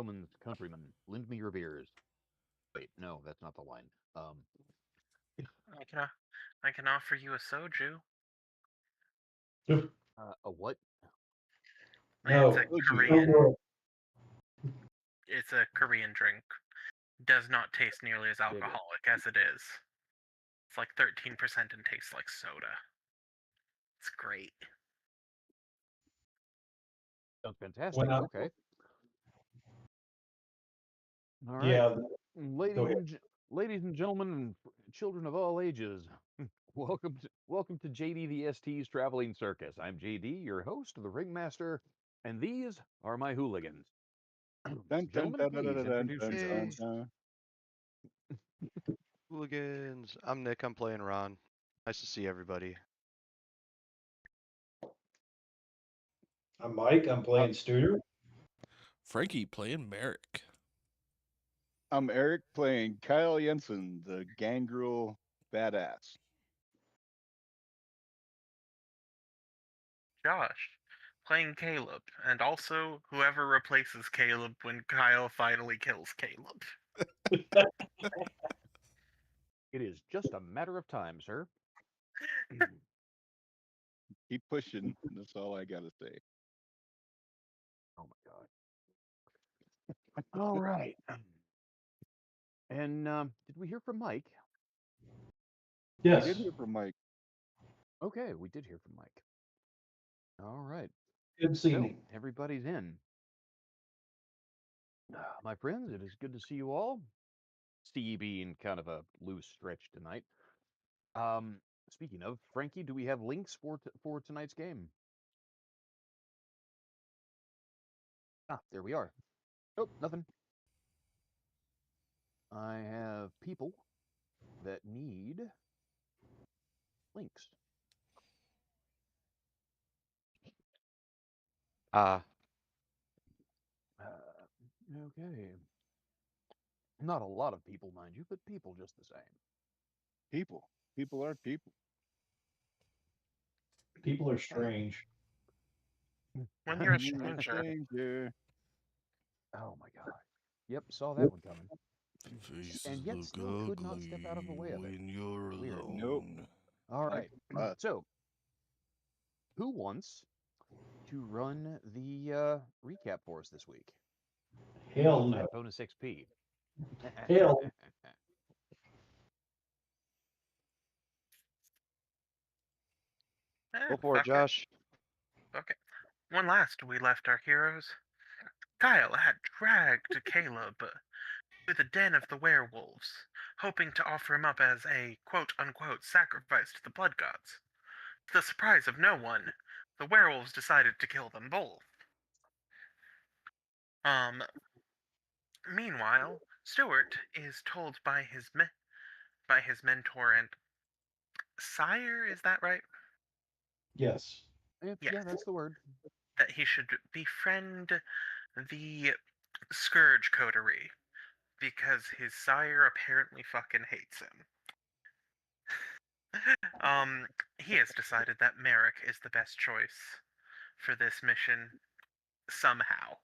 gentlemen's countrymen, lend me your beers. Wait, no, that's not the line. I can, I can offer you a soju. A what? It's a No. Korean. No. It's a Korean drink. Does not taste nearly as Dig it. alcoholic as it is. It's like 13% and tastes like soda. It's great. Sounds fantastic. When I, Okay. All right. yeah, go Ladies ahead. ladies and gentlemen, and children of all ages, welcome to JD the ST's Traveling Circus. I'm JD, your host, the ringmaster, and these are my hooligans. Dun, dun, Gentlemen, dun, dun, please dun, dun, introduce dun, dun, yourselves. Hey, dun. hooligans. I'm Nick. I'm playing Ron. Nice to see everybody. I'm Mike. I'm playing Studer. Frankie playing Merrick. I'm Eric playing Kyle Jensen, the gangrel badass. Josh, playing Caleb, and also whoever replaces Caleb when Kyle finally kills Caleb. It is just a matter of time, sir. Keep pushing. That's all I gotta say. Oh my god. All right. And did we hear from Mike? We Yes. did hear from Mike. Okay, we did hear from Mike. All right. Good So seeing. everybody's in. My friends, it is good to see you all. CE being kind of a loose stretch tonight. Um, Speaking of, Frankie, do we have links for tonight's game? Ah, there we are. Oh, nothing. I have people that need links. Okay. Not a lot of people, mind you, but people just the same. People. People are people. People are strange. When you're a You're a stranger, stranger. Oh my god. Yep, saw that one coming. Faces And yet look still could not step out of the way of it. when you're Weird. Nope. alone. All right. But So, who wants to run the recap for us this week? Hell no. That bonus XP. Hell. Go for it, fuck it. Josh. Okay. When last we left our heroes, Kyle had dragged Caleb to the den of the werewolves, hoping to offer him up as a quote-unquote sacrifice to the blood gods. To the surprise of no one, the werewolves decided to kill them both. Meanwhile, Stuart is told by his mentor and sire, is that right? Yes. Yeah, Yes. that's the word. That he should befriend the Scourge coterie because his sire apparently fucking hates him. He has decided that Merrick is the best choice for this mission somehow.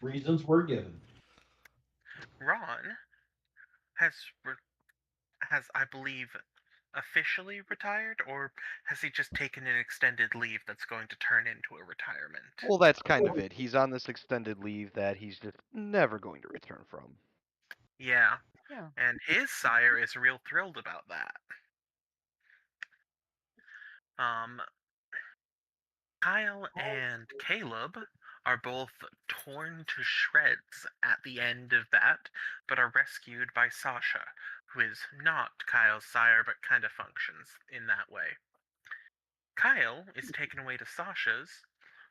Reasons were given. Ron has I believe officially retired, or has he just taken an extended leave that's going to turn into a retirement? Well, that's kind of it. He's on this extended leave that he's just never going to return from. Yeah, Yeah. and his sire is real thrilled about that. Kyle and Caleb are both torn to shreds at the end of that, but are rescued by Sasha, who is not Kyle's sire but kind of functions in that way. Kyle is taken away to Sasha's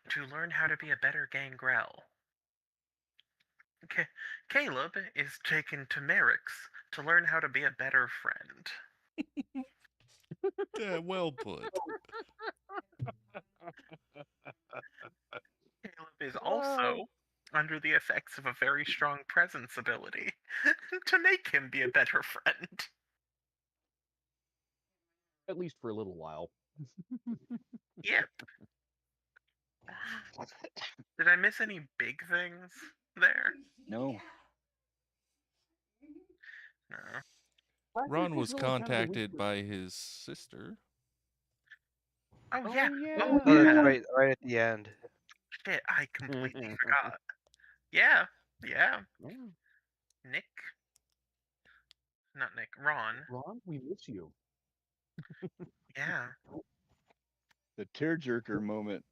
to learn how to be a better gangrel. Caleb is taken to Merrick's to learn how to be a better friend. Yeah, well put. Caleb is also under the effects of a very strong presence ability to make him be a better friend. At least for a little while. Yep. Did I miss any big things there? No. No. Last week Ron was really kind of the week contacted by his sister. Oh Oh, yeah. yeah. Oh, that's Yeah. right at the end. Shit, I completely forgot. Yeah. Yeah. Yeah. Nick. Not Nick. Ron. Ron, we miss you. Yeah. The tearjerker moment.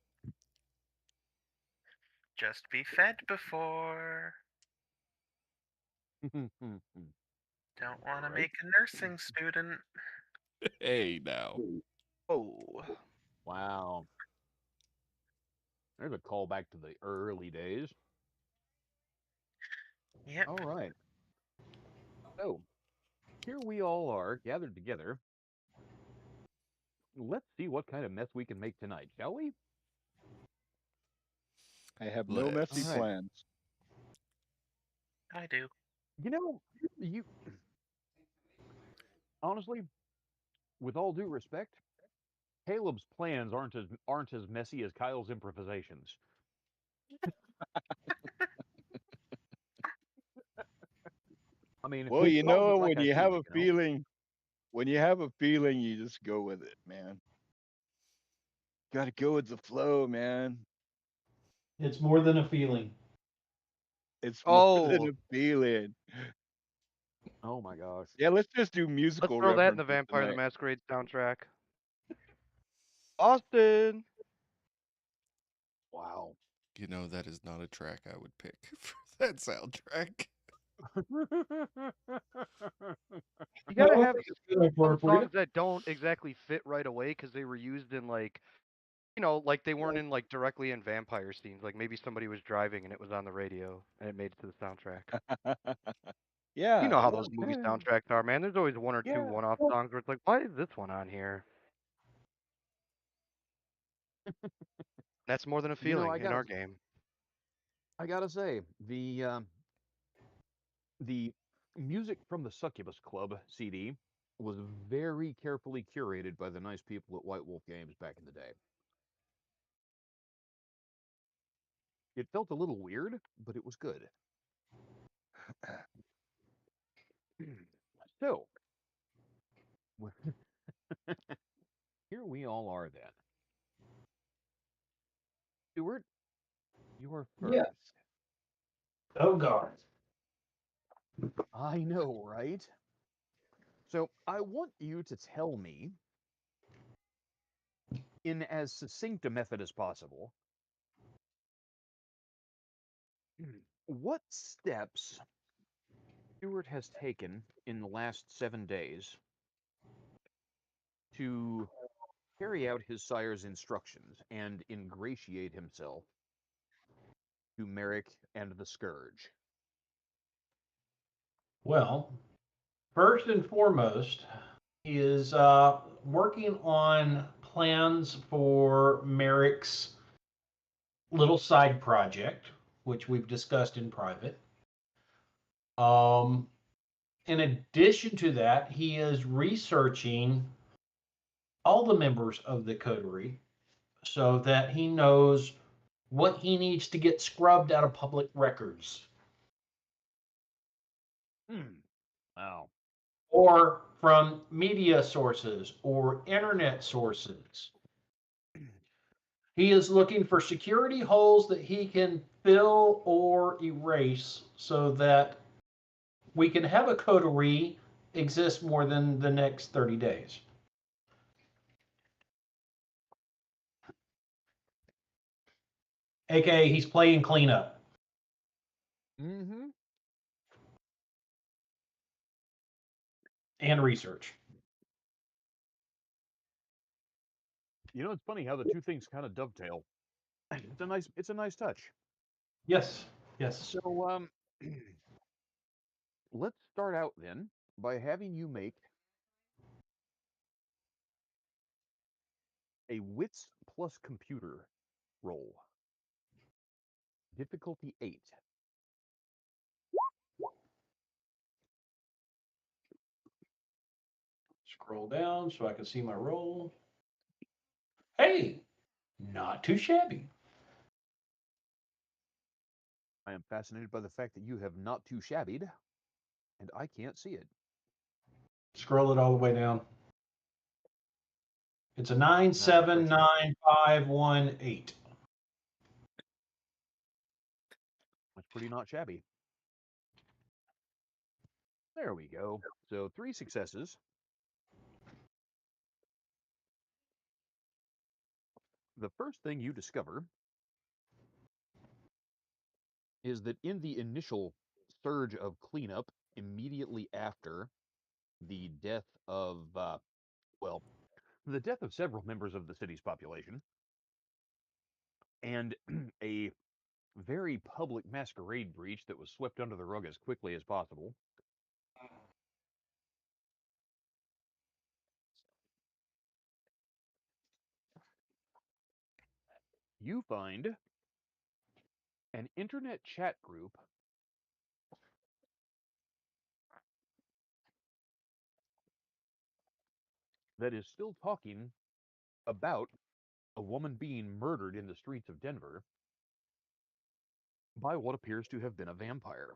Just be fed before. Don't want to Right. make a nursing student. Hey, now. Oh. Wow. There's a callback to the early days. Yep. All right. So, here we all are gathered together. Let's see what kind of mess we can make tonight, shall we? I have no messy Let's. All right. plans. I do. You know, you honestly, with all due respect, Caleb's plans aren't as messy as Kyle's improvisations. I mean, Well, you call me know, like when I you see have it, a feeling, you just go with it, man. Got to go with the flow, man. It's more than a feeling. It's more than Oh, a feeling. Oh my gosh. Yeah, let's just do let's musical throw that in the references Vampire the tonight. Masquerade soundtrack. Austin. Wow. You know, that is not a track I would pick for that soundtrack. You gotta No, have it's a good some for you. songs that don't exactly fit right away because they were used in like, like they weren't in like directly in vampire scenes. Like maybe somebody was driving and it was on the radio and it made it to the soundtrack. You Yeah, know how yeah. those movie soundtracks are, man. There's always one or two Yeah. one-off songs where it's like, why is this one on here? That's more than a You know, feeling in our game. I gotta say, the music from the Succubus Club CD was very carefully curated by the nice people at White Wolf Games back in the day. It felt a little weird, but it was good. So, here we all are then. Stuart, you are Yeah. first. Oh God. I know, right? So, I want you to tell me, in as succinct a method as possible, what steps Stuart has taken in the last 7 days to carry out his sire's instructions and ingratiate himself to Merrick and the Scourge. Well, first and foremost, he is working on plans for Merrick's little side project, which we've discussed in private. Um, in addition to that, he is researching all the members of the coterie so that he knows what he needs to get scrubbed out of public records Wow. or from media sources or internet sources. He is looking for security holes that he can fill or erase so that we can have a coterie exist more than the next 30 days. AKA, he's playing cleanup. Mm-hmm. And research. You know, it's funny how the two things kind of dovetail. It's a nice touch. Yes, yes. So, let's start out then by having you make a wits plus computer roll. Difficulty 8. Scroll down so I can see my roll. Hey, not too shabby. I am fascinated by the fact that you have not too shabbied, and I can't see it. Scroll it all the way down. It's a Appreciate it. 979518. That's pretty not shabby. There we go. So 3 successes. The first thing you discover is that in the initial surge of cleanup immediately after the death of, well, the death of several members of the city's population and a very public masquerade breach that was swept under the rug as quickly as possible, you find an internet chat group that is still talking about a woman being murdered in the streets of Denver by what appears to have been a vampire.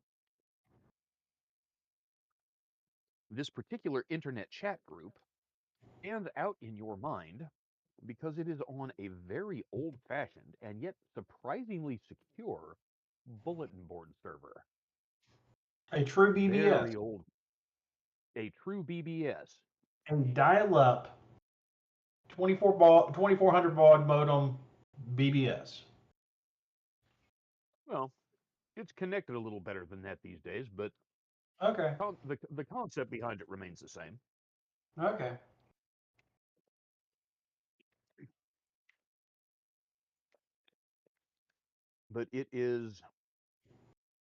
This particular internet chat group stands out in your mind because it is on a very old-fashioned and yet surprisingly secure bulletin board server. A true BBS. Very old. A true BBS. And dial up 2400 baud modem BBS. Well, it's connected a little better than that these days, but Okay. the concept behind it remains the same. Okay. But it is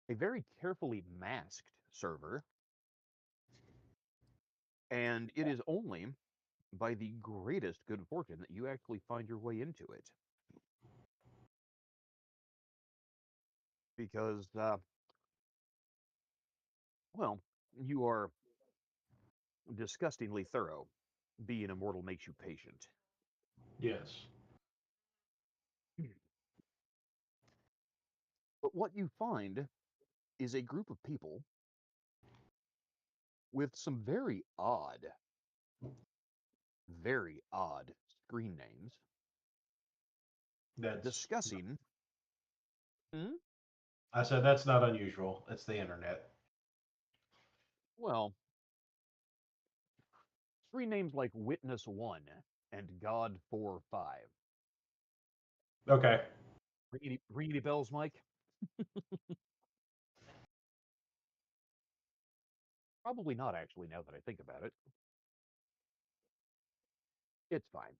a very carefully masked server, and it is only by the greatest good fortune that you actually find your way into it. Because, well, you are disgustingly thorough. Being immortal makes you patient. Yes. But what you find is a group of people with some very odd screen names That's. discussing. Hmm? I said that's not unusual. It's the internet. Well, screen names like Witness 1 and God 45. Okay. Ring any bells, Mike? Probably not, actually, now that I think about it. It's fine.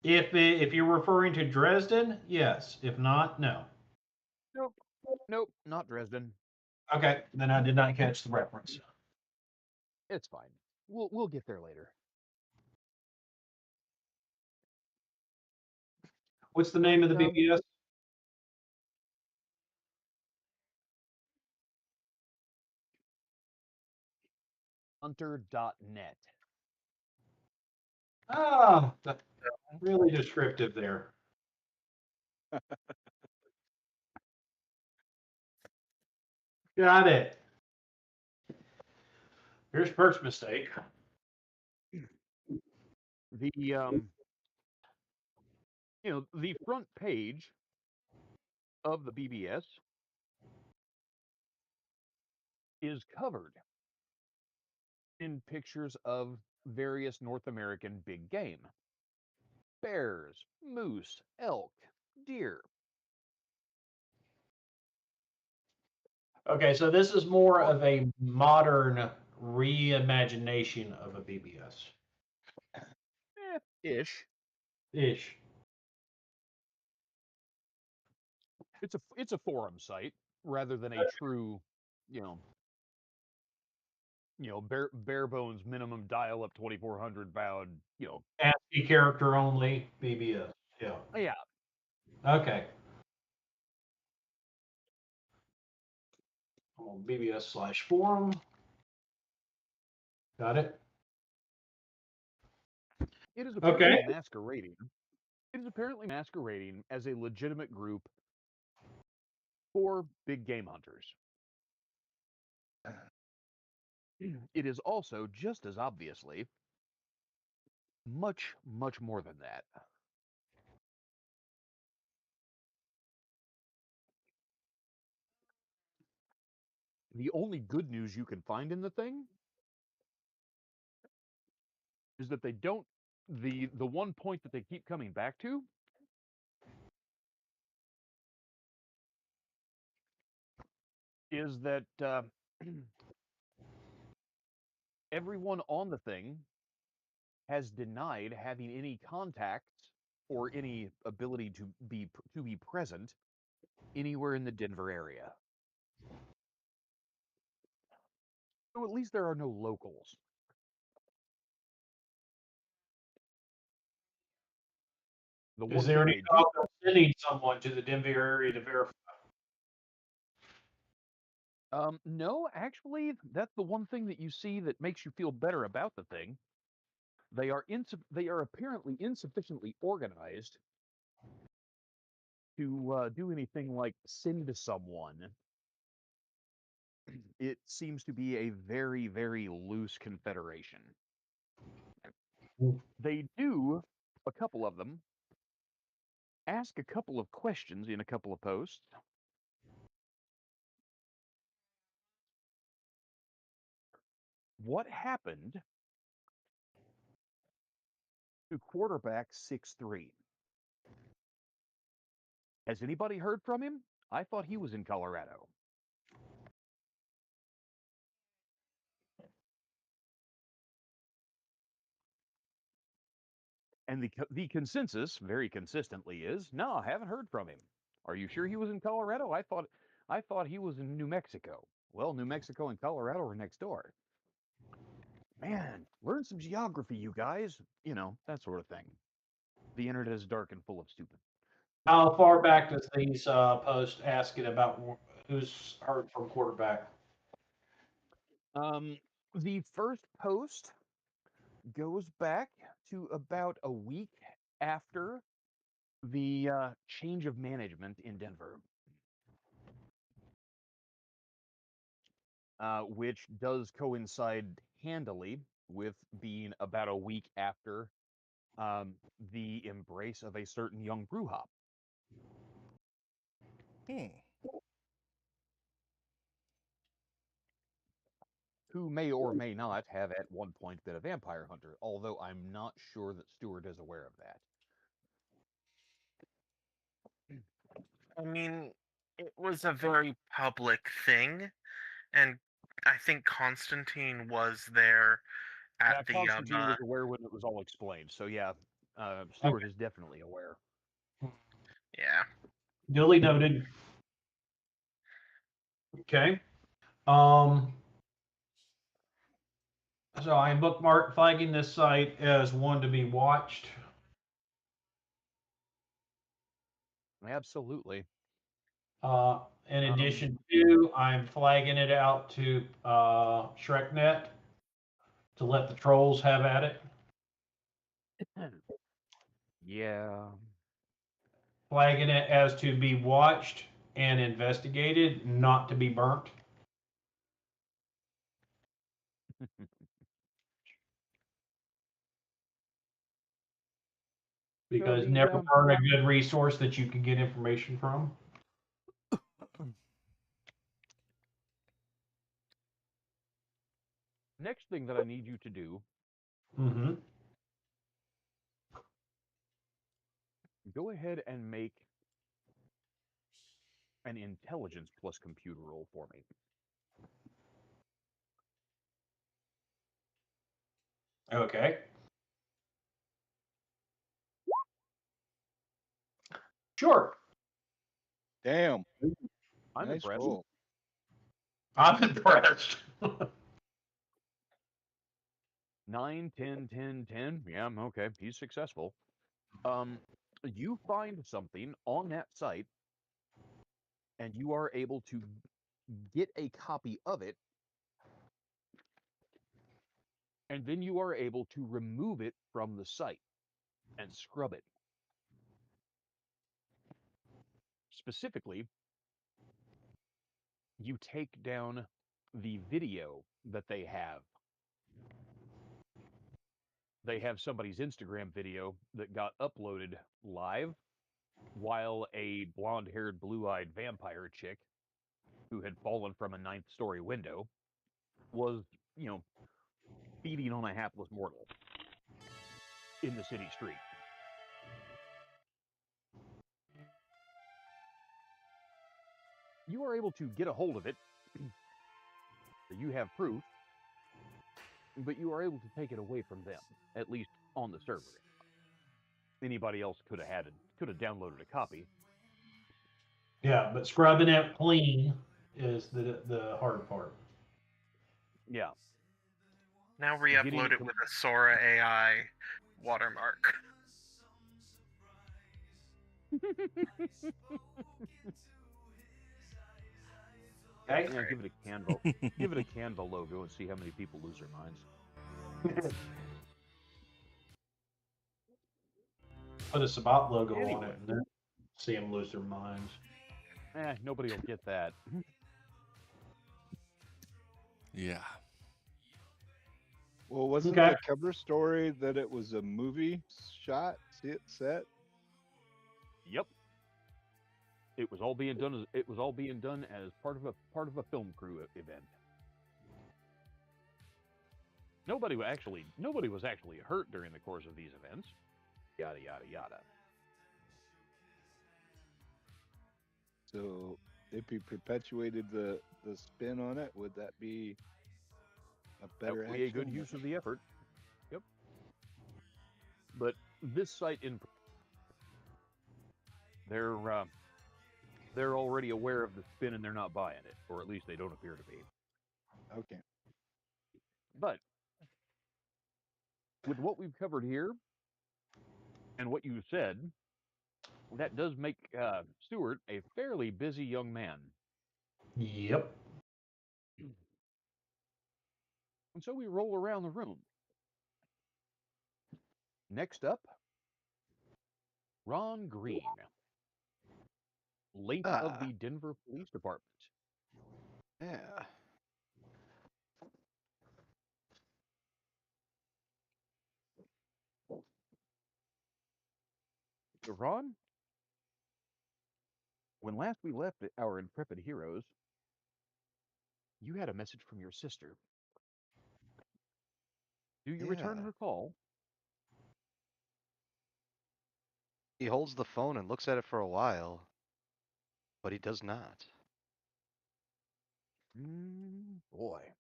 If you're referring to Dresden, yes. If not, no. Nope. Nope, not Dresden. Okay, then I did not catch the reference. It's fine. We'll get there later. What's the name of the BBS? Hunter.net. Ah, that's really descriptive there. Got it. Here's Perk's mistake. The the front page of the BBS is covered in pictures of various North American big game. Bears, moose, elk, deer. Okay, so this is more of a modern reimagination of a BBS. Ish. Ish. It's a forum site rather than a true, you know, bare bones minimum dial up 2400 baud, ASCII character only BBS. Yeah. yeah. Okay. BBS/forum. Got it. It is Okay. apparently masquerading. It is apparently masquerading as a legitimate group for big game hunters. It is also, just as obviously, much, much more than that. The only good news you can find in the thing is that they don't, the one point that they keep coming back to is that everyone on the thing has denied having any contacts or any ability to be present anywhere in the Denver area. So at least there are no locals. The Is one there thing any they do, thought of sending someone to the Denver area to verify? no, actually, that's the one thing that you see that makes you feel better about the thing. They are apparently insufficiently organized to do anything like send someone. It seems to be a very, very loose confederation. They do, a couple of them, ask a couple of questions in a couple of posts. What happened to quarterback 6'3"? Has anybody heard from him? I thought he was in Colorado. And the consensus, very consistently, is no, I haven't heard from him. Are you sure he was in Colorado? I thought he was in New Mexico. Well, New Mexico and Colorado are next door. Man, learn some geography, you guys. You know, that sort of thing. The internet is dark and full of stupid. How far back does these posts asking about who's heard from quarterback? The first post goes back to about a week after the change of management in Denver, which does coincide handily with being about a week after the embrace of a certain young brew hop. Who may or may not have at one point been a vampire hunter, although I'm not sure that Stewart is aware of that. I mean, it was a very public thing, and I think Constantine was there Yeah, at the Constantine was aware when it was all explained, so yeah, Stewart is definitely aware. yeah. Duly noted. Okay. So I bookmarked flagging this site as one to be watched. Absolutely. In addition to, I'm flagging it out to ShrekNet to let the trolls have at it. Yeah. Flagging it as to be watched and investigated, not to be burnt. Because the, never burn a good resource that you can get information from. Next thing that I need you to do, Mm-hmm. go ahead and make an intelligence plus computer roll for me. Okay. Sure. Damn. I'm Nice impressed. roll. I'm impressed. 9, 10, 10, 10. Yeah, okay. He's successful. You find something on that site, and you are able to get a copy of it, and then you are able to remove it from the site and scrub it. Specifically, you take down the video that they have. They have somebody's Instagram video that got uploaded live while a blonde haired, blue eyed vampire chick who had fallen from a ninth story window was, feeding on a hapless mortal in the city street. You are able to get a hold of it. You have proof, but you are able to take it away from them, at least on the server. Anybody else could have downloaded a copy. Yeah, but scrubbing it clean is the hard part. Yeah. Now Getting re-upload it with a Sora AI watermark. Okay. Yeah, give it a Canva. Give it a Canva logo and see how many people lose their minds. Put a Sabat logo on Anyway. it and then see them lose their minds. Nobody will get that. Yeah. Well, wasn't Okay. the cover story that it was a movie shot, set? Yep. It was all being done as part of a film crew event. Nobody was actually hurt during the course of these events. Yada yada yada. So if he perpetuated the spin on it, would that be a better That would be a good action? use of the effort. Yep. But this site they're already aware of the spin and they're not buying it, or at least they don't appear to be. Okay. But with what we've covered here and what you said, that does make Stuart a fairly busy young man. Yep. And so we roll around the room. Next up, Ron Green, late of the Denver Police Department. Yeah. So Ron, when last we left our intrepid heroes, you had a message from your sister. Do you return Yeah. her call? He holds the phone and looks at it for a while, but he does not. Boy.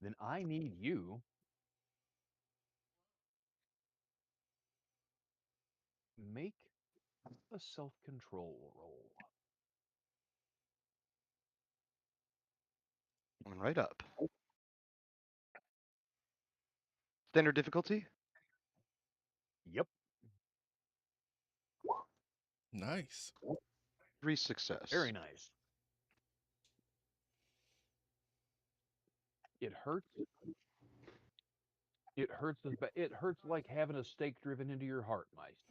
Then I need you make a self-control roll. Coming right up. Standard difficulty? Yep. Nice. 3 success. Very nice. It hurts. It hurts it hurts like having a stake driven into your heart, mice.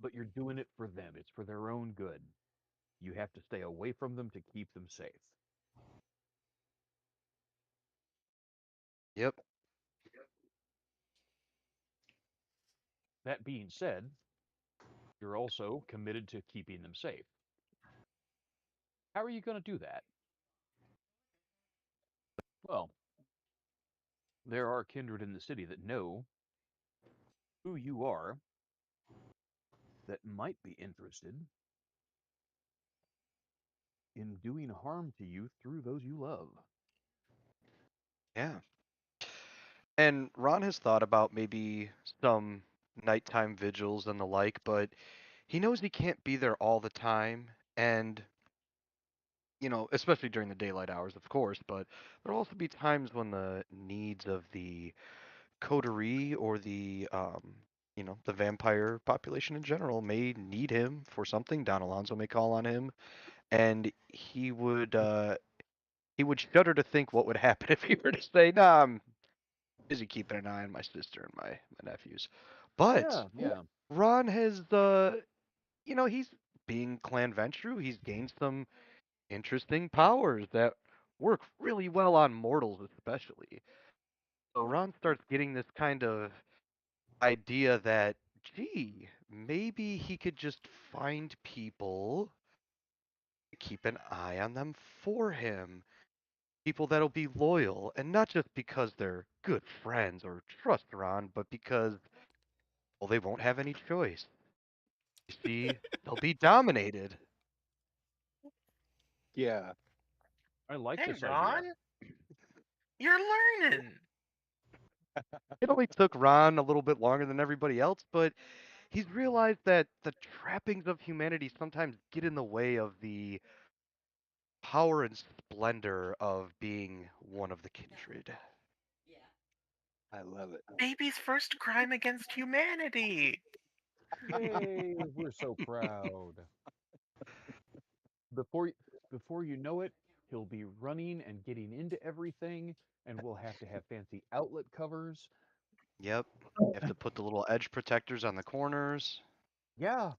But you're doing it for them. It's for their own good. You have to stay away from them to keep them safe. Yep. That being said, you're also committed to keeping them safe. How are you going to do that? Well, there are kindred in the city that know who you are that might be interested in doing harm to you through those you love. Yeah. And Ron has thought about maybe some nighttime vigils and the like, but he knows he can't be there all the time. And, especially during the daylight hours, of course, but there'll also be times when the needs of the coterie or the vampire population in general may need him for something. Don Alonso may call on him, and he would shudder to think what would happen if he were to say, "Nah, I'm busy keeping an eye on my sister and my nephews." But Yeah. Ron has he's being Clan Ventru, he's gained some interesting powers that work really well on mortals, especially. So Ron starts getting this kind of idea that, gee, maybe he could just find people to keep an eye on them for him. People that'll be loyal, and not just because they're good friends or trust Ron, but because, well, they won't have any choice. You see, they'll be dominated. Yeah. I like Hey, this idea. Ron, you're learning. It only took Ron a little bit longer than everybody else, but he's realized that the trappings of humanity sometimes get in the way of the power and splendor of being one of the kindred. I love it. Baby's first crime against humanity. Yay, we're so proud. Before y- before you know it, he'll be running and getting into everything, and we'll have to have fancy outlet covers. Yep. You have to put the little edge protectors on the corners. Yeah,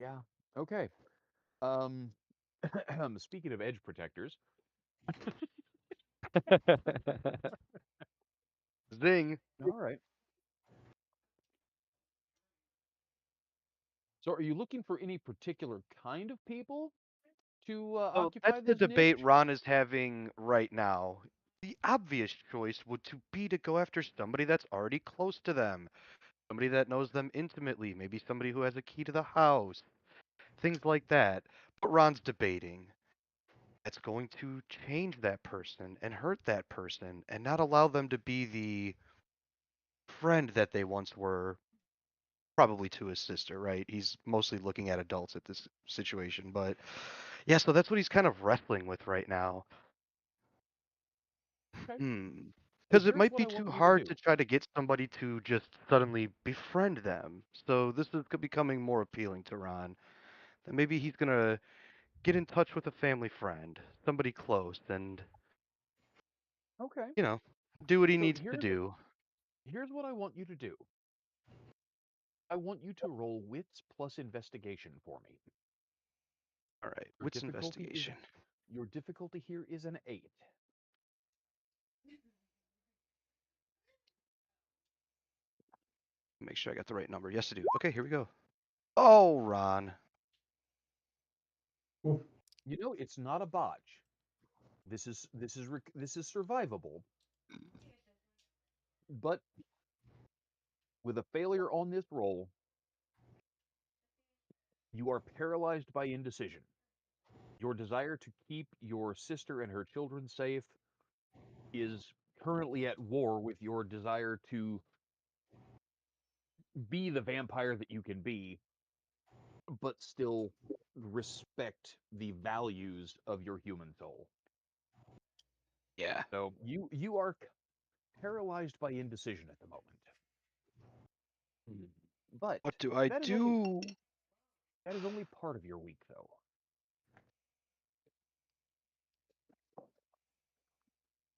yeah. Okay. Um, speaking of edge protectors, Zing. all right. So, are you looking for any particular kind of people to So that's occupy the this debate niche? Ron is having right now. The obvious choice would to be to go after somebody that's already close to them, somebody that knows them intimately, maybe somebody who has a key to the house, things like that. But Ron's debating. That's going to change that person and hurt that person and not allow them to be the friend that they once were, probably to his sister, right? He's mostly looking at adults at this situation, but yeah, so that's what he's kind of wrestling with right now. Okay. Hmm. So Because it here's might what be I want too you to hard to do. try to get somebody to just suddenly befriend them. So this is becoming more appealing to Ron. That maybe he's gonna get in touch with a family friend, somebody close, and Okay. you know, do what he So needs to do. here's what I want you to do. I want you to roll wits plus investigation for me. All right, Your wits difficulty is investigation. your difficulty here is an 8. Make sure I got the right number. Yes, I do. Okay, here we go. Oh, Ron. You know, it's not a botch. This is survivable, but with a failure on this roll, you are paralyzed by indecision. Your desire to keep your sister and her children safe is currently at war with your desire to be the vampire that you can be, but still respect the values of your human soul. Yeah. So you are paralyzed by indecision at the moment. But What do I that is only do? that is only part of your week, though.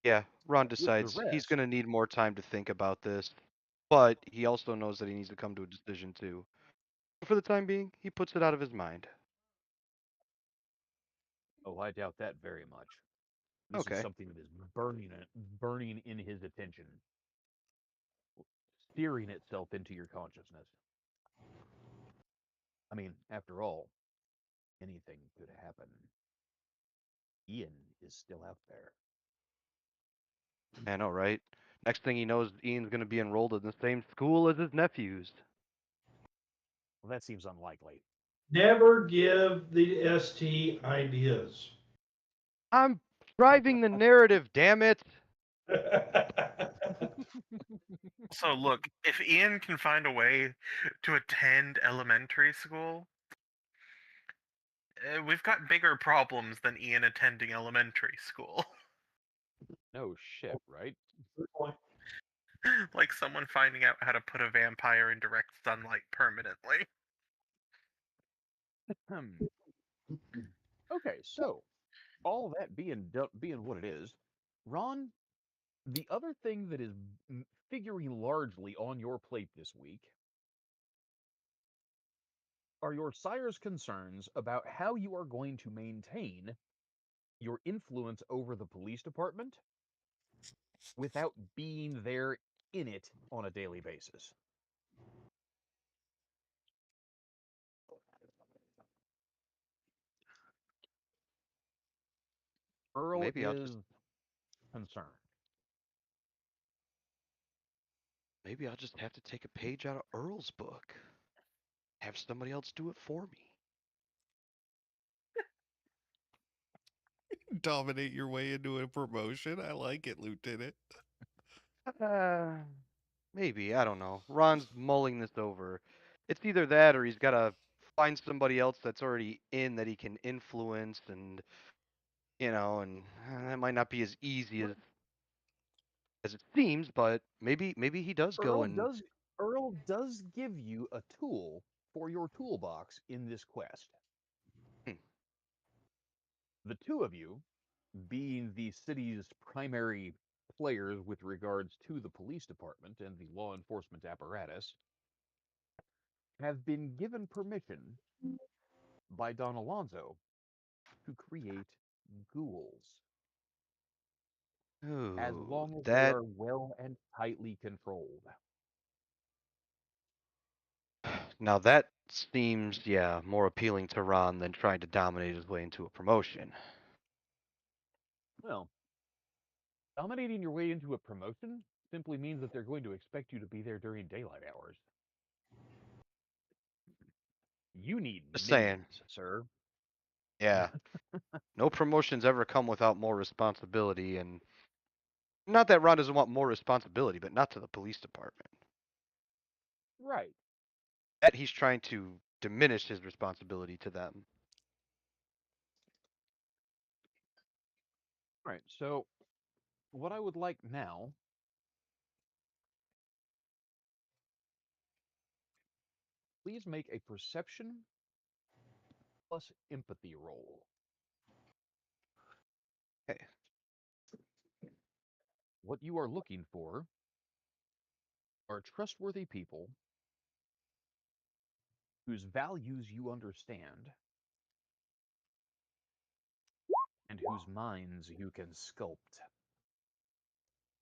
Yeah, Ron With the decides he's rest, going to need more time to think about this, but he also knows that he needs to come to a decision too. For the time being, he puts it out of his mind. oh, I doubt that very much. This is Okay. something that is burning in his attention, searing itself into your consciousness. I mean, after all, anything could happen. Ian is still out there. I know, right? Next thing he knows, Ian's going to be enrolled in the same school as his nephews. Well, that seems unlikely. Never give the ST ideas. I'm driving the narrative, damn it! So look, if Ian can find a way to attend elementary school, we've got bigger problems than Ian attending elementary school. No shit, right? Like someone finding out how to put a vampire in direct sunlight permanently. Hmm. Okay, so all that being what it is, Ron, the other thing that is figuring largely on your plate this week are your sire's concerns about how you are going to maintain your influence over the police department without being there in it on a daily basis. Earl Maybe I'll just is concerned. maybe I'll just have to take a page out of Earl's book. Have somebody else do it for me. Dominate your way into a promotion. I like it, Lieutenant. Uh, maybe, I don't know. Ron's mulling this over. It's either that or he's got to find somebody else that's already in that he can influence and and that might not be as easy as it seems, but maybe he does go Earl and does Earl does give you a tool for your toolbox in this quest. hmm, The two of you, being the city's primary players with regards to the police department and the law enforcement apparatus, have been given permission by Don Alonso to create ghouls, as ooh, long as they that are well and tightly controlled. now that seems, yeah, more appealing to Ron than trying to dominate his way into a promotion. Well, dominating your way into a promotion simply means that they're going to expect you to be there during daylight hours. You need Just saying. minions, sir. Yeah. No promotions ever come without more responsibility, and not that Ron doesn't want more responsibility, but not to the police department. Right. That he's trying to diminish his responsibility to them. Right. So, what I would like now, please make a perception plus empathy roll. Okay. What you are looking for are trustworthy people whose values you understand and whose minds you can sculpt.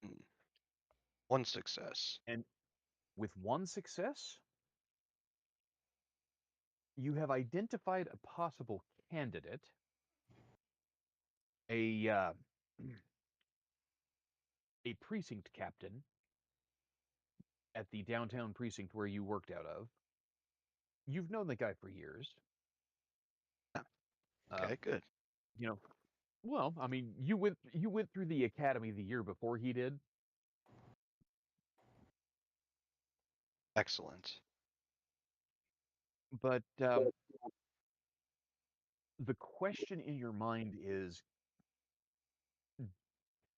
Hmm. One success. And with one success, you have identified a possible candidate, a a precinct captain at the downtown precinct where you worked out of. You've known the guy for years. Uh, Okay, good. you know, well, I mean, you went through the academy the year before he did. Excellent. But the question in your mind is,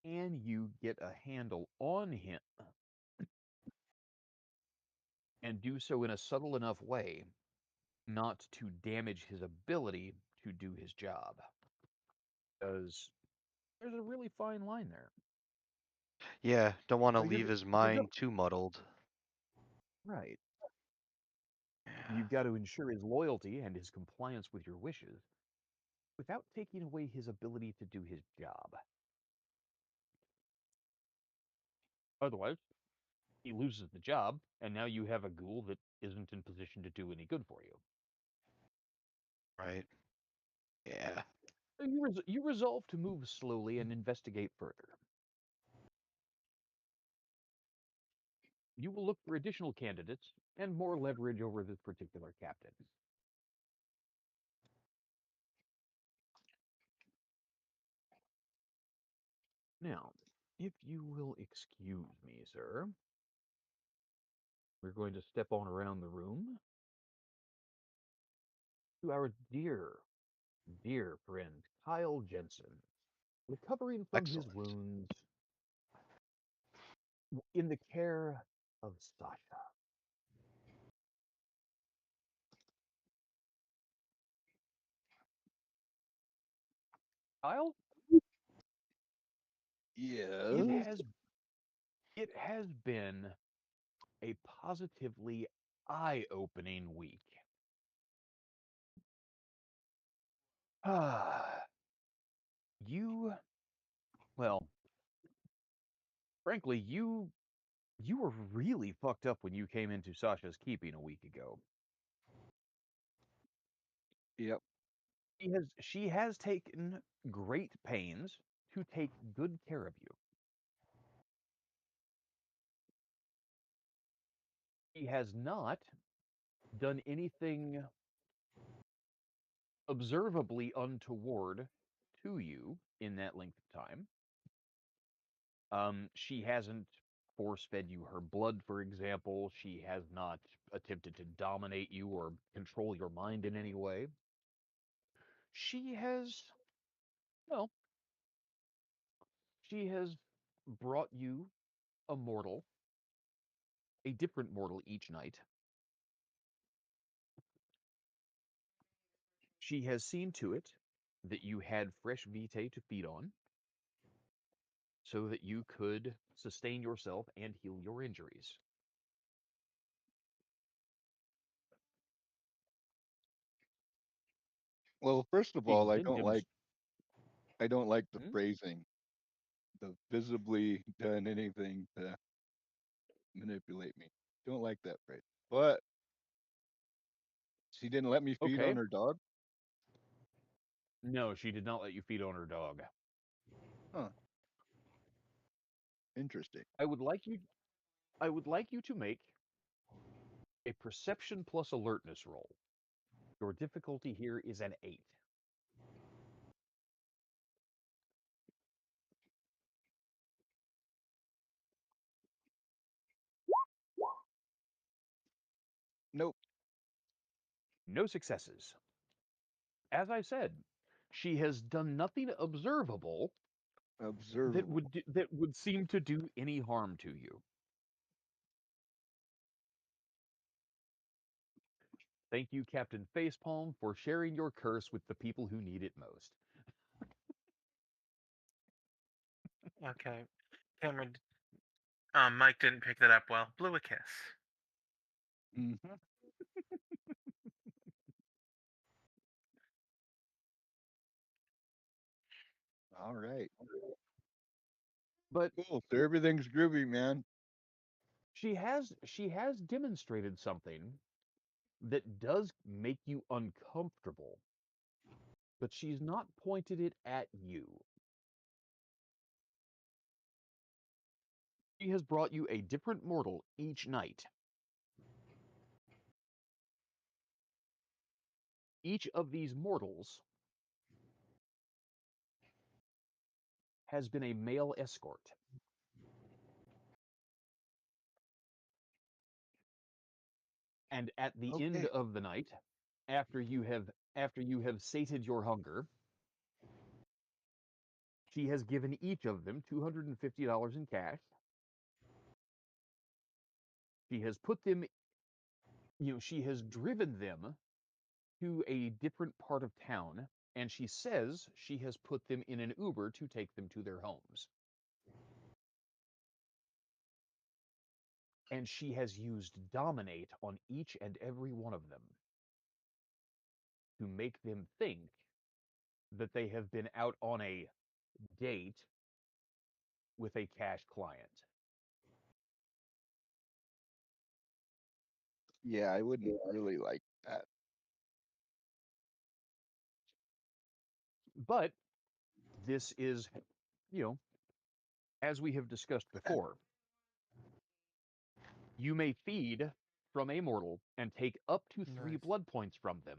can you get a handle on him and do so in a subtle enough way not to damage his ability to do his job? Because there's a really fine line there. Yeah, don't want to So leave his you're go mind too muddled. right. Yeah. You've got to ensure his loyalty and his compliance with your wishes without taking away his ability to do his job. Otherwise, he loses the job, and now you have a ghoul that isn't in position to do any good for you. Right. Yeah. So you resolve to move slowly and investigate further. You will look for additional candidates and more leverage over this particular captain. Now, if you will excuse me, sir, we're going to step on around the room to our dear friend, Kyle Jensen, recovering from his Excellent. wounds in the care of Sasha. Kyle, it Yes. has it has been a positively eye-opening week. You, well, frankly, you were really fucked up when you came into Sasha's keeping a week ago. Yep. She has taken great pains to take good care of you. She has not done anything observably untoward to you in that length of time. She hasn't force fed you her blood, for example. She has not attempted to dominate you or control your mind in any way. She has, well, she has brought you a mortal, a different mortal each night. She has seen to it that you had fresh vitae to feed on so that you could sustain yourself and heal your injuries. Well, first of She's all, been I don't like the Hmm? phrasing. The visibly done anything to manipulate me. Don't like that phrase. But she didn't let me feed Okay. on her dog. No, she did not let you feed on her dog. Huh. Interesting. I would like you I would like you to make a perception plus alertness roll. Your difficulty here is an 8. Nope. No successes. As I said, she has done nothing observable Observable. that would seem to do any harm to you. Thank you, Captain Facepalm, for sharing your curse with the people who need it most. Okay. Cameron, Mike didn't pick that up well. Blew a kiss. Mm-hmm. All right. But Cool. So everything's groovy, man. she has demonstrated something that does make you uncomfortable, but she's not pointed it at you. She has brought you a different mortal each night. Each of these mortals has been a male escort. And at the end Okay. of the night, after you have sated your hunger, she has given each of them $250 in cash. She has put them, she has driven them to a different part of town, and she says she has put them in an Uber to take them to their homes. And she has used dominate on each and every one of them to make them think that they have been out on a date with a cash client. Yeah, I wouldn't really like that. But this is, you know, as we have discussed before, you may feed from a mortal and take up to 3 Nice. blood points from them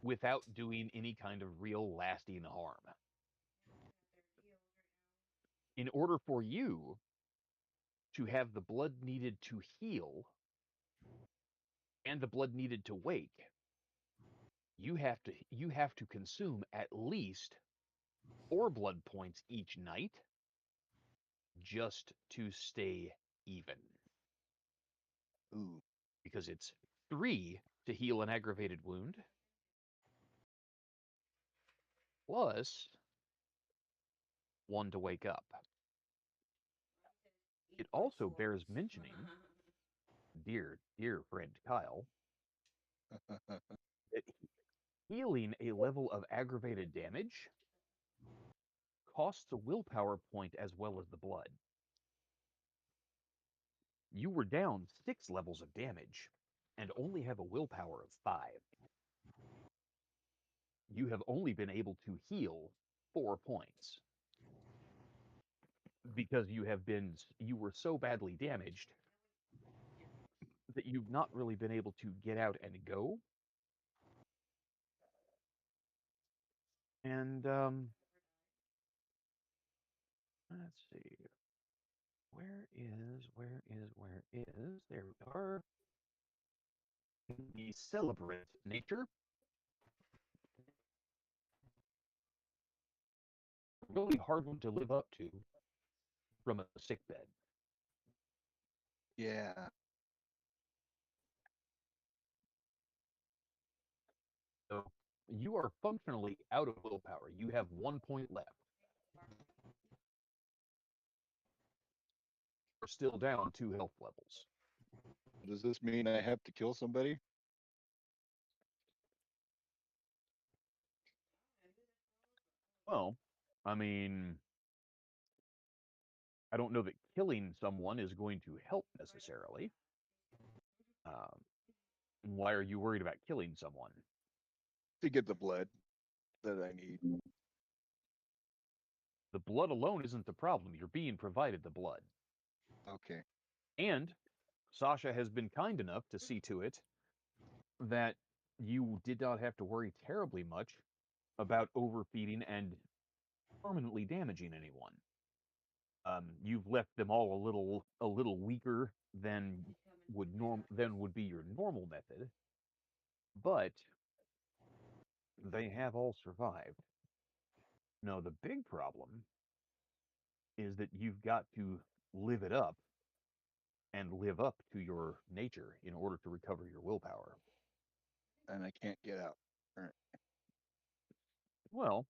without doing any kind of real lasting harm. In order for you to have the blood needed to heal and the blood needed to wake, you have to consume at least 4 blood points each night just to stay even. Ooh. Because it's 3 to heal an aggravated wound, plus 1 to wake up. It also bears mentioning, dear friend Kyle, that Healing a level of aggravated damage costs a willpower point as well as the blood. You were down 6 levels of damage and only have a willpower of 5. You have only been able to heal 4 points because you were so badly damaged that you've not really been able to get out and go. And let's see. Where is? There we are. The celebrant nature. Really hard one to live up to from a sick bed. Yeah. So you are functionally out of willpower. You have 1 point left. You're still down 2 health levels. Does this mean I have to kill somebody? Well, I mean, I don't know that killing someone is going to help necessarily. Why are you worried about killing someone? To get the blood that I need. The blood alone isn't the problem. You're being provided the blood. Okay. And Sasha has been kind enough to see to it that you did not have to worry terribly much about overfeeding and permanently damaging anyone. You've left them all a little weaker than would be your normal method, but they have all survived. No, the big problem is that you've got to live it up and live up to your nature in order to recover your willpower. And I can't get out. Well,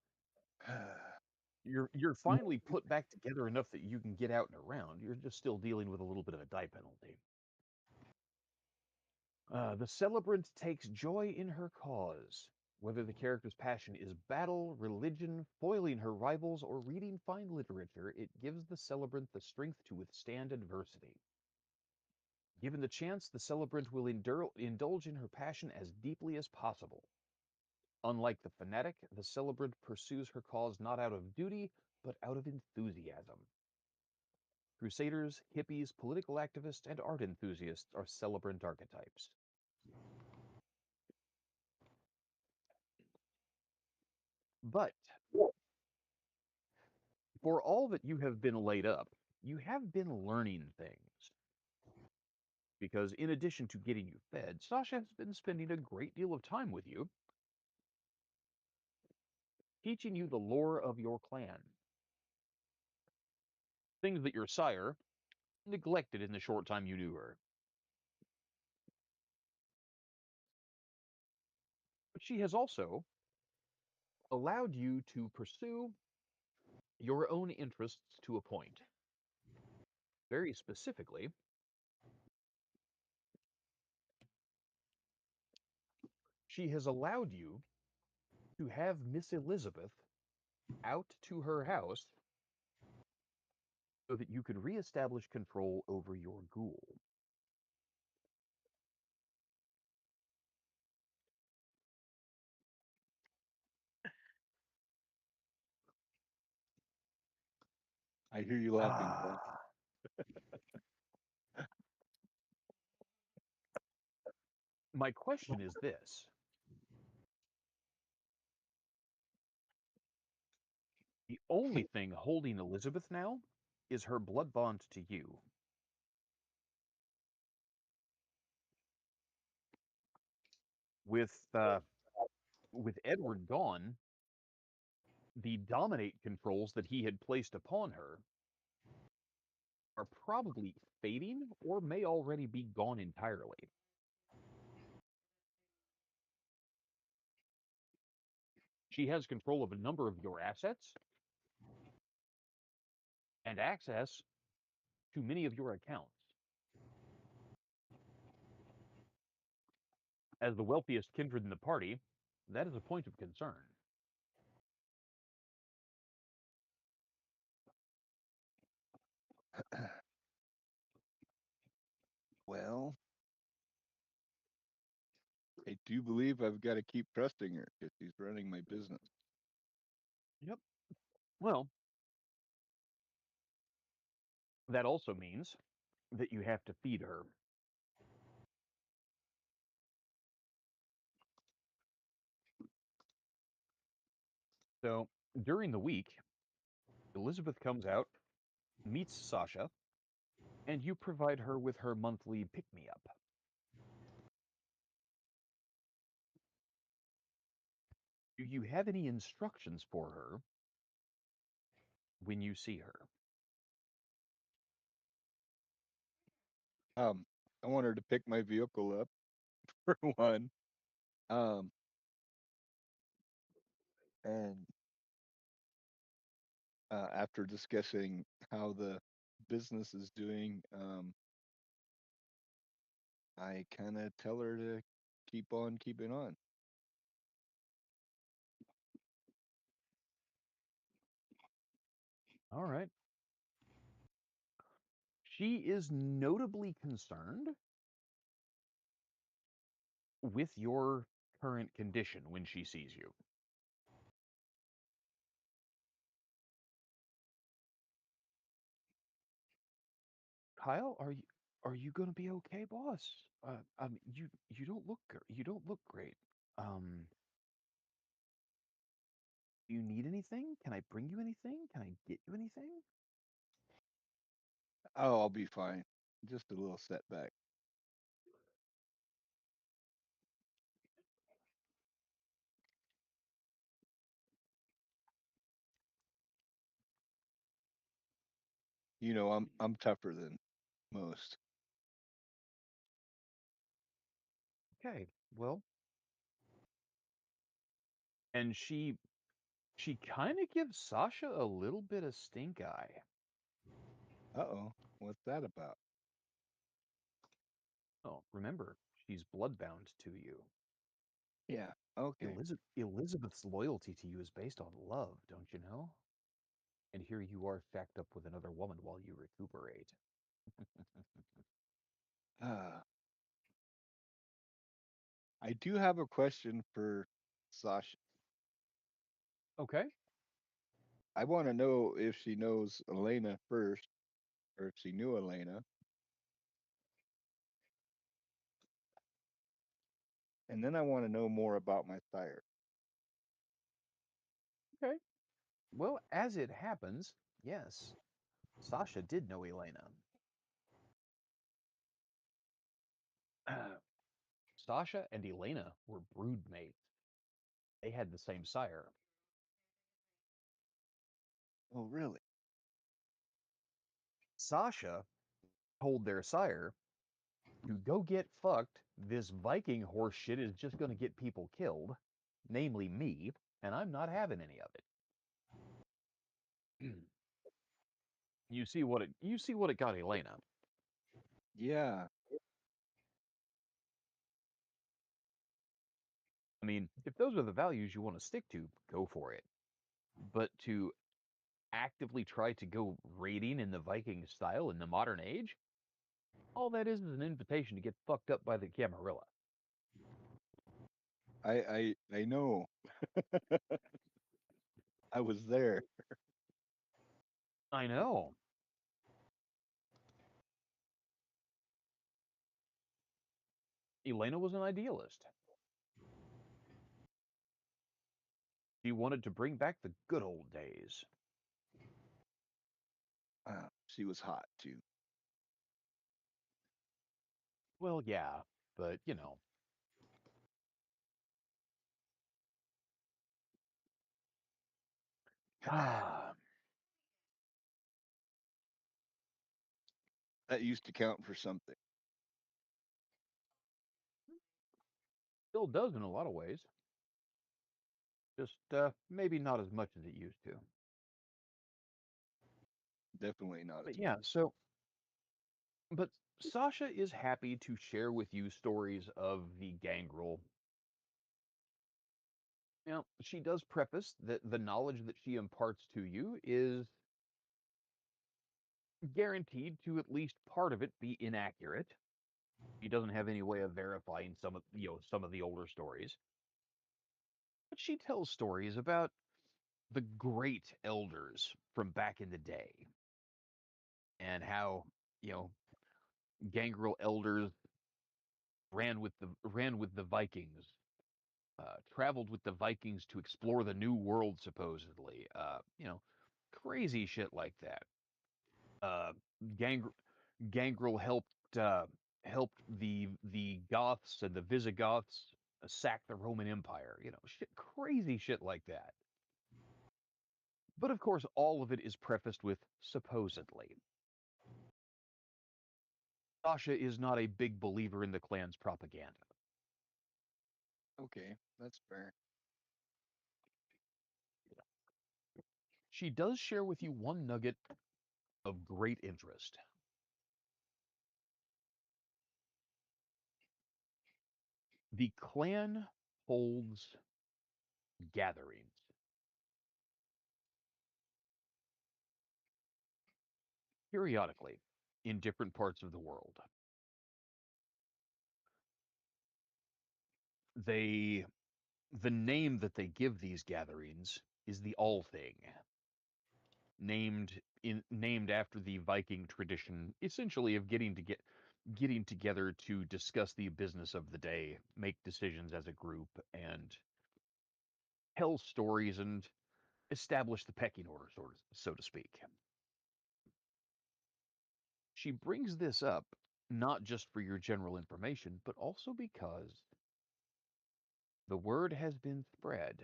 you're finally put back together enough that you can get out and around. You're just still dealing with a little bit of a die penalty. The celebrant takes joy in her cause. Whether the character's passion is battle, religion, foiling her rivals, or reading fine literature, it gives the celebrant the strength to withstand adversity. Given the chance, the celebrant will indulge in her passion as deeply as possible. Unlike the fanatic, the celebrant pursues her cause not out of duty, but out of enthusiasm. Crusaders, hippies, political activists, and art enthusiasts are celebrant archetypes. But for all that you have been laid up, you have been learning things. Because in addition to getting you fed, Sasha has been spending a great deal of time with you, teaching you the lore of your clan. Things that your sire neglected in the short time you knew her. But she has also allowed you to pursue your own interests to a point. Very specifically, she has allowed you to have Miss Elizabeth out to her house so that you could reestablish control over your ghoul. I hear you laughing, Glenn. My question is this. The only thing holding Elizabeth now is her blood bond to you. With Edward gone, the dominate controls that he had placed upon her are probably fading or may already be gone entirely. She has control of a number of your assets and access to many of your accounts. As the wealthiest kindred in the party, That is a point of concern. Well, I do believe I've got to keep trusting her if she's running my business. Yep. Well, that also means that you have to feed her. So during the week, Elizabeth comes out, meets Sasha, and you provide her with her monthly pick me up. Do you have any instructions for her when you see her? I want her to pick my vehicle up for one. Um, and after discussing how the business is doing, I kind of tell her to keep on keeping on. All right. She is notably concerned with your current condition when she sees you. Kyle, are you going to be okay, boss? You don't look great. Um, do you need anything? Can I bring you anything? Can I get you anything? Oh, I'll be fine. Just a little setback. You know, I'm tougher than most. Okay. Well, and she kind of gives Sasha a little bit of stink eye. Uh-oh, what's that about? Oh, remember, she's bloodbound to you. Yeah, okay. Elizabeth's loyalty to you is based on love, don't you know? And here you are shacked up with another woman while you recuperate. Uh, I do have a question for Sasha. Okay. I want to know if she knows Elena first, or if she knew Elena. And then I want to know more about my sire. Okay. Well, as it happens, yes, Sasha did know Elena. Sasha and Elena were broodmates. They had the same sire. Oh, really? Sasha told their sire to go get fucked. This Viking horse shit is just going to get people killed, namely me, and I'm not having any of it. You see what it got Elena. Yeah. I mean, if those are the values you want to stick to, go for it. But to actively try to go raiding in the Viking style in the modern age, all that is an invitation to get fucked up by the Camarilla. I know. I was there. I know. Elena was an idealist. She wanted to bring back the good old days. She was hot too. Well, yeah, but ah, That used to count for something. still does in a lot of ways. Just maybe not as much as it used to. Definitely not But as yeah, but Sasha is happy to share with you stories of the gangrel Now, she does preface that the knowledge that she imparts to you is guaranteed to at least part of it be inaccurate. She doesn't have any way of verifying some of the older stories, but she tells stories about the great elders from back in the day and how you know gangrel elders ran with the Vikings, traveled with the Vikings to explore the New World, supposedly. Crazy shit like that. Uh, Gang- Gangrel helped the Goths and the Visigoths sack the Roman Empire. Shit, crazy shit like that. But of course, all of it is prefaced with supposedly. Sasha is not a big believer in the clan's propaganda. Okay, that's fair. She does share with you one nugget of great interest. The clan holds gatherings. Periodically in different parts of the world. The name that they give these gatherings is the All Thing, named after the Viking tradition, essentially of getting together to discuss the business of the day, make decisions as a group, and tell stories and establish the pecking order, so to speak. She brings this up not just for your general information, but also because the word has been spread.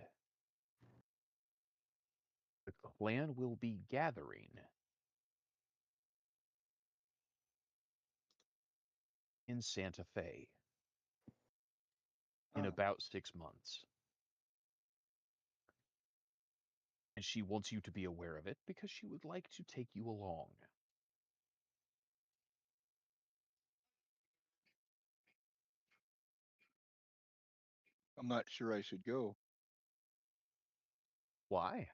The clan will be gathering in Santa Fe in Huh. about 6 months. And she wants you to be aware of it because she would like to take you along. I'm not sure I should go. Why?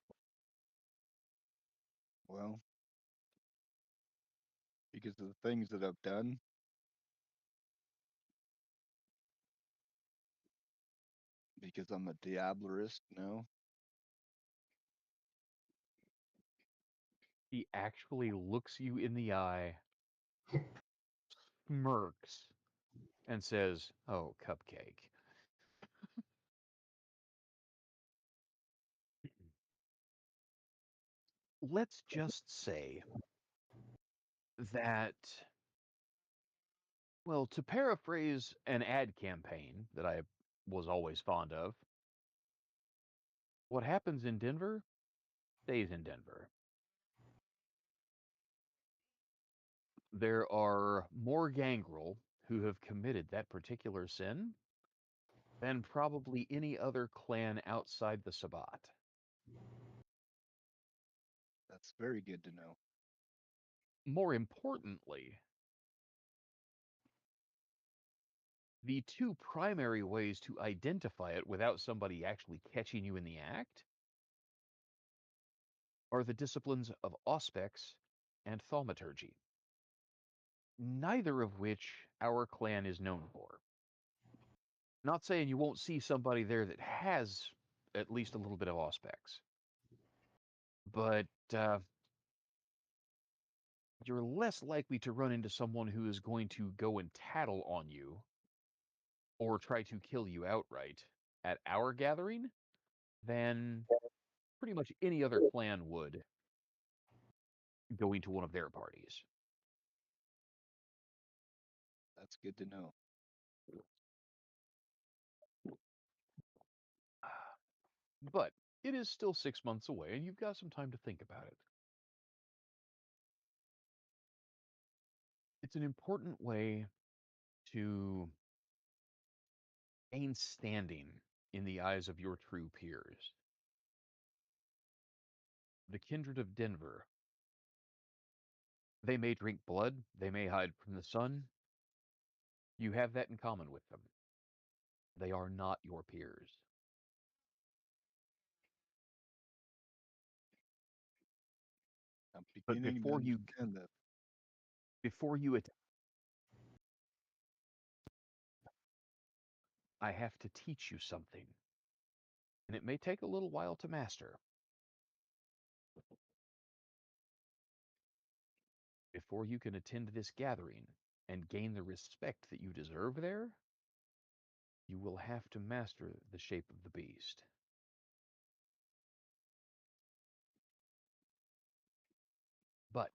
Well, because of the things that I've done, because I'm a diablerist now. He actually looks you in the eye, smirks, and says, "Oh, Cupcake." Let's just say that, well, to paraphrase an ad campaign that I was always fond of, what happens in Denver stays in Denver. There are more gangrel who have committed that particular sin than probably any other clan outside the Sabbat. That's very good to know. More importantly, the two primary ways to identify it without somebody actually catching you in the act are the disciplines of auspex and thaumaturgy, neither of which our clan is known for. Not saying you won't see somebody there that has at least a little bit of auspex, but you're less likely to run into someone who is going to go and tattle on you or try to kill you outright at our gathering than pretty much any other clan would going to one of their parties. That's good to know. But it is still 6 months away, and you've got some time to think about it. It's an important way to gain standing in the eyes of your true peers. The kindred of Denver, they may drink blood, they may hide from the sun. You have that in common with them. They are not your peers. I'm But beginning to understand that. before you I have to teach you something, and it may take a little while to master. Before you can attend this gathering and gain the respect that you deserve there, you will have to master the shape of the beast. But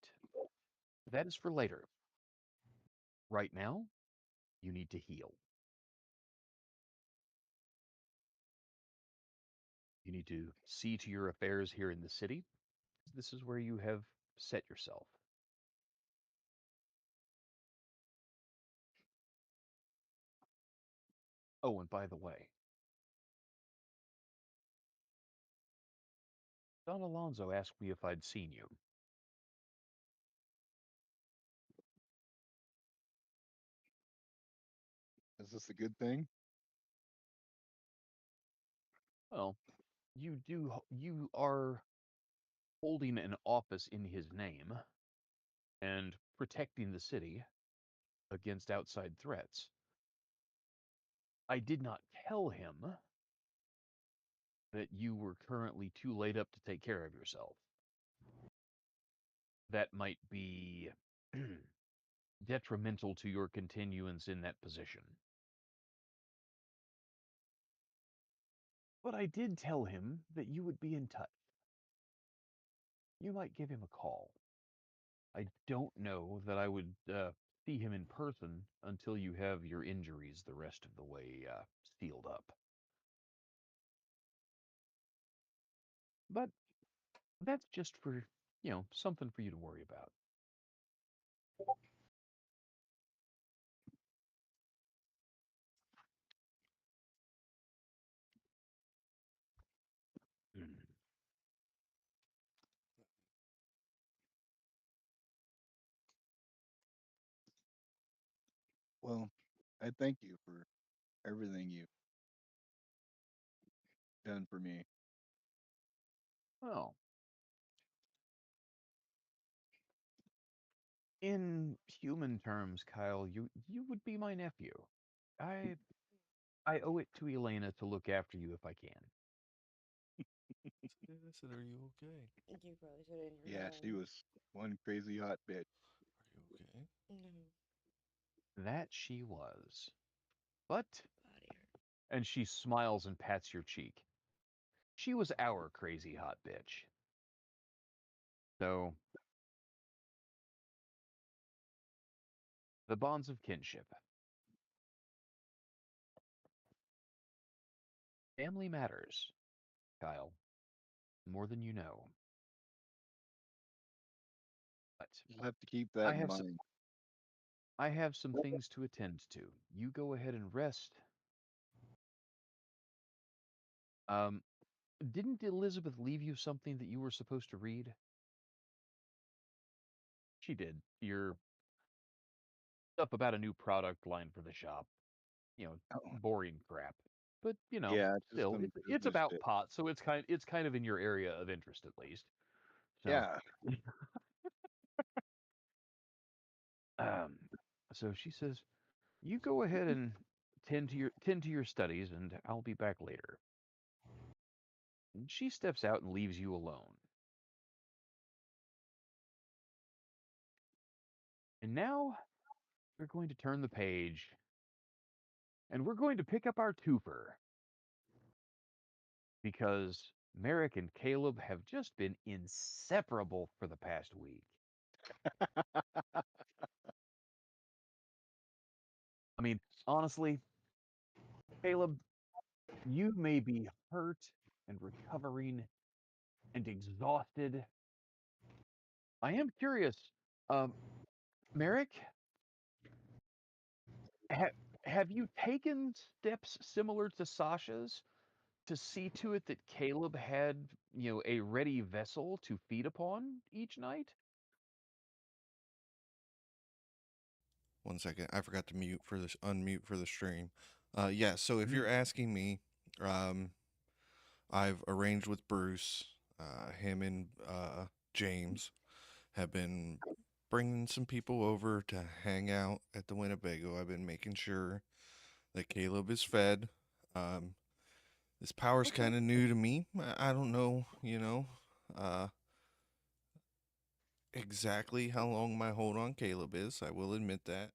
that is for later. Right now, you need to heal. You need to see to your affairs here in the city. This is where you have set yourself. Oh, and by the way, Don Alonso asked me if I'd seen you. Is this a good thing? Well, you are holding an office in his name and protecting the city against outside threats. I did not tell him that you were currently too laid up to take care of yourself. That might be detrimental to your continuance in that position. But I did tell him that you would be in touch. You might give him a call. I don't know that I would see him in person until you have your injuries the rest of the way sealed up. But that's just for, something for you to worry about. Mm. Well, I thank you for everything you've done for me. Well, in human terms, Kyle, you would be my nephew. I I owe it to Elena to look after you if I can. I said, "Are you okay? You probably should have heard Yeah, she that. was one crazy hot bitch. Are you okay?" No, That she was. But, body hurt. and she smiles and pats your cheek. She was our crazy hot bitch. So, the bonds of kinship. Family matters, Kyle, more than you know. But You'll have to keep that I in have some, mind. I have some things to attend to. You go ahead and rest. Um, didn't Elizabeth leave you something that you were supposed to read? She did. Your stuff about a new product line for the shop. Oh, Boring crap. But yeah, just still, some it's business about shit. pot, so it's kind of in your area of interest at least. So, Yeah, um, so she says, "You go ahead and tend to your studies, and I'll be back later." And she steps out and leaves you alone. And now we're going to turn the page, and we're going to pick up our twofer because Merrick and Caleb have just been inseparable for the past week. I mean, honestly, Caleb, you may be hurt and recovering and exhausted. I am curious, um, Merrick, ha- have you taken steps similar to Sasha's to see to it that Caleb had, a ready vessel to feed upon each night? 1 second. I forgot to mute for this unmute for the stream. Yeah, so if you're Mhm. asking me, um, I've arranged with Bruce, him and James. have been bringing some people over to hang out at the Winnebago. I've been making sure that Caleb is fed. Um, this power's Okay. kind of new to me. I don't know, uh, exactly how long my hold on Caleb is. I will admit that.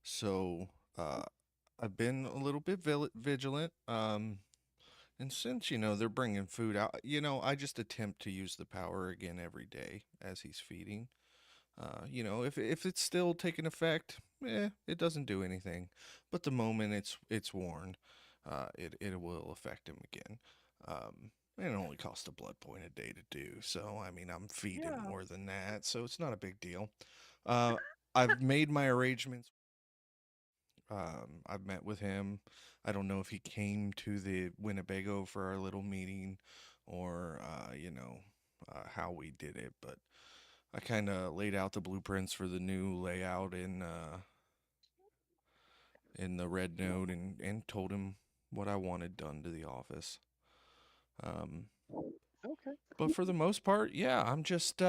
So, I've been a little bit vigilant. And since, they're bringing food out, I just attempt to use the power again every day as he's feeding. If it's still taking effect, it doesn't do anything. But the moment it's worn, it will affect him again. And it only costs a blood point a day to do. So I mean, I'm feeding Yeah. more than that, so it's not a big deal. Uh, I've made my arrangements. I've met with him. I don't know if he came to the Winnebago for our little meeting, or how we did it, but I kind of laid out the blueprints for the new layout in the red note, and told him what I wanted done to the office. Um, Okay. but for the most part, yeah, I'm just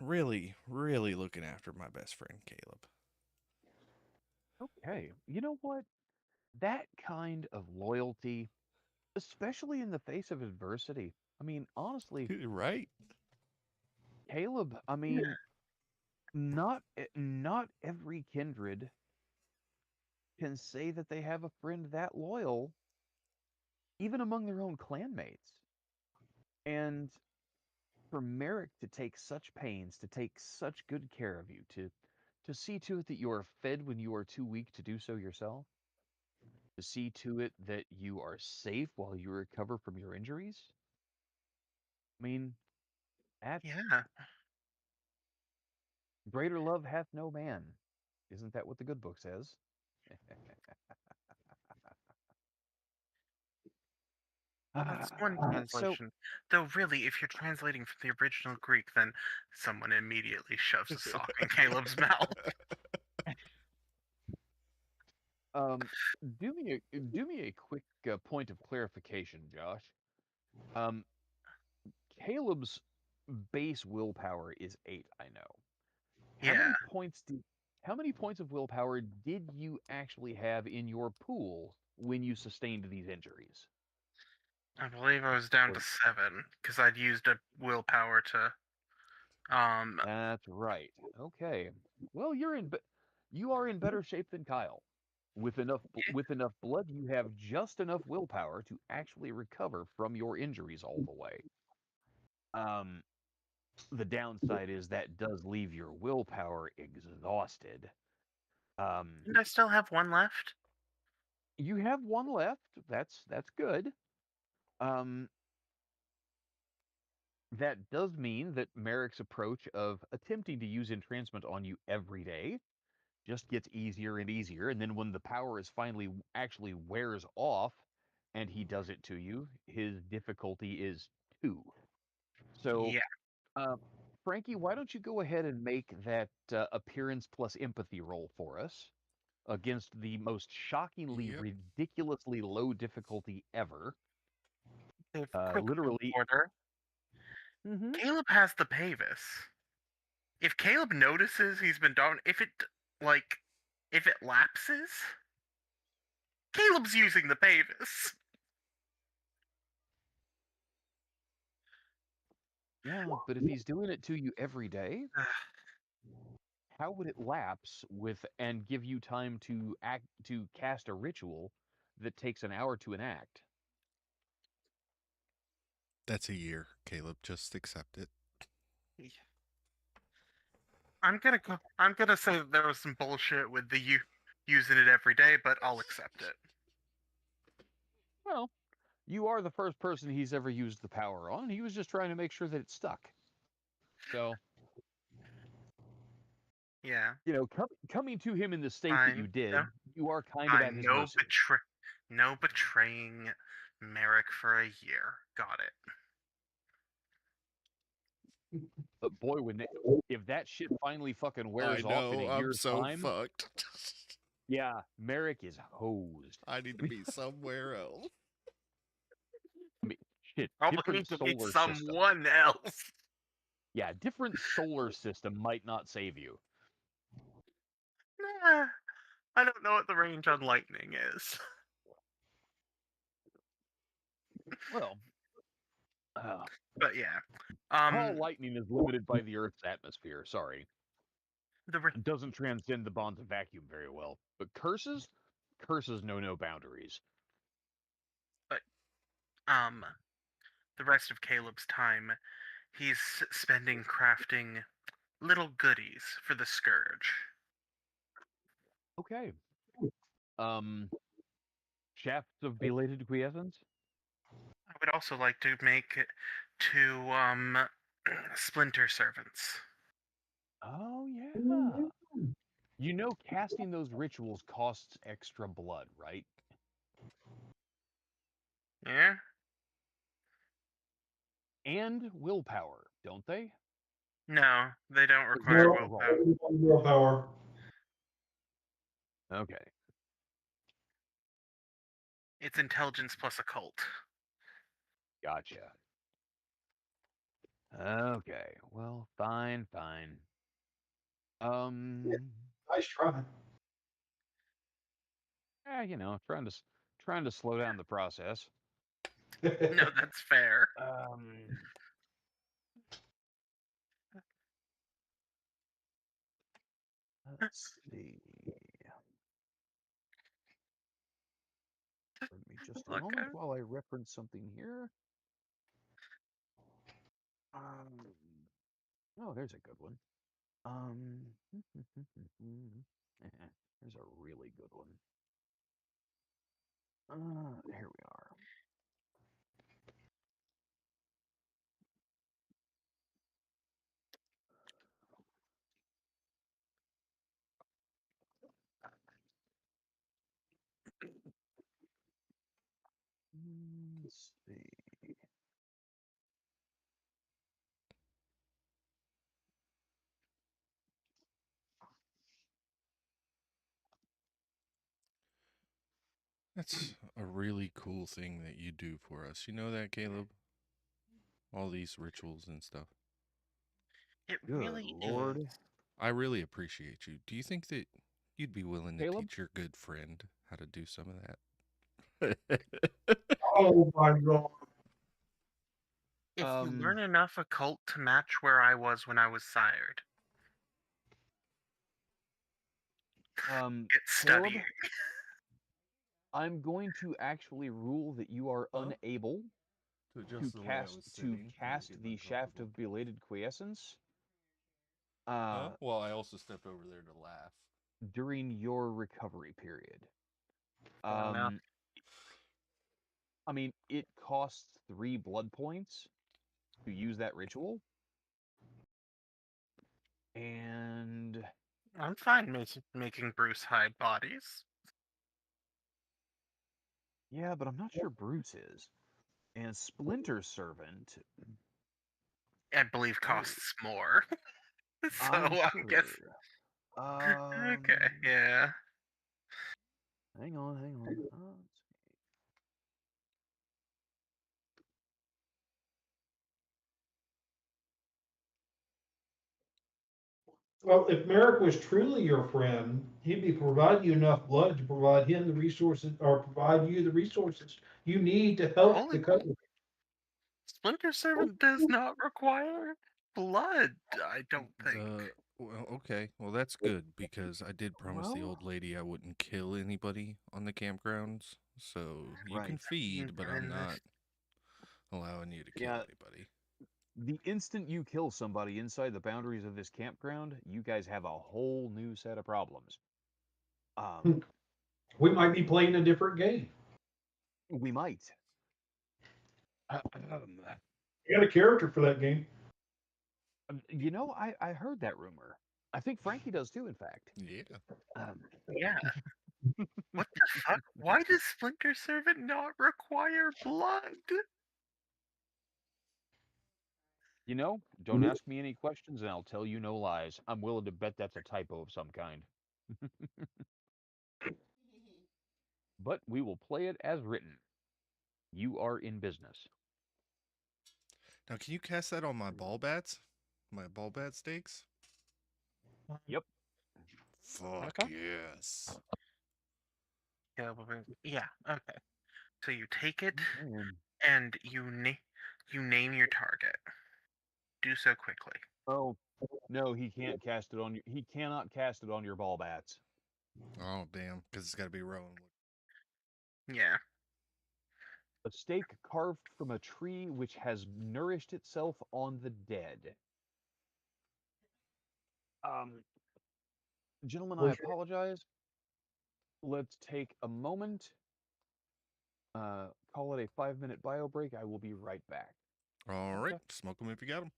really, really looking after my best friend Caleb. Okay. You know what? That kind of loyalty, especially in the face of adversity. I mean, honestly, Right? Caleb, I mean, not every kindred can say that they have a friend that loyal, even among their own clanmates. And for Merrick to take such pains, to take such good care of you, to see to it that you are fed when you are too weak to do so yourself, to see to it that you are safe while you recover from your injuries. I mean, that's Yeah. greater love hath no man. Isn't that what the good book says? That's one So, translation. Though really, if you're translating from the original Greek, then someone immediately shoves a sock in Caleb's mouth. um, do me a quick point of clarification, Josh. Um, Caleb's base willpower is 8, I know. How Yeah, many points did how many points of willpower did you actually have in your pool when you sustained these injuries? I believe I was down to Was 7 because I'd used a willpower to. That's right. Okay. Well, you are in better shape than Kyle. With enough blood, you have just enough willpower to actually recover from your injuries all the way. Um, the downside is that does leave your willpower exhausted. Um, And I still have 1 left. you have one left. That's good. Um, that does mean that Merrick's approach of attempting to use entrancement on you every day just gets easier and easier. And then when the power is finally actually wears off and he does it to you, his difficulty is 2. So, Yeah, uh, Frankie, why don't you go ahead and make that appearance plus empathy roll for us against the most shockingly, Yep. ridiculously low difficulty ever? quick Literally. order. Hmm. Caleb has the Pavis. If Caleb notices he's been done, like, if it lapses, Caleb's using the Pavis. Yeah, but if he's doing it to you every day, how would it lapse with and give you time to cast a ritual that takes an hour to enact? That's a year, Caleb. Just accept it. I'm gonna say that there was some bullshit with the using it every day, but I'll accept it. Well, you are the first person he's ever used the power on. He was just trying to make sure that it stuck. So, Yeah, coming to him in the state that fine. you did, No, you are kind of at fine. his mercy. No betraying Merrick for a year. Got it. But boy, if that shit finally fucking I wears off in a know. I'm year's so time, fucked. yeah, Merrick is hosed. I need to be somewhere else. I mean, shit, I'll different need to meet solar system. someone else. Yeah, different solar system might not save you. Nah, I don't know what the range on lightning is. Well, uh, But yeah. all lightning is limited by the Earth's atmosphere. Sorry, The re- it doesn't transcend the bonds of vacuum very well. But curses know no boundaries. but the rest of Caleb's time, he's spending crafting little goodies for the Scourge. Okay. Um, shafts of belated quiescence. I would also like to make 2 splinter servants. Oh yeah. You know, casting those rituals costs extra blood, right? Yeah? And willpower, don't they? No, they don't Or is it require just a No, roll? willpower. willpower. Okay, It's intelligence plus occult. gotcha. Okay, well, fine. Um, Nice try. yeah, you know, trying to slow down the process. No, that's fair. Um, let's see. Give me just a Okay. moment while I reference something here. Um, oh, there's a good one. Um, there's a really good one. Here we are. Let's see. That's a really cool thing that you do for us. You know that, Caleb? All these rituals and stuff. It Good really is. Lord. I really appreciate you. Do you think that you'd be willing to Caleb? teach your good friend how to do some of that? Oh my god. If you Um, learn enough occult to match where I was when I was sired, it's Caleb, studying. I'm going to actually rule that you are Huh? unable To adjust the way I was to sitting, I had to cast get the myself a shaft book. of belated quiescence Huh? Well, I also stepped over there to laugh. during your recovery period. Fair enough. Um, I mean, it costs 3 blood points to use that ritual, and I'm fine making Bruce hide bodies. yeah, but I'm not sure Bruce is. And Splinter Servant, I believe oh, costs more. So I'm I guess. sure. Okay, yeah. Hang on. Well, if Merrick was truly your friend, he'd be providing you enough blood to provide him the resources or provide you the resources you need to help the Holy couple. Splinter Servant does not require blood, I don't think. Well, okay. Well, that's good because I did promise the Well, old lady I wouldn't kill anybody on the campgrounds. So you can right. feed, but I'm Doing not this. allowing you to kill Yeah, anybody. the instant you kill somebody inside the boundaries of this campground, you guys have a whole new set of problems. Um, We might be playing a different game. we might. You got a character for that game. You know, I heard that rumor. I think Frankie does too, in fact. Yeah. Um, Yeah. What the fuck? Why does Splinter Servant not require blood? you know, don't ask me any questions and I'll tell you no lies. I'm willing to bet that's a typo of some kind. But we will play it as written. You are in business. Now, can you cast that on my ball bats? My ball bat steaks? Yep. Fuck Okay. yes. Yeah. Okay. So you take it Man. and you name your target. Do so quickly. Oh, no, he can't cast it on you. He cannot cast it on your ball bats. Oh damn, because it's got to be Rowan. Yeah. A stake carved from a tree which has nourished itself on the dead. Gentlemen, I apologize. Let's take a moment. Call it a 5-minute bio break. I will be right back. All right, smoke them if you got them.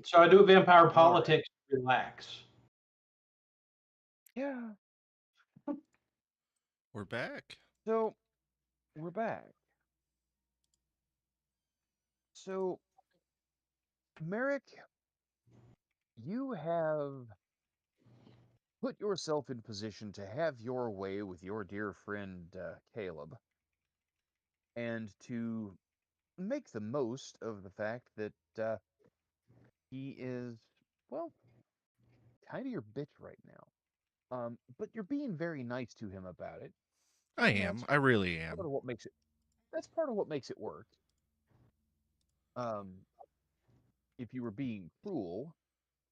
So I do vampire right. politics to relax. Yeah. We're back. So we're back. So Merrick, you have put yourself in position to have your way with your dear friend Caleb, and to make the most of the fact that he is, well, kind of your bitch right now. But you're being very nice to him about it, I and am. that's I really part am. of what makes it. That's part of what makes it work. Um, if you were being cruel,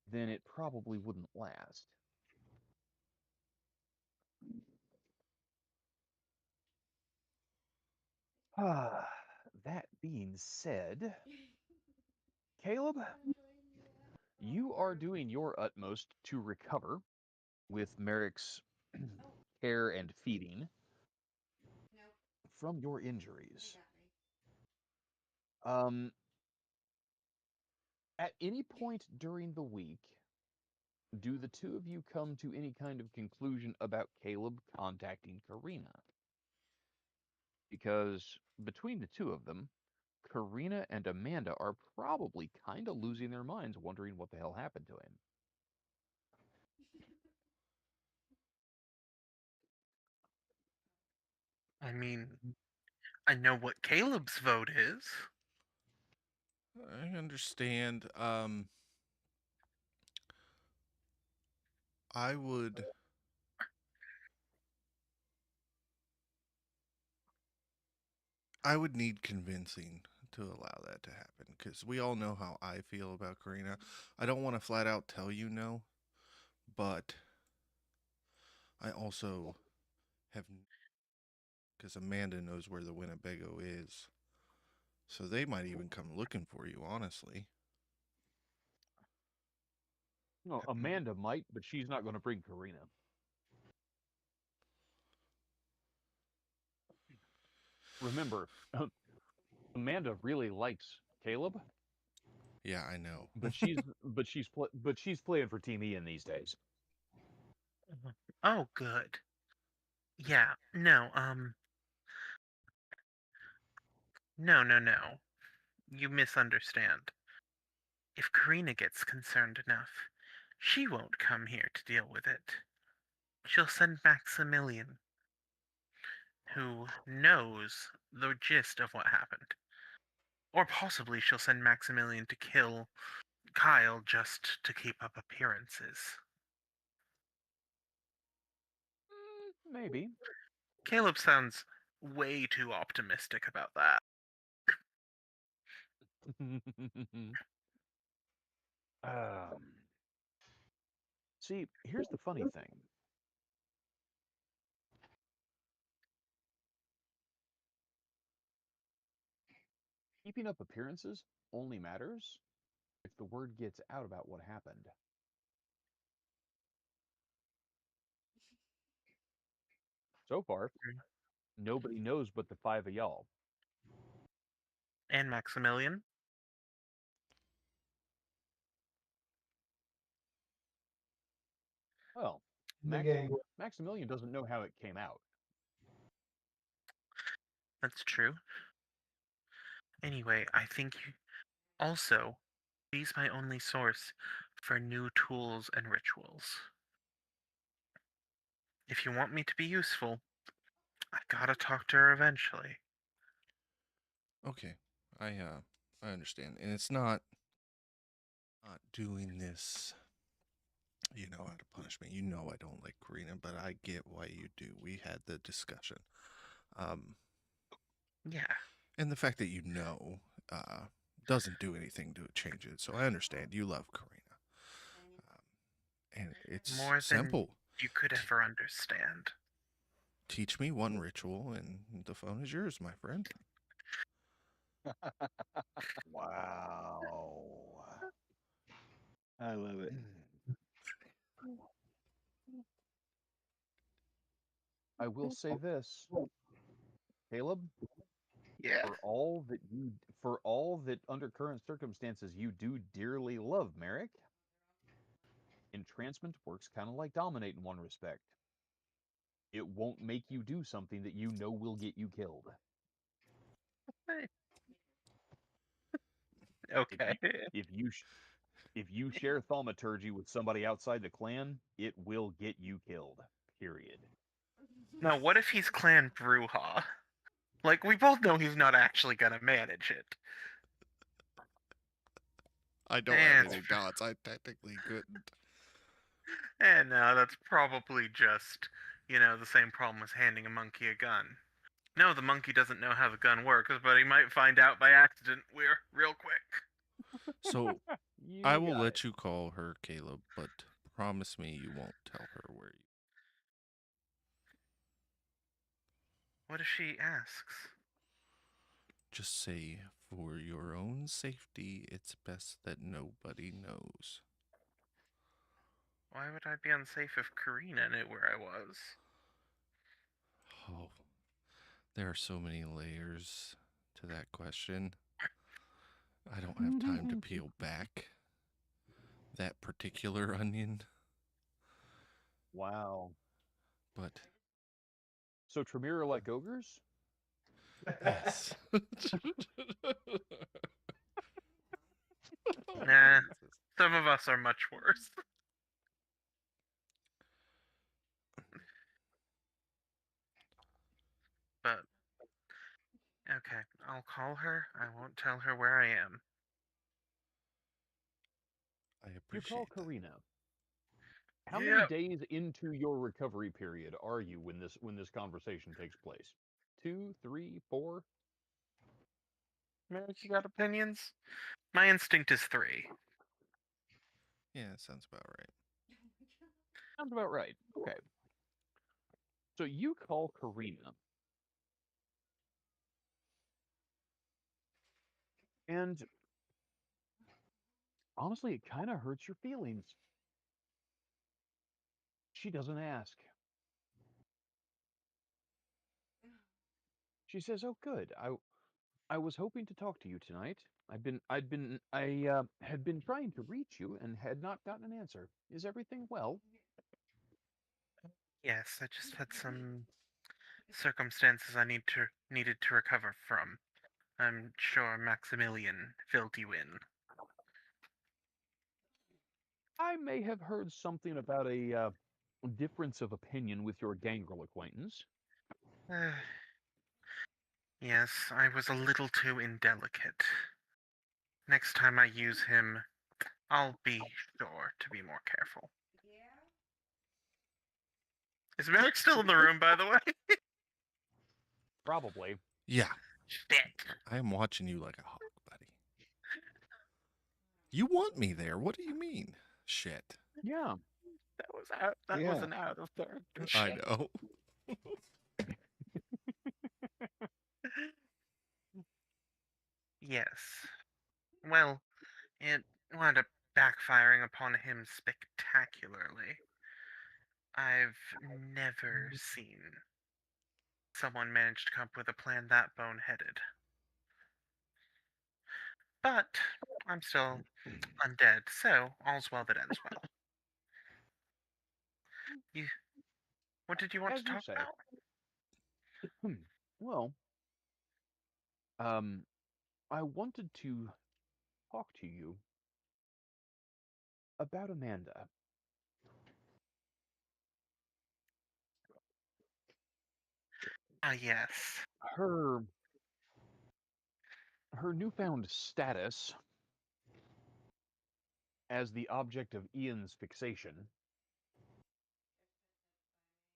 then it probably wouldn't last. Ah, that being said, Caleb, you are doing your utmost to recover with Merrick's care and feeding from your injuries. Um, at any point during the week, do the two of you come to any kind of conclusion about Caleb contacting Karina? Because between the two of them, Karina and Amanda are probably kind of losing their minds wondering what the hell happened to him. I mean, I know what Caleb's vote is. I understand. I would. I would need convincing to allow that to happen because we all know how I feel about Karina. I don't want to flat out tell you no, but I also have because Amanda knows where the Winnebago is, so they might even come looking for you. Honestly, No, Amanda might, but she's not going to bring Karina. Remember, Amanda really likes Caleb, yeah, I know. but she's playing for Team Ian these days. Oh, good. Yeah, no, no, no, no. You misunderstand. If Karina gets concerned enough, she won't come here to deal with it. She'll send Maximilian, who knows the gist of what happened. Or possibly she'll send Maximilian to kill Kyle just to keep up appearances. Maybe. Caleb sounds way too optimistic about that. um, see, here's the funny thing. Keeping up appearances only matters if the word gets out about what happened. So far, nobody knows but the five of y'all. And Maximilian? Well, The gang. Maximilian doesn't know how it came out. That's true. Anyway, I think also, she's my only source for new tools and rituals. If you want me to be useful, I gotta talk to her eventually. Okay, I understand, and it's not doing this. You know how to punish me. You know I don't like Karina, but I get why you do. We had the discussion. Um, Yeah, and the fact that you know uh, doesn't do anything to change it. So I understand you love Karina. And it's more than simple. you could ever understand. Teach me one ritual, and the phone is yours, my friend. Wow. I love it. I will say this, Caleb, Yeah. For all that under current circumstances you do dearly love, Merrick, entrancement works kind of like dominate in one respect. It won't make you do something that you know will get you killed. Okay. If you sh- if you share thaumaturgy with somebody outside the clan, it will get you killed. Period. Now, what if he's Clan Bruja? Like, we both know he's not actually gonna manage it. I don't have And, any dots. I technically couldn't. and no, that's probably just, the same problem as handing a monkey a gun. No, the monkey doesn't know how the gun works, but he might find out by accident real quick. So You I will got let it. you call her Caleb, but promise me you won't tell her where you. What if she asks? Just say, for your own safety, it's best that nobody knows. Why would I be unsafe if Karina knew where I was? Oh, there are so many layers to that question. I don't have time to peel back that particular onion, Wow. but So Tremere are like ogres? yes. Oh, Nah, Jesus. some of us are much worse. But, okay, I'll call her. I won't tell her where I am. I You call appreciate that. Karina. How many Yep. days into your recovery period are you when this conversation takes place? 2, 3, 4? Merrick, you got opinions? My instinct is 3. Yeah, that sounds about right. Sounds about right. Okay. So you call Karina. And honestly, it kind of hurts your feelings. She doesn't ask. She says, "Oh, good. I was hoping to talk to you tonight. I had been trying to reach you and had not gotten an answer. Is everything well?" Yes, I just had some circumstances I needed to recover from. I'm sure Maximilian filled you in. I may have heard something about a difference of opinion with your gangrel acquaintance. Yes, I was a little too indelicate. Next time I use him, I'll be sure to be more careful. Is Merrick still in the room, by the way? Probably. Yeah, Shit. I am watching you like a hawk, buddy. You want me there. What do you mean? Shit. Yeah. That was Yeah. an out of character I shit. know. Yes. Well, it wound up backfiring upon him spectacularly. I've never seen someone manage to come up with a plan that boneheaded. But I'm still undead, so all's well that ends well. You, what did you want to As you talk say. about? Well, um, I wanted to talk to you about Amanda. Ah, yes. Her her newfound status as the object of Ian's fixation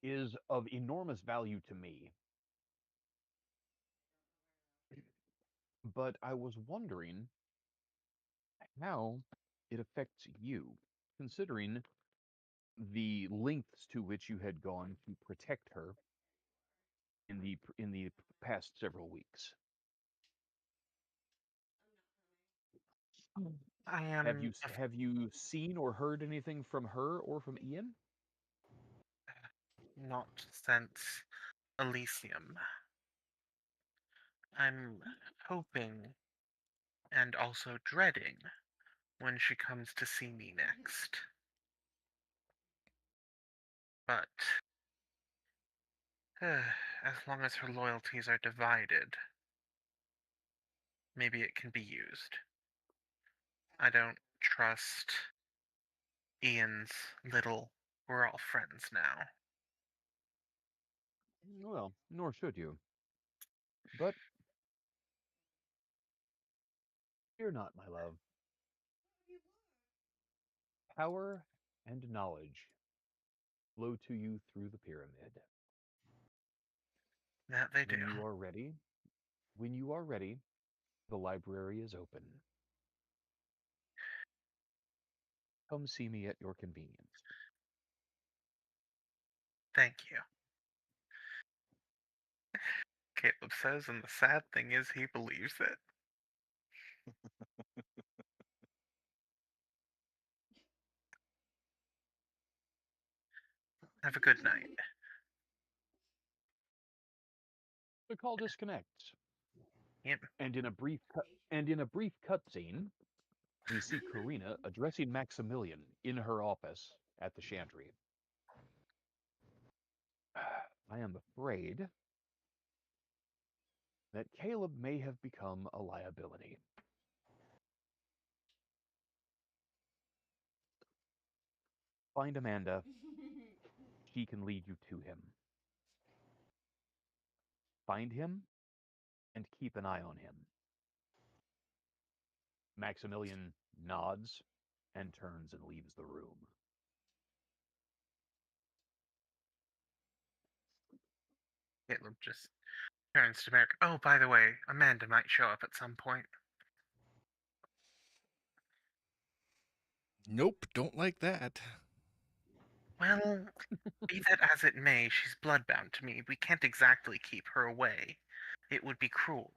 is of enormous value to me. But I was wondering how it affects you, considering the lengths to which you had gone to protect her in the past several weeks. I am Have you seen or heard anything from her or from Ian? not since Elysium. I'm hoping and also dreading when she comes to see me next. But as long as her loyalties are divided, maybe it can be used. I don't trust Ian's little. We're all friends now. Well, nor should you. But fear not, my love. Power and knowledge flow to you through the pyramid. That they do. When you are ready, when you are ready, the library is open. Come see me at your convenience. Thank you. Caleb says, and the sad thing is he believes it. Have a good night. The call disconnects, Yep. and in a brief cutscene, we see Karina addressing Maximilian in her office at the Chantry. I am afraid that Caleb may have become a liability. Find Amanda. She can lead you to him. Find him and keep an eye on him. Maximilian nods and turns and leaves the room. Caleb just turns to Merrick. Oh, by the way, Amanda might show up at some point. Nope, don't like that. Well, be that as it may, she's bloodbound to me. We can't exactly keep her away. It would be cruel.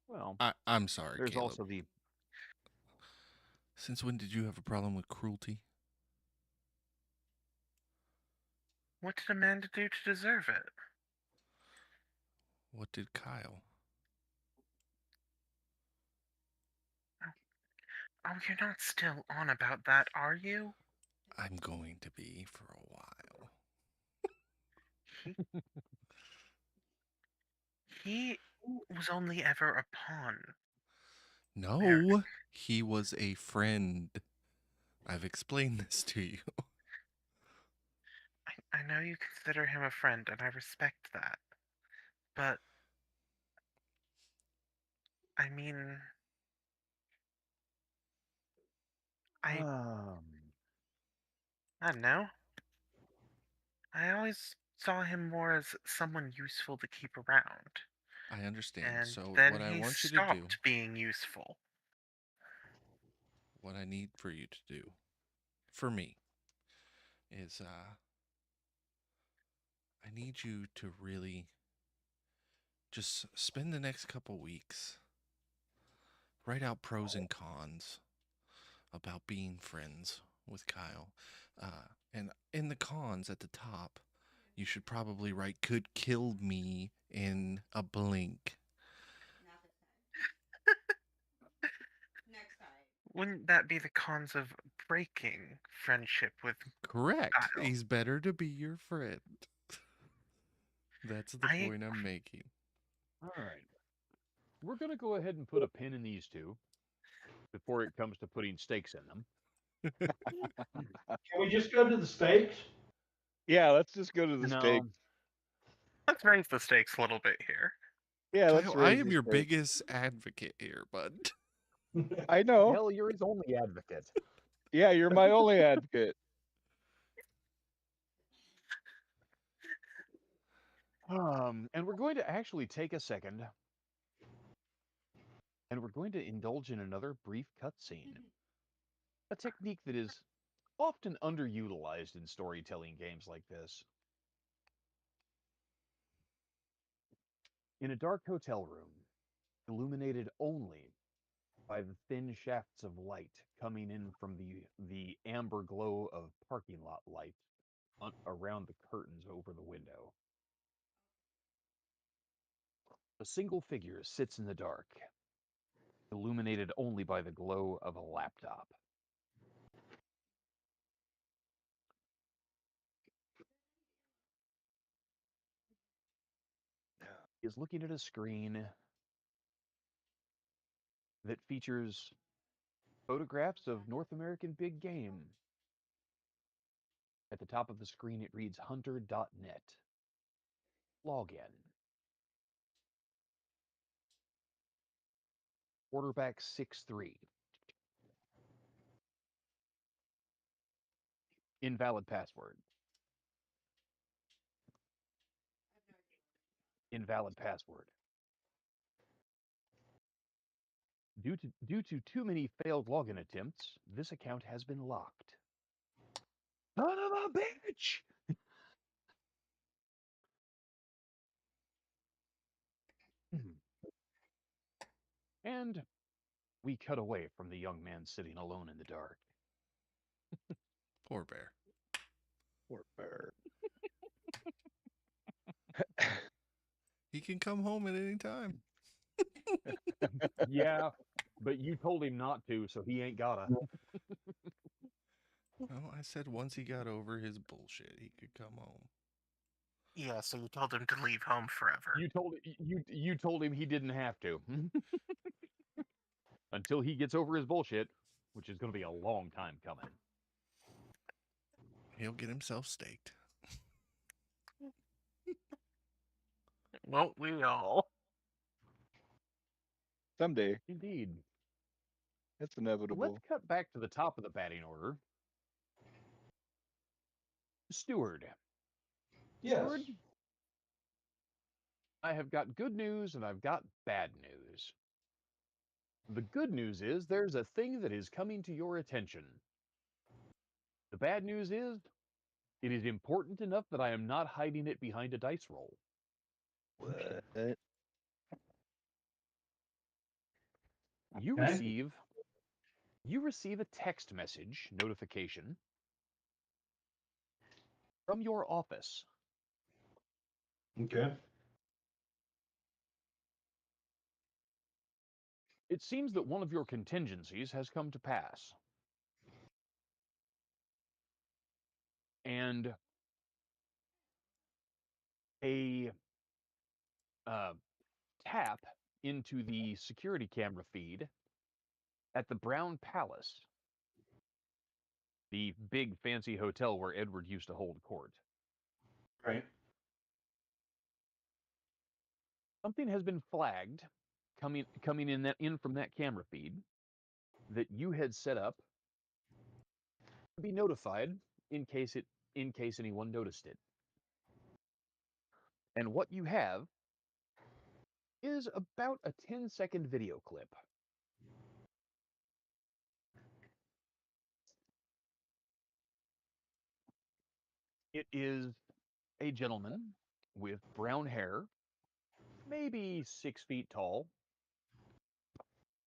Well, I'm sorry, there's Caleb. also the Since when did you have a problem with cruelty? What did Amanda do to deserve it? What did Kyle? Oh, you're not still on about that, are you? I'm going to be for a while. He, he was only ever a pawn. Merrick. No, he was a friend. I've explained this to you. I know you consider him a friend, and I respect that. But, I mean, I I don't know. I always saw him more as someone useful to keep around. I understand. And So then what I he want you to do, stopped being useful. what I need for you to do, for me, is I need you to really just spend the next couple weeks, write out pros and cons about being friends with Kyle. And in the cons at the top, you should probably write could kill me in a blink. Wouldn't that be the cons of breaking friendship with Correct. Kyle? He's better to be your friend. That's the I point I'm making. all right. We're going to go ahead and put a pin in these two before it comes to putting stakes in them. Can we just go to the stakes? Yeah, let's just go to the No, stakes. let's raise the stakes a little bit here. Yeah, let's Kyle, I raise am the your stakes. biggest advocate here, bud. I know. hell, you're his only advocate. Yeah, you're my only advocate. And we're going to actually take a second and we're going to indulge in another brief cutscene. A technique that is often underutilized in storytelling games like this. In a dark hotel room, illuminated only by the thin shafts of light coming in from the amber glow of parking lot lights around the curtains over the window. A single figure sits in the dark, illuminated only by the glow of a laptop. He is looking at a screen that features photographs of North American big game. At the top of the screen, it reads hunter.net. Login. Quarterback 6'3". Invalid password. Invalid password. Due to too many failed login attempts, this account has been locked. Son of a bitch! And we cut away from the young man sitting alone in the dark. Poor bear. Poor bear. He can come home at any time. Yeah, but you told him not to, so he ain't gotta. Well, I said once he got over his bullshit, he could come home. Yeah, so you told him to leave home forever. You told him he didn't have to. Until he gets over his bullshit, which is going to be a long time coming. He'll get himself staked. Won't we all? Someday. Indeed. It's So inevitable. let's cut back to the top of the batting order. Steward. Yes. Steward, I have got good news and I've got bad news. The good news is there's a thing that is coming to your attention. The bad news is it is important enough that I am not hiding it behind a dice roll. What? You Okay. receive a text message notification from your office. Okay. It seems that one of your contingencies has come to pass. And a tap into the security camera feed at the Brown Palace, the big fancy hotel where Edward used to hold court. Right. Something has been flagged coming in from that camera feed that you had set up to be notified in case anyone noticed it. And what you have is about a 10-second video clip. It is a gentleman with brown hair, maybe 6 feet tall.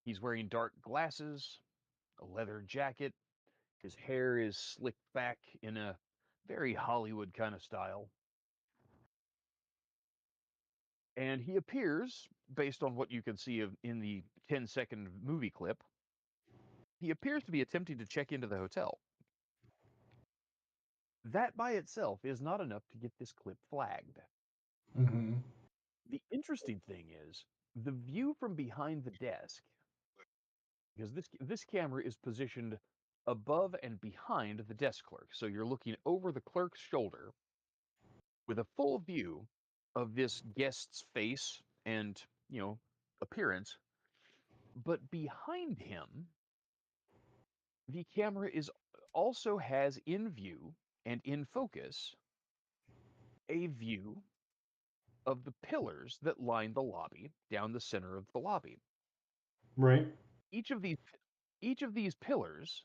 He's wearing dark glasses, a leather jacket. His hair is slicked back in a very Hollywood kind of style. And he appears, based on what you can see in the 10-second movie clip, he appears to be attempting to check into the hotel. That by itself is not enough to get this clip flagged. Mm-hmm. The interesting thing is the view from behind the desk, because this camera is positioned above and behind the desk clerk. So you're looking over the clerk's shoulder with a full view of this guest's face and, appearance. But behind him, the camera also has in view and in focus a view of the pillars that line the lobby down the center of the lobby. Right. Each of these pillars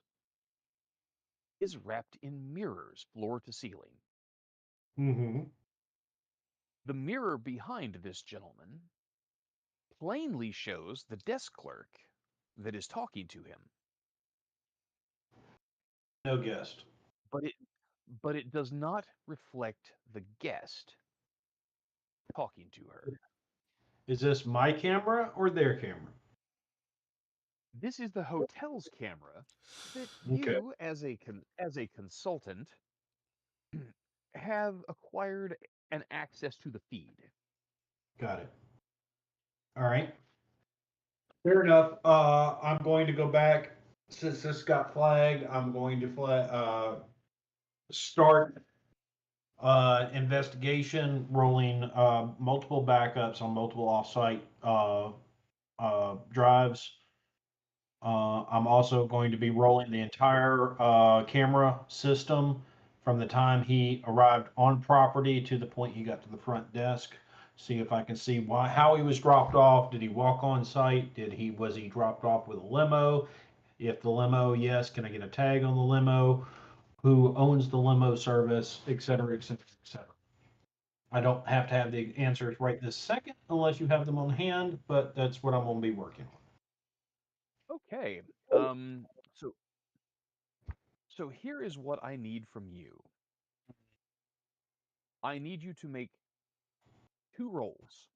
is wrapped in mirrors floor to ceiling. Mm-hmm. The mirror behind this gentleman plainly shows the desk clerk that is talking to him, No guest. but it does not reflect the guest talking to her. Is this my camera or their camera? This is the hotel's camera that Okay. you, as a consultant, have acquired an access to the feed. Got it. All right. Fair enough. I'm going to go back since this got flagged. I'm going to start investigation, rolling multiple backups on multiple offsite drives. I'm also going to be rolling the entire camera system from the time he arrived on property to the point he got to the front desk. See if I can see how he was dropped off. Did he walk on site? Was he dropped off with a limo? If the limo, yes, can I get a tag on the limo? Who owns the limo service, et cetera, et cetera, et cetera. I don't have to have the answers right this second unless you have them on hand, but that's what I'm going to be working on. Okay. So here is what I need from you. I need you to make 2 rolls.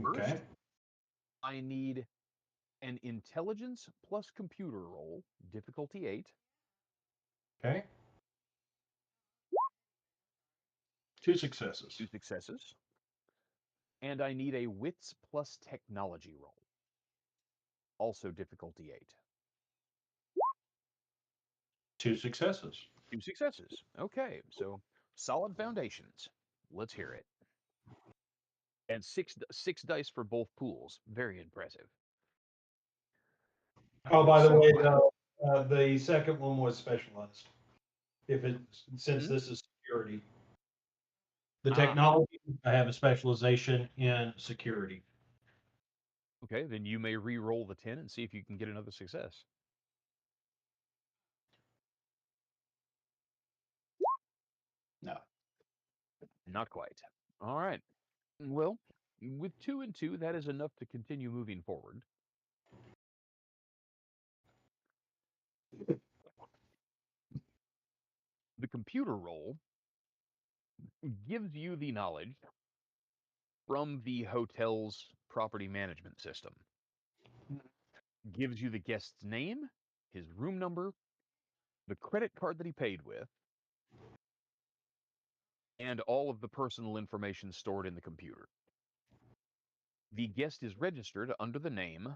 Okay. First, I need an intelligence plus computer roll, difficulty 8. Okay. 2 successes. 2 successes. And I need a wits plus technology roll, also difficulty 8. 2 successes. 2 successes. Okay, so solid foundations. Let's hear it. And six dice for both pools. Very impressive. Oh, by the So, way, the second one was specialized. Since this is security, the technology, I have a specialization in security. okay, then you may re-roll the 10 and see if you can get another success. No. Not quite. All right. Well, with 2 and 2, that is enough to continue moving forward. The computer roll gives you the knowledge from the hotel's property management system. Gives you the guest's name, his room number, the credit card that he paid with, and all of the personal information stored in the computer. The guest is registered under the name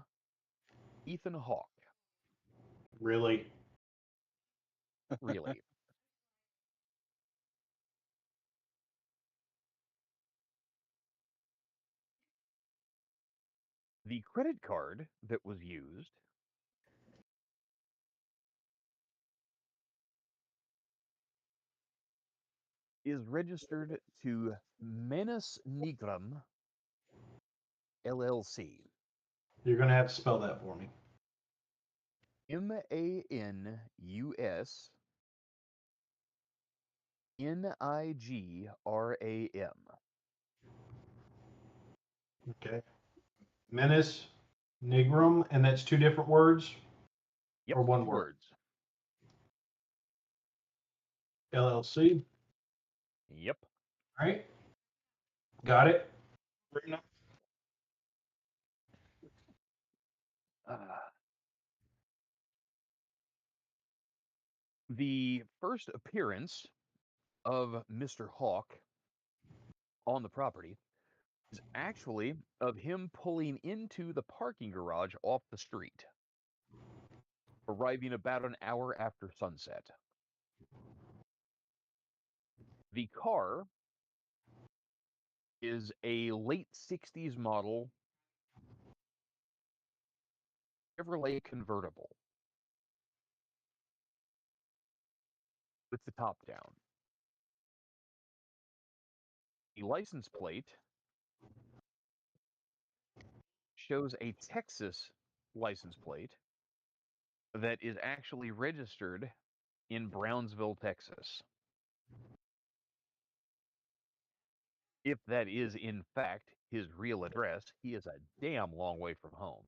Ethan Hawke. Really? Really. The credit card that was used is registered to Menace Nigram LLC. You're going to have to spell that for me. Manus Nigram. Okay. Menace Nigrum, and that's 2 different words Yep, or 1 2 word. words. LLC. Yep. All right. Got it. The first appearance of Mr. Hawke on the property is actually of him pulling into the parking garage off the street, arriving about an hour after sunset. The car is a late 60s model Chevrolet convertible with the top down. The license plate shows a Texas license plate that is actually registered in Brownsville, Texas. If that is, in fact, his real address, he is a damn long way from home.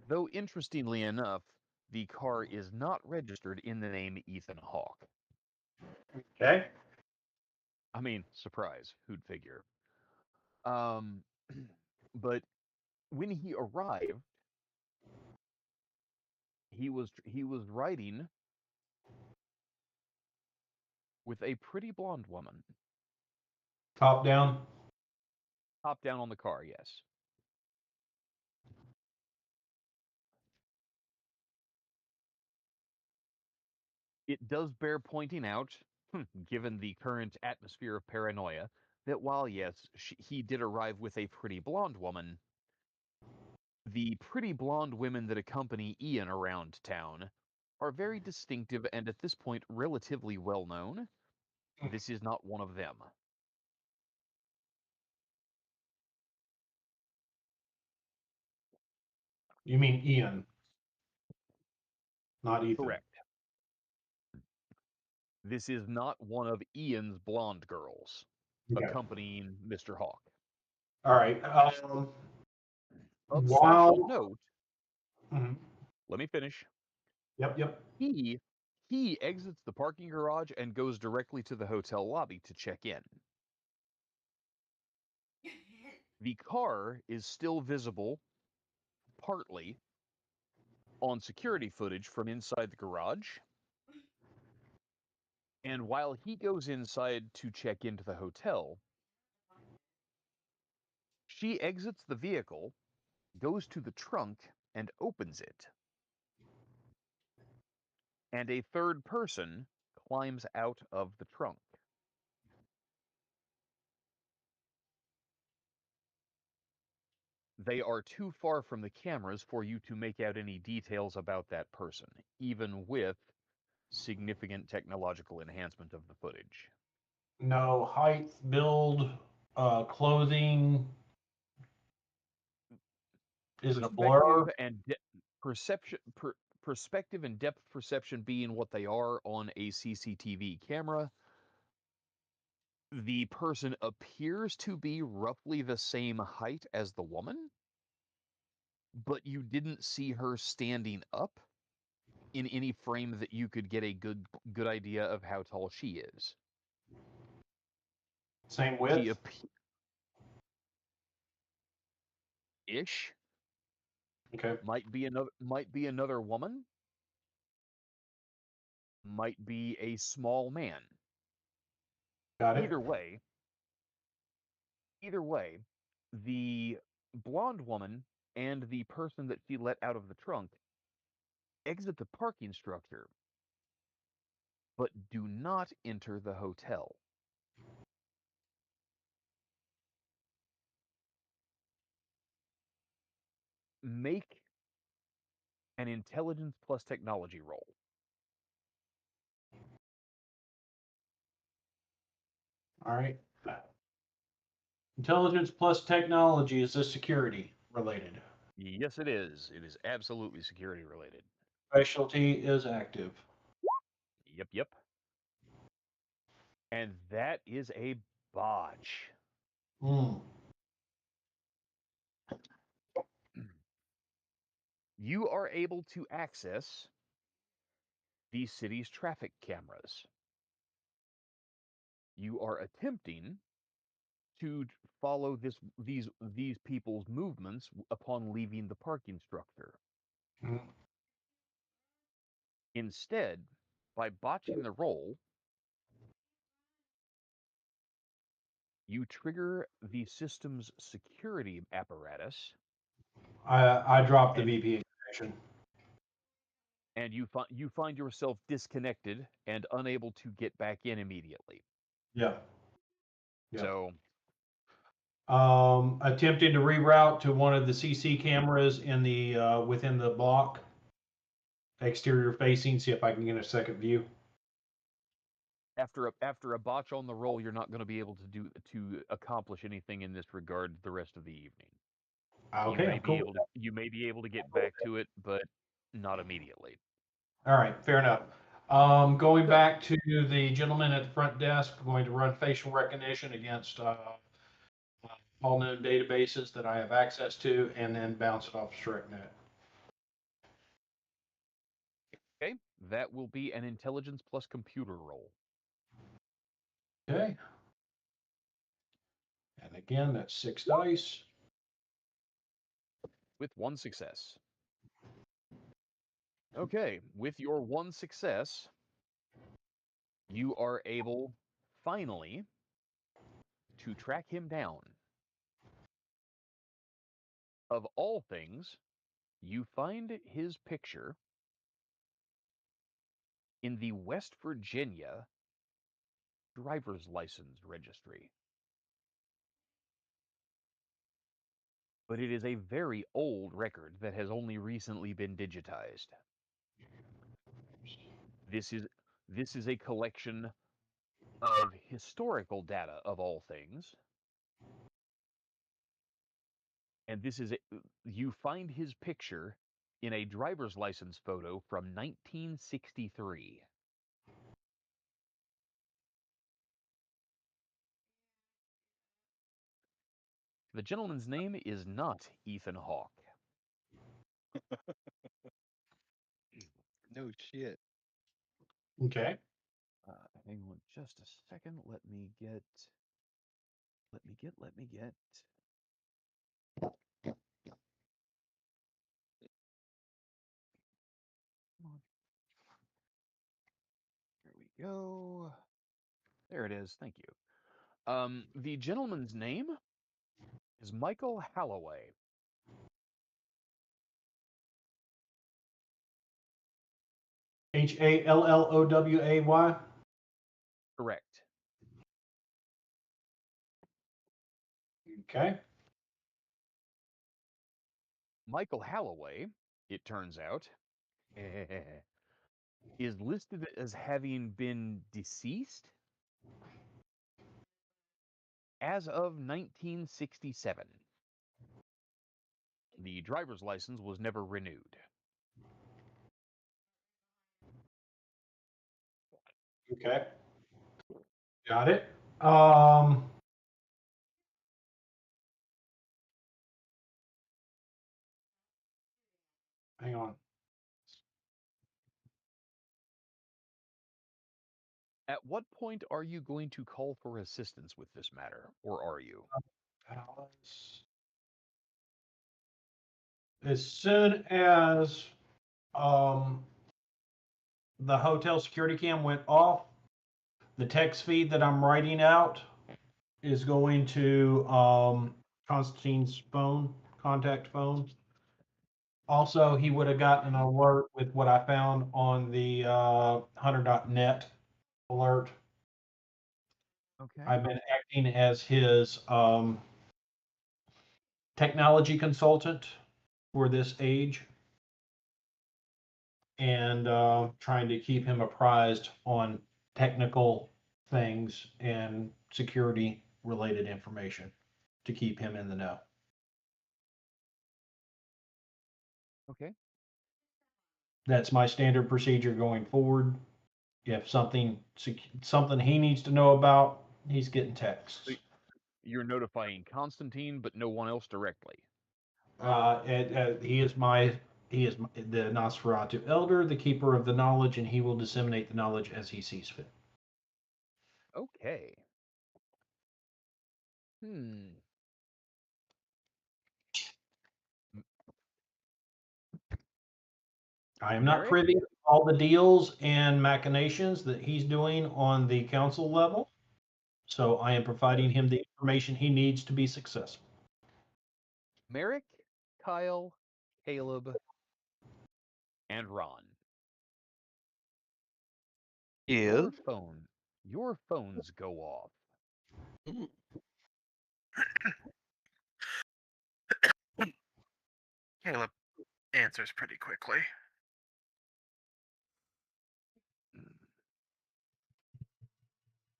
Though, interestingly enough, the car is not registered in the name Ethan Hawke. Okay. I mean, surprise, who'd figure? Um, But when he arrived, he was riding with a pretty blonde woman. Top down. Top down on the car, yes. It does bear pointing out, given the current atmosphere of paranoia, that while, yes, he did arrive with a pretty blonde woman, the pretty blonde women that accompany Ian around town are very distinctive and at this point relatively well known. This is not one of them. You mean Ian, not Ethan. Correct. This is not one of Ian's blonde girls Okay. accompanying Mr. Hawk. All right. Of special While. note, Mhm. let me finish. Yep. Yep. He exits the parking garage and goes directly to the hotel lobby to check in. The car is still visible, partly, on security footage from inside the garage. And while he goes inside to check into the hotel, she exits the vehicle, goes to the trunk, and opens it. And a third person climbs out of the trunk. They are too far from the cameras for you to make out any details about that person, even with significant technological enhancement of the footage. No height, build, clothing. Is it a Perspective blur? and perspective and depth perception being what they are on a CCTV camera. The person appears to be roughly the same height as the woman, but you didn't see her standing up in any frame that you could get a good idea of how tall she is. Same She width? ish Okay. might be another woman, might be a small man. Got it. Either way, either way, the blonde woman and the person that she let out of the trunk exit the parking structure, but do not enter the hotel. Make an intelligence plus technology roll. All right. Intelligence plus technology, is this security related? Yes, it is. It is absolutely security related. Specialty is active. Yep, yep. And that is a botch. Mm. You are able to access the city's traffic cameras. You are attempting to follow these people's movements upon leaving the parking structure. Mm. Instead, by botching the roll, you trigger the system's security apparatus, I dropped the and VPN connection. you find yourself disconnected and unable to get back in immediately. Yeah. Yeah. So, Attempting to reroute to one of the CC cameras in the within the block, exterior facing. See if I can get a second view. after a botch on the roll, you're not going to be able to accomplish anything in this regard the rest of the evening. You Okay, may I'm be cool. able to get back to it, but not immediately. All right, fair enough. Going So, back to the gentleman at the front desk, going to run facial recognition against all known databases that I have access to, and then bounce it off StreckNet. okay, that will be an intelligence plus computer roll. Okay. And again, that's 6 dice. with one success. Okay, with your one success, you are able finally to track him down. Of all things, you find his picture in the West Virginia driver's license registry. But it is a very old record that has only recently been digitized. This is this is a collection of historical data of all things. And you find his picture in a driver's license photo from 1963. The gentleman's name is not Ethan Hawke. No shit. Okay. Hang on just a second. Let me get. Come on. There we go. There it is. Thank you. The gentleman's name is Michael Halloway. Halloway. Correct. Okay. Michael Halloway, it turns out, is listed as having been deceased as of 1967. The driver's license was never renewed. Okay. Got it. Um, Hang on. At what point are you going to call for assistance with this matter, or are you? As soon as um, the hotel security cam went off, the text feed that I'm writing out is going to Constantine's phone, contact phone. Also, he would have gotten an alert with what I found on the hunter.net alert. Okay. I've been acting as his technology consultant for this age and trying to keep him apprised on technical things and security related information to keep him in the know. Okay. That's my standard procedure going forward. If something he needs to know about, he's getting texts. You're notifying Constantine, but no one else directly. He is the Nosferatu elder, the keeper of the knowledge, and he will disseminate the knowledge as he sees fit. Okay. Hmm. I am not Merrick? privy to all the deals and machinations that he's doing on the council level, so I am providing him the information he needs to be successful. Merrick, Kyle, Caleb, and Ron. Yeah. Your phones go off. Mm. Caleb answers pretty quickly.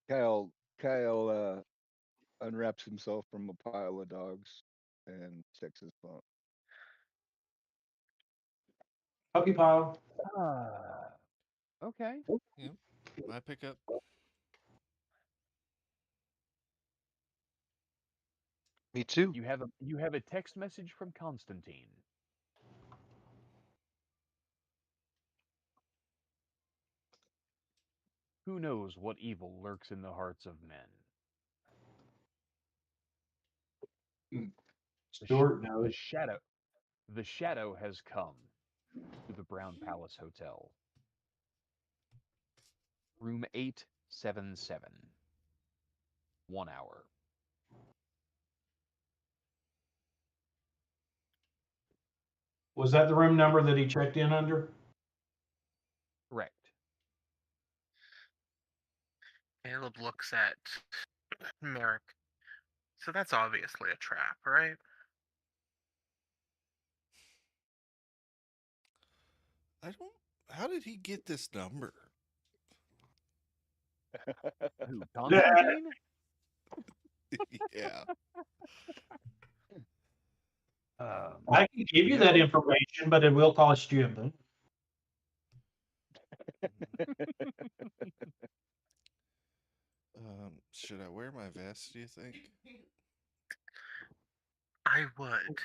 Kyle unwraps himself from a pile of dogs and checks his phone. Puppy pile. Okay. Yep. I pick up. Me too. You have a text message from Constantine. Who knows what evil lurks in the hearts of men? The Stuart the knows. shadow The shadow has come to the Brown Palace Hotel. Room 877. 1 hour. Was that the room number that he checked in under? Correct. Caleb looks at Merrick. So that's obviously a trap, right? I don't. How did he get this number? Who, Constantine? Yeah. I can give you that information, but it will cost you. Should I wear my vest, do you think? I would.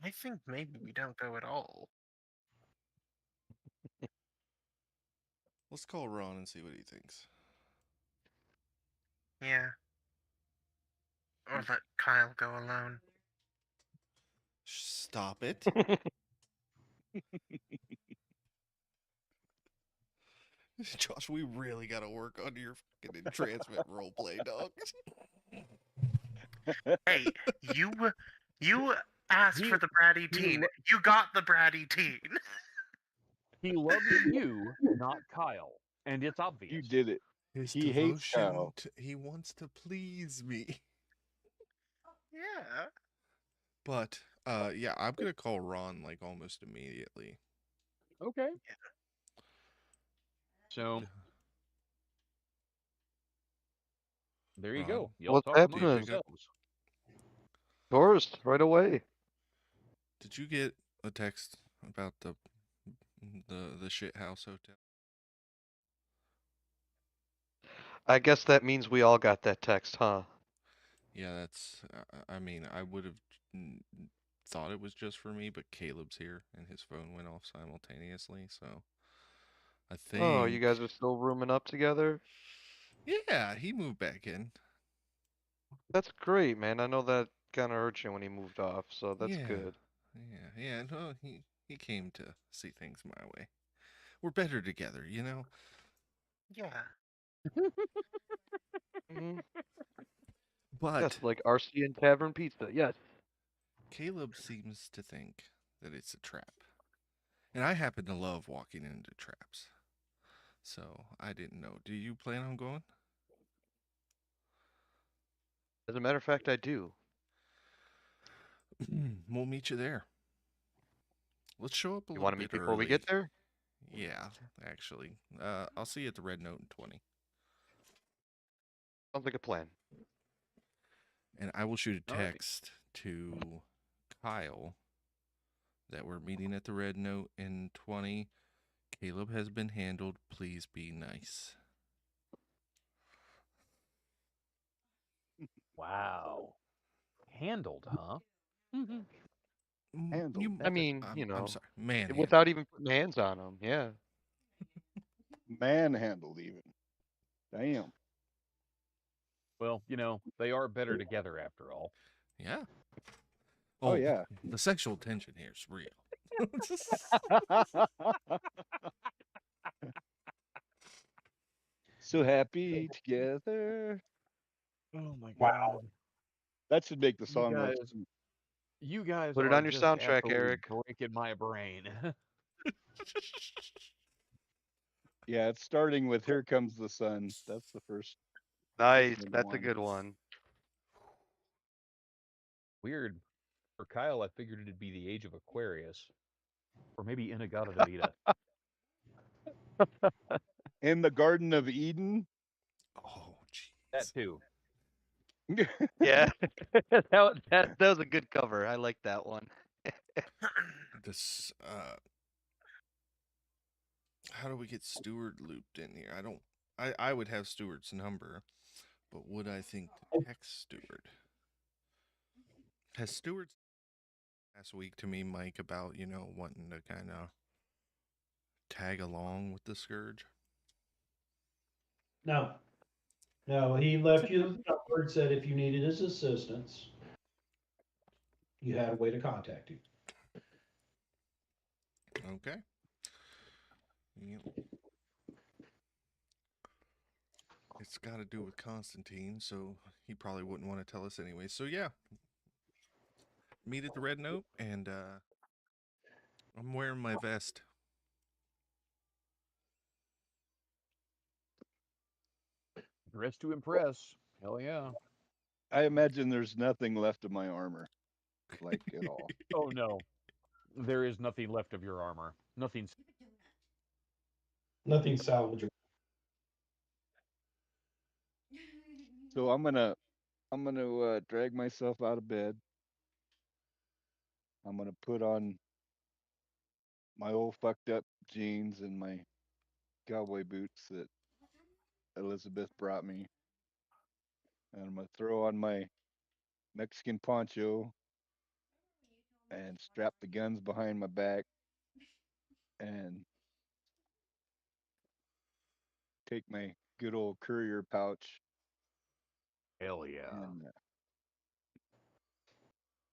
I think maybe we don't go at all. Let's call Ron and see what he thinks. Yeah. Or let Kyle go alone. Stop it. Josh, we really gotta work on your fucking transmit roleplay, dog. Hey, you asked for the bratty teen. You got the bratty teen. He loves you, not Kyle. And it's obvious. You did it. His He hates devotion, Kyle. he wants to please me. Yeah. But, yeah, I'm gonna call Ron, like, almost immediately. Okay. So, there you Ron, go. Y'all What's talk amongst happening? pick up? yourselves. Tourist, right away. Did you get a text about the shit house hotel? I guess that means we all got that text, huh? Yeah, that's. I mean, I would have thought it was just for me, but Caleb's here and his phone went off simultaneously, so I think. Oh, you guys are still rooming up together? Yeah, he moved back in. That's great, man. I know that kind of hurt you when he moved off, so that's Yeah. good. Yeah. No, he came to see things my way. We're better together, you know. Yeah. Hmm. But Yes, like RC and Tavern Pizza. Yes. Caleb seems to think that it's a trap, and I happen to love walking into traps. So I didn't know. Do you plan on going? As a matter of fact, I do. We'll meet you there. Let's show up a You little want to meet bit before we early. get there? Yeah, actually. I'll see you at the Red Note in 20. Sounds like a plan. And I will shoot a All right. text to Kyle that we're meeting at the Red Note in 20. Caleb has been handled. Please be nice. Wow. Handled, huh? Handled. I mean, I'm sorry. Manhandled. without even putting hands on him. Yeah. Manhandled even. Damn. Well, they are better together after all. Yeah. Oh, yeah. The sexual tension here is real. So happy together. Oh my Wow. god. That should make the You song list. guys, you guys Put it are on your just soundtrack, absolutely Eric. breaking my brain. Yeah, it's starting with Here Comes the Sun. That's the first. Nice. number That's a one. good one. Weird. For Kyle, I figured it'd be the age of Aquarius. Or maybe Inagata Devita. In the Garden of Eden. Oh, That jeez. too. Yeah. that was a good cover. I like that one. This, how do we get Stewart looped in here? I would have Stewart's number, but would I think to text Stewart? Has Stewart last week to me, Mike, about, wanting to kind of tag along with the Scourge? No. No, he left you the number and said if you needed his assistance. you had a way to contact him. Okay. You It's got to do with Constantine, so he probably wouldn't want to tell us anyway. So yeah, meet at the Red Note, and I'm wearing my vest. Dress to impress. Hell yeah. I imagine there's nothing left of my armor, like at all. Oh no. There is nothing left of your armor. Nothing. Nothing salvageable. So I'm gonna drag myself out of bed. I'm gonna put on my old fucked up jeans and my cowboy boots that Elizabeth brought me, and I'm gonna throw on my Mexican poncho and strap the guns behind my back and take my good old courier pouch. Hell yeah. And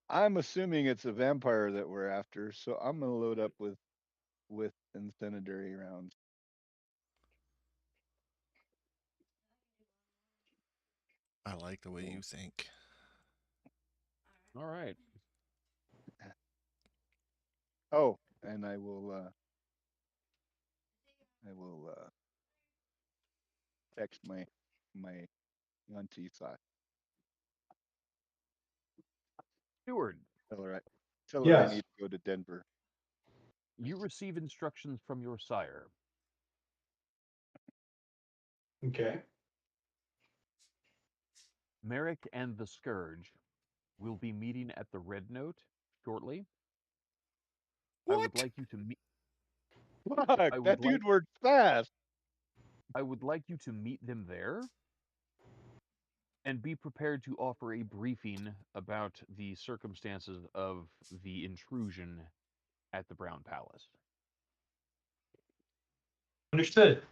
I'm assuming it's a vampire that we're after, so I'm gonna load up with incendiary rounds. I like the way So, you think. All right. oh, and I will text my auntie Sasha. Steward, Tell her I tell her I Yes. need to go to Denver. you receive instructions from your sire. Okay. Merrick and the Scourge will be meeting at the Red Note shortly. I would What? like you to meet. Fuck, I that would like. dude worked fast. I would like you to meet them there and be prepared to offer a briefing about the circumstances of the intrusion at the Brown Palace. Understood.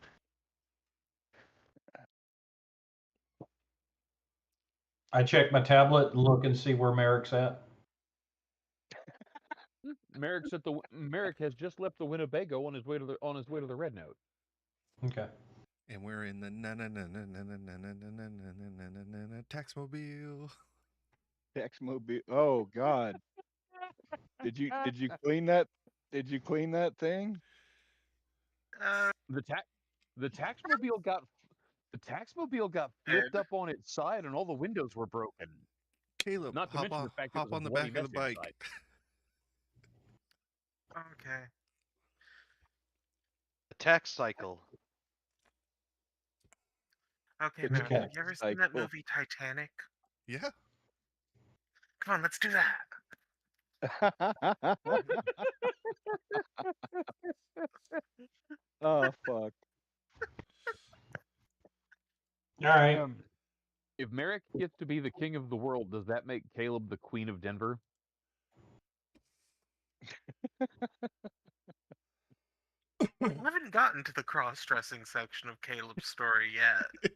I check my tablet and look and see where Merrick's at. Merrick has just left the Winnebago on his way to the Red Note. Okay. And we're in the na na na na na na na na na na na na na na taxmobile. Texmobile. Oh God, did you clean that? Did you clean that thing? Uh, The tax the taxmobile got the taxmobile got Ed. flipped up on its side and all the windows were broken. Caleb, Not to mention the fact it hop was a on the bloody back of mess the bike. inside. Okay. The tax cycle. Okay, Good man. catch. Have you ever seen that Cycle. movie Titanic? Yeah. Come on, let's do that. Oh fuck. All right. If Merrick gets to be the king of the world, does that make Caleb the queen of Denver? I haven't gotten to the cross-dressing section of Caleb's story yet.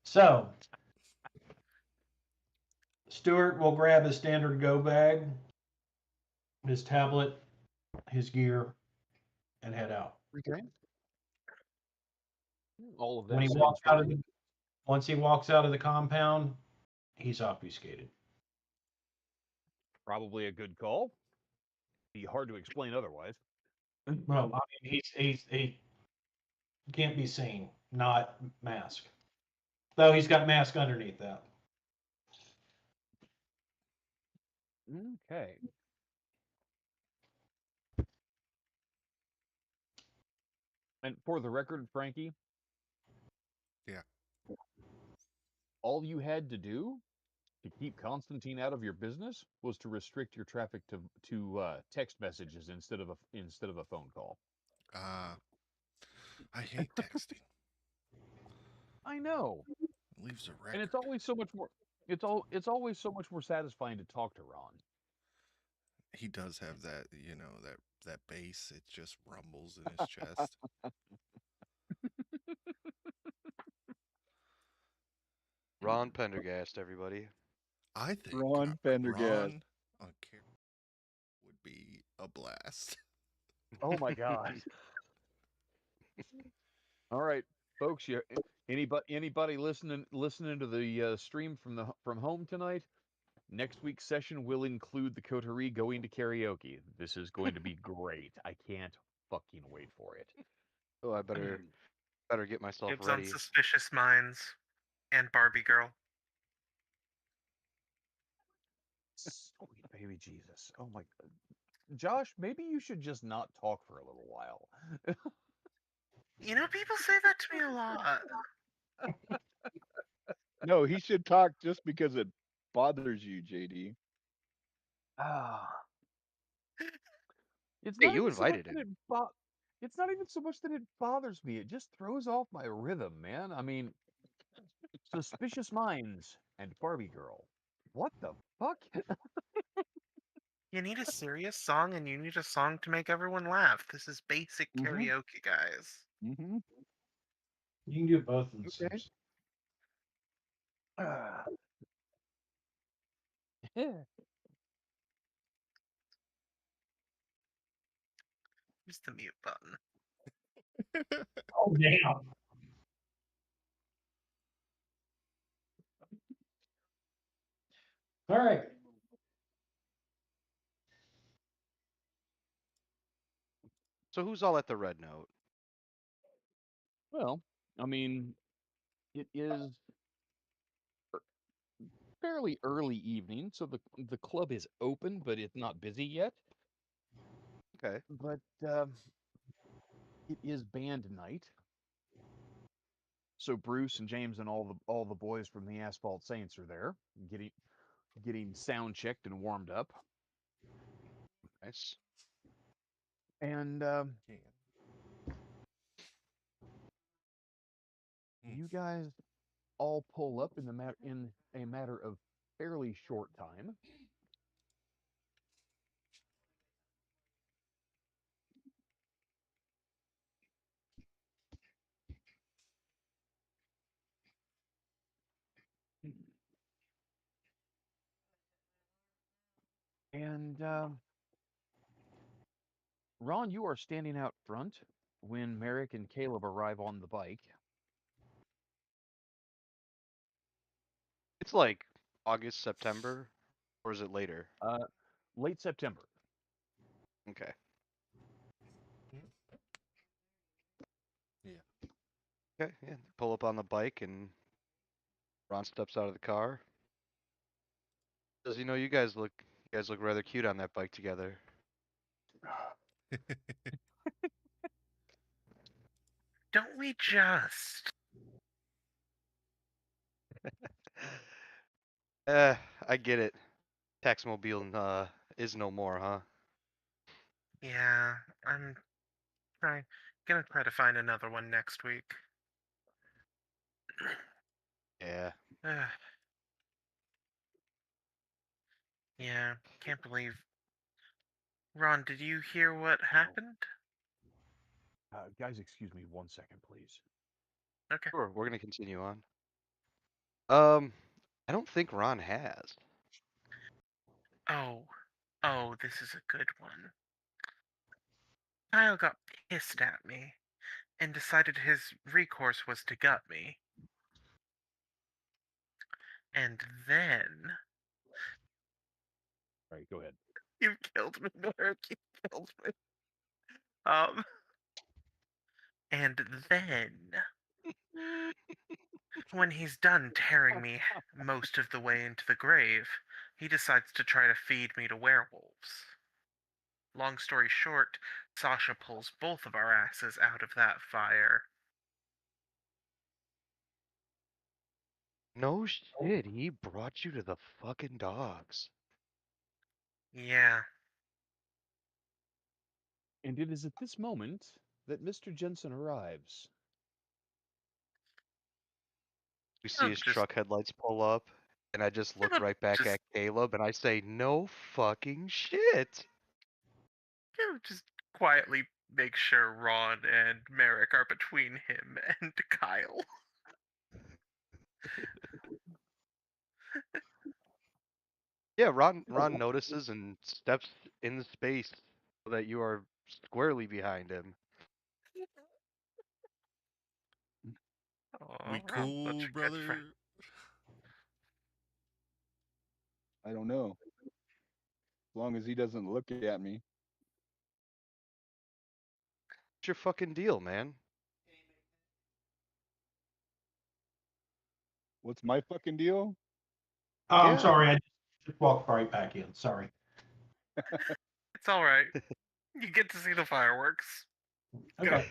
So, Stuart will grab his standard go bag, his tablet, his gear, and head out. Okay. All of When that he sounds walks out of fine. once he walks out of the compound, he's obfuscated. Probably a good call. Be hard to explain otherwise. Well, I mean, he can't be seen, not mask. Though he's got mask underneath that. Okay. And for the record, Frankie, Yeah. all you had to do to keep Constantine out of your business was to restrict your traffic to text messages instead of a phone call. I hate texting. I know, It leaves a and record. it's always so much more. It's always so much more satisfying to talk to Ron. He does have that, that bass. It just rumbles in his chest. Ron Pendergast, everybody. I think Ron Pendergast. Ron on camera would be a blast. Oh my God. All right, folks. Anybody listening to the stream from home tonight? Next week's session will include the coterie going to karaoke. This is going to be great. I can't fucking wait for it. Oh, I better get myself Dibs on ready. Suspicious Minds and Barbie Girl. Sweet baby Jesus. Oh my God. Josh, maybe you should just not talk for a little while. You know, people say that to me a lot. No, he should talk just because it bothers you, JD. Ah, it's Hey, not you even so much invited that him. it's not even so much that it bothers me. It just throws off my rhythm, man. I mean, Suspicious Minds and Barbie Girl. What the fuck? You need a serious song and you need a song to make everyone laugh. This is basic Mm-hmm. karaoke, guys. Mm-hmm. You can do both of the Okay. same. Ah. Use the mute button. Oh, damn. All right. So who's all at the red note? Well, I mean, it is fairly early evening, so the club is open, but it's not busy yet. Okay. But it is band night, so Bruce and James and all the boys from the Asphalt Saints are there, getting sound checked and warmed up, Nice. and Can. Hmm. you guys all pull up in a matter of fairly short time. And Ron, you are standing out front when Merrick and Caleb arrive on the bike. It's like August, September, or is it later? Uh, Late September. Okay. Yeah. Okay. Yeah. Pull up on the bike and Ron steps out of the car. Does he know you guys look rather cute on that bike together? Don't we just? I get it. Taxmobile is no more, huh? Yeah, I'm gonna try to find another one next week. Yeah. Ugh. Yeah, can't believe. Ron, did you hear what happened? Guys, excuse me 1 second, please. Okay. Sure. We're gonna continue on. Um, I don't think Ron has. Oh, this is a good one. Kyle got pissed at me and decided his recourse was to gut me. And then All right, go ahead. you killed me, Mark. You killed me. Um, and then when he's done tearing me most of the way into the grave, he decides to try to feed me to werewolves. Long story short, Sasha pulls both of our asses out of that fire. No shit. He brought you to the fucking dogs. Yeah, And it is at this moment that Mr. Jensen arrives. We see I'm his just, truck headlights pull up, and I just look gonna right back just, at Caleb and I say, "No fucking shit." just quietly make sure Ron and Merrick are between him and Kyle. Yeah, Ron notices and steps in the space so that you are squarely behind him. Oh, We Ron's such cool, a good friend. brother? I don't know. As long as he doesn't look at me. What's your fucking deal, man? What's my fucking deal? Oh, I'm Yeah. sorry, I just walked right back in. Sorry. It's all right. You get to see the fireworks. Go. Okay.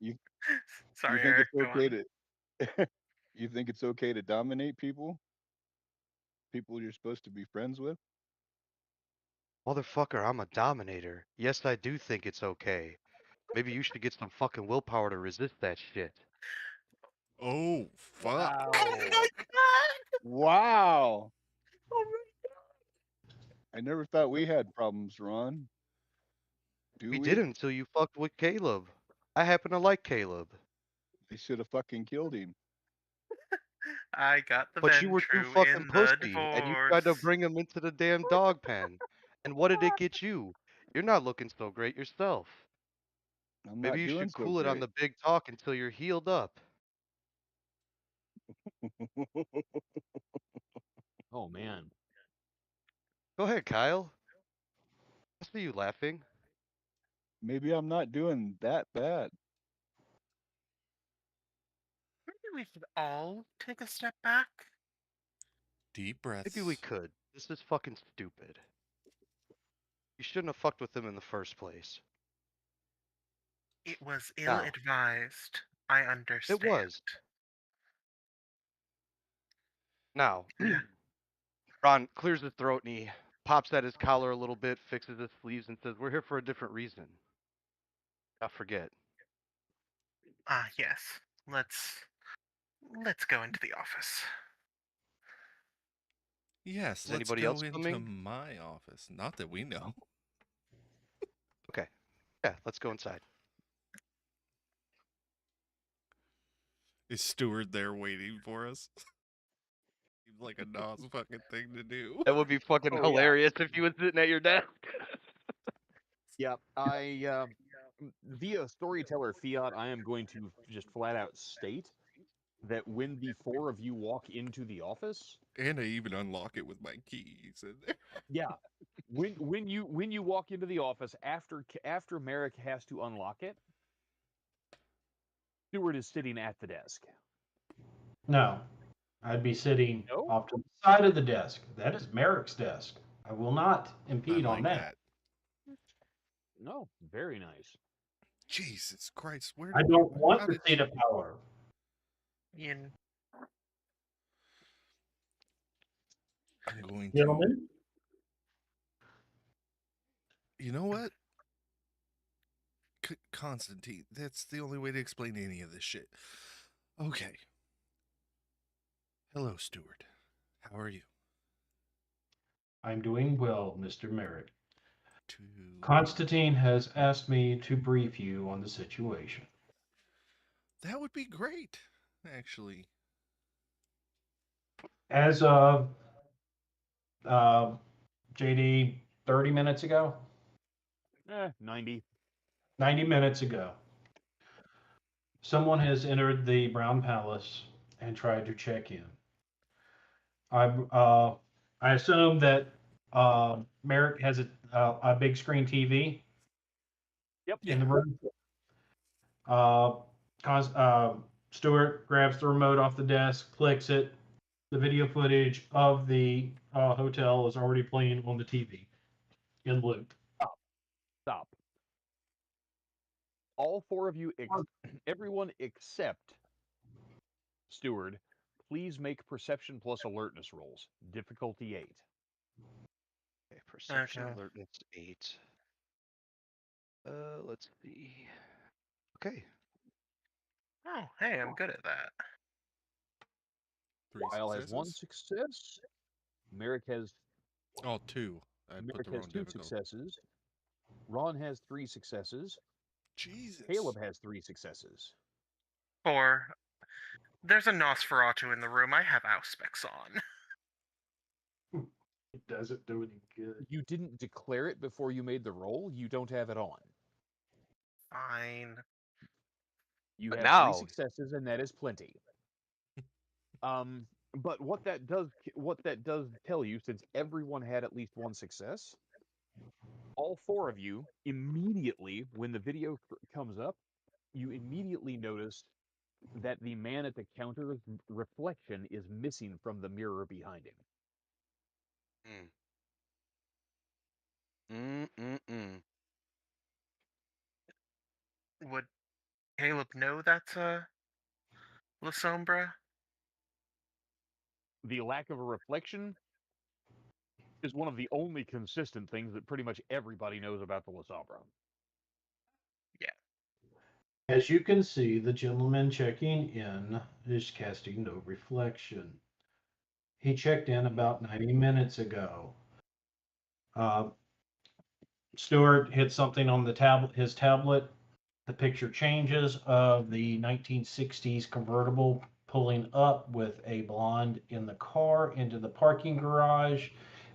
You you Sorry, think Eric. it's Go okay on. to you think it's okay to dominate people? People you're supposed to be friends with? Motherfucker, I'm a dominator. Yes, I do think it's okay. Maybe you should get some fucking willpower to resist that shit. Oh, fuck. Wow. Wow. Oh my I never thought we had problems, Ron. Do We we? didn't until you fucked with Caleb. I happen to like Caleb. They should have fucking killed him. I got the But you were too Ventru fucking in the pussy, and you tried to divorce. bring him into the damn dog pen. And what did it get you? You're not looking so great yourself. I'm Maybe not you doing should so cool it on great. the big talk until you're healed up. Oh man. Go ahead, Kyle. I see you laughing. Maybe I'm not doing that bad. Maybe we should all take a step back. Deep Maybe we breaths. could. This is fucking stupid. You shouldn't have fucked with him in the first place. It was Now, ill-advised. I it understand. was. Now, Yeah. Ron clears his throat and he pops at his collar a little bit, fixes his sleeves, and says, "We're here for a different reason. Not forget." Ah, yes. Let's go into the office. Yes, Is let's anybody go else into coming? my office. Not that we know. Okay. Yeah, let's go inside. Is Stewart there waiting for us? Seems like a Nas fucking thing to do. That would be fucking Oh yeah. hilarious if you was sitting at your desk. Yeah. Via storyteller fiat, I am going to just flat out state that when the four of you walk into the office, And I even unlock it with my keys in there. yeah, when you walk into the office after Merrick has to unlock it, Stewart is sitting at the desk. No, I'd be sitting No, off to the side of the desk. That is Merrick's desk. I will not I impede on like that. that. no, very nice. Jesus Christ, where I did don't want how the did seat of power. Ian, I'm going to Gentlemen, you know what? Constantine, that's the only way to explain any of this shit. Okay. Hello, Stewart. How are you? I'm doing well, Mr. Merrick. To Constantine has asked me to brief you on the situation. That would be great, actually. As of uh, JD 30 minutes ago, 90. 90 minutes ago, someone has entered the Brown Palace and tried to check in. I assume that Merrick has a big screen TV Yep. in the room. Uh, Stewart grabs the remote off the desk, clicks it. The video footage of the hotel is already playing on the TV in loop. Stop. All four of you, everyone except Stewart, please make perception plus alertness rolls. Difficulty 8. Okay, perception okay. alertness 8. Let's see. Okay. Oh, hey, I'm good at that. 3 Kyle has 1 successes? success. Merrick has Oh, 2. I put the wrong 2 difficulty. successes. Ron has 3 successes. Jesus. Caleb has 3 successes. There's a Nosferatu in the room. I have Auspex on. doesn't do any good. You didn't declare it before you made the roll. You don't have it on. Fine. You But have 3 now, successes, and that is plenty. But what that does tell you, since everyone had at least 1 success, all 4 of you immediately, when the video comes up, you immediately notice that the man at the counter's reflection is missing from the mirror behind him. Would Caleb know that's a La Sombra? The lack of a reflection is one of the only consistent things that pretty much everybody knows about the La Sombra. Yeah. As you can see, the gentleman checking in is casting no reflection. He checked in about 90 minutes ago. Stewart hit something on the tablet, his tablet. The picture changes of the 1960s convertible pulling up with a blonde in the car into the parking garage.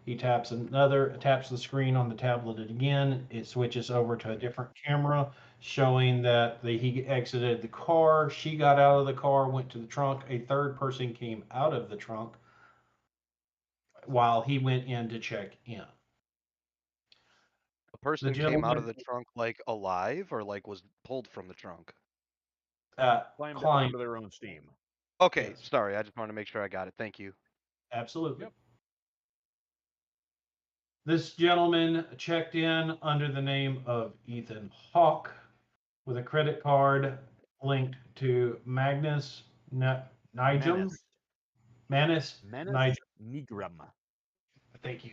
He taps the screen on the tablet again. It switches over to a different camera showing that he exited the car. She got out of the car, went to the trunk. A third person came out of the trunk while he went in to check in. a person The came out of gentleman the trunk like alive or like was pulled from the trunk? Climbed out climbed. under their own steam. Okay, Yes, sorry, I just wanted to make sure I got it. Thank you. absolutely. Yep. This gentleman checked in under the name of Ethan Hawk with a credit card linked to Magnus Nigem. Manus. Manus Manus Nigem. nigrum. Thank you.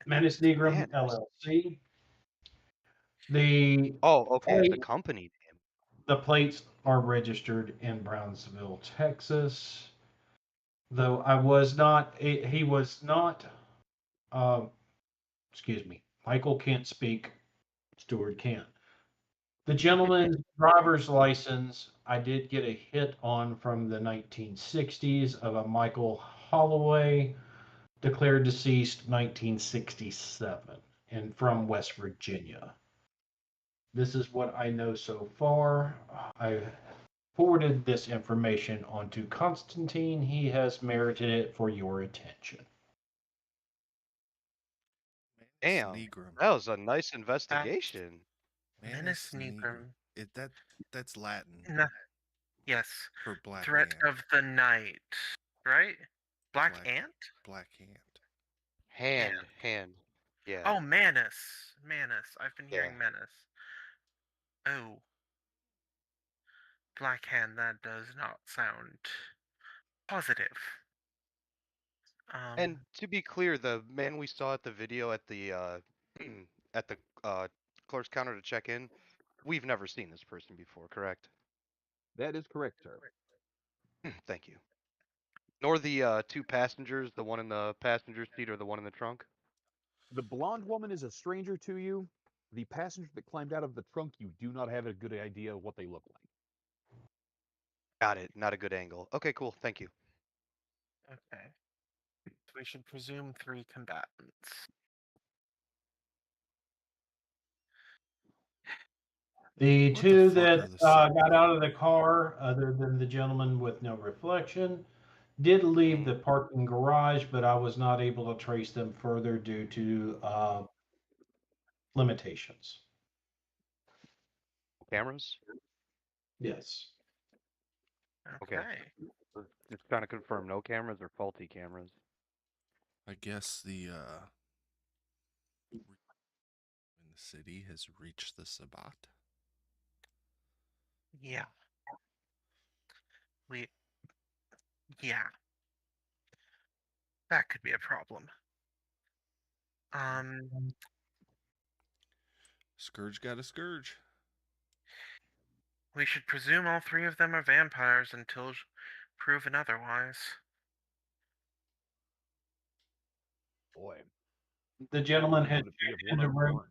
Manus Nigrum Man. LLC. The Oh, okay, it's the plate, company name. the plates are registered in Brownsville, Texas. Though I was not, he was not, uh, excuse me, Michael can't speak, Stewart can. The gentleman's driver's license, I did get a hit on from the 1960s of a Michael Holloway, declared deceased 1967, and from West Virginia. This is what I know so far. I forwarded this information onto Constantine. He has merited it for your attention. Manus Damn, nigrum. that was a nice investigation. Menace Manus nigrum. Nigrum. That's Latin Yes. for black Threat ant. of the night. Right? Black Black Ant? black ant. Hand. Yeah, Oh, Manus. Manus. I've been yeah. hearing Menace. Oh. Black Hand, that does not sound positive. And to be clear, the man we saw at the video at the at the clerk's counter to check in, we've never seen this person before, correct? That is correct, sir. Thank you. Nor the two passengers, the one in the passenger seat or the one in the trunk. The blonde woman is a stranger to you. The passenger that climbed out of the trunk, you do not have a good idea what they look like. Got it. Not a good angle. Okay, cool. Thank you. Okay. We should presume 3 combatants. The What the two fuck that are the got out of the car, other than the gentleman with no reflection, did leave the parking garage, but I was not able to trace them further due to limitations. Cameras? Yes. Okay. Okay. Just trying to confirm no cameras or faulty cameras. I guess the in the city has reached the Sabbat. Yeah. Yeah. That could be a problem. Scourge got a scourge. We should presume all 3 of them are vampires until proven otherwise. Boy, The how gentleman weird had would it be if checked one into of them room. weren't?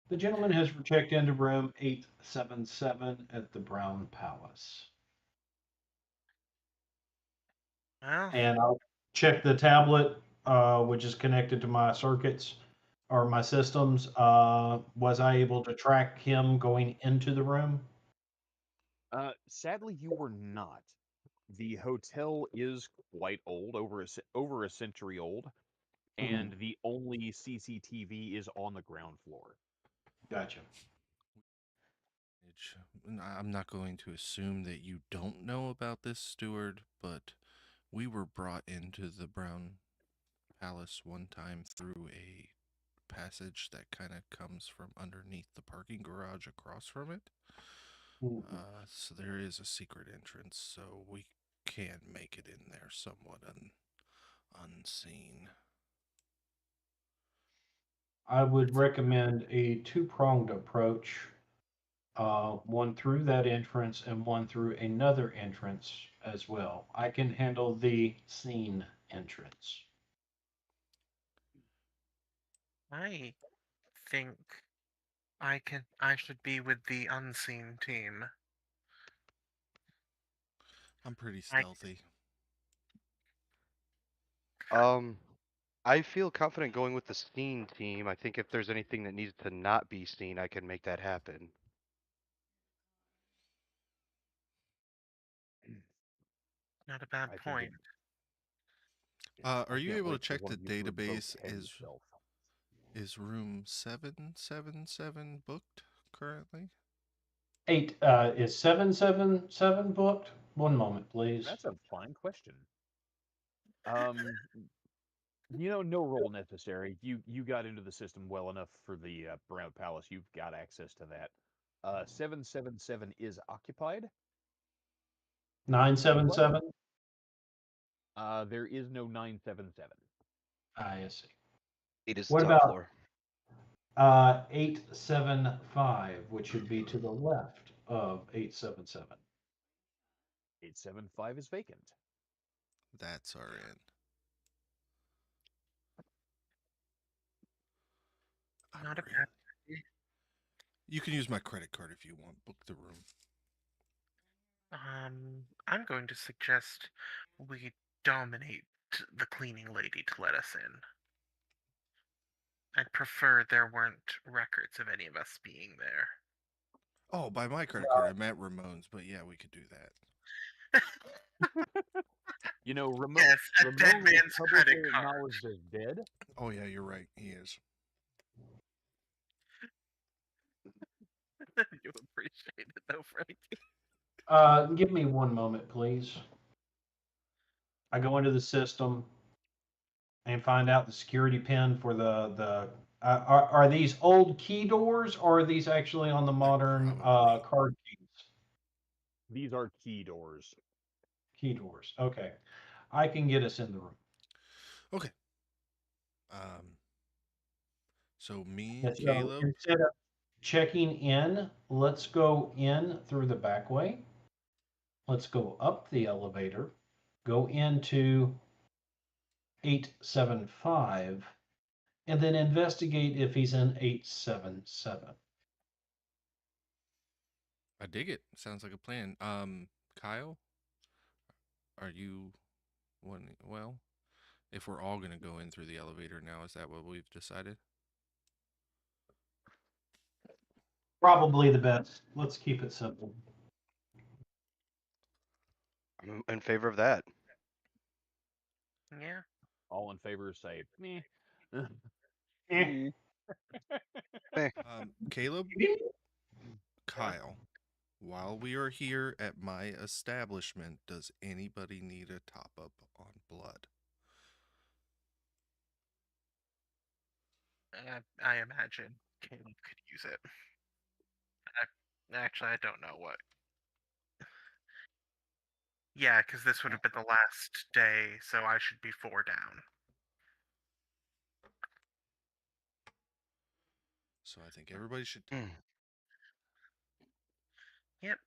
The gentleman has checked into room 877 at the Brown Palace. Well, and I'll check the tablet, which is connected to my circuits or my systems. Was I able to track him going into the room? Sadly, you were not. The hotel is quite old, over a century old, Mhm. and the only CCTV is on the ground floor. Gotcha. I'm not going to assume that you don't know about this, steward, but we were brought into the Brown Palace one time through a passage that kind of comes from underneath the parking garage across from it. Mhm. So there is a secret entrance, so we can make it in there somewhat unseen. I would recommend a two-pronged approach, one through that entrance and one through another entrance as well. I can handle the scene entrance. I think I should be with the unseen team. I'm pretty I stealthy. Um, I feel confident going with the seen team. I think if there's anything that needs to not be seen, I can make that happen. not a bad I think it. point. Are I you can't able to wait for check one the of you to revoke database? Kenny's self. Is room 777 booked currently? Eight, is 777 booked? One moment, please. That's a fine question. Um, no role necessary. You got into the system well enough for the Brown Palace. You've got access to that. 777 is occupied. Would you like? 977? There is no 977. I see. It is the What top about floor. 875, which would be to the left of 877? 875 is vacant. That's our end. I'm Not a ready. bad idea. You can use my credit card if you want. Book the room. I'm going to suggest we dominate the cleaning lady to let us in. I'd prefer there weren't records of any of us being there. Oh, by my credit card, I meant Ramon's, but yeah, we could do that. Yes, a dead Ramon is man's credit publicly card. acknowledged as dead. Oh yeah, you're right. He is. You appreciate it though, Frank. Give me one moment, please. I go into the system and find out the security pin for the are these old key doors or are these actually on the modern Probably. card keys? These are key doors. Key doors. Okay. I can get us in the room. Okay. Um. So me, And so Caleb. instead of checking in, let's go in through the back way. Let's go up the elevator, go into 875, and then investigate if he's in 877. I dig it. Sounds like a plan. Kyle, are you one? Well, if we're all gonna go in through the elevator now, is that what we've decided? Probably the best. Let's keep it simple. I'm in favor of that. Yeah. All in favor say meh. Eh. Me. Eh, Caleb, Kyle, while we are here at my establishment, does anybody need a top up on blood? I imagine Caleb could use it. Actually, I don't know what. Yeah, because this would have been the last day, so I should be 4 down. So I think everybody should. mm, Yep.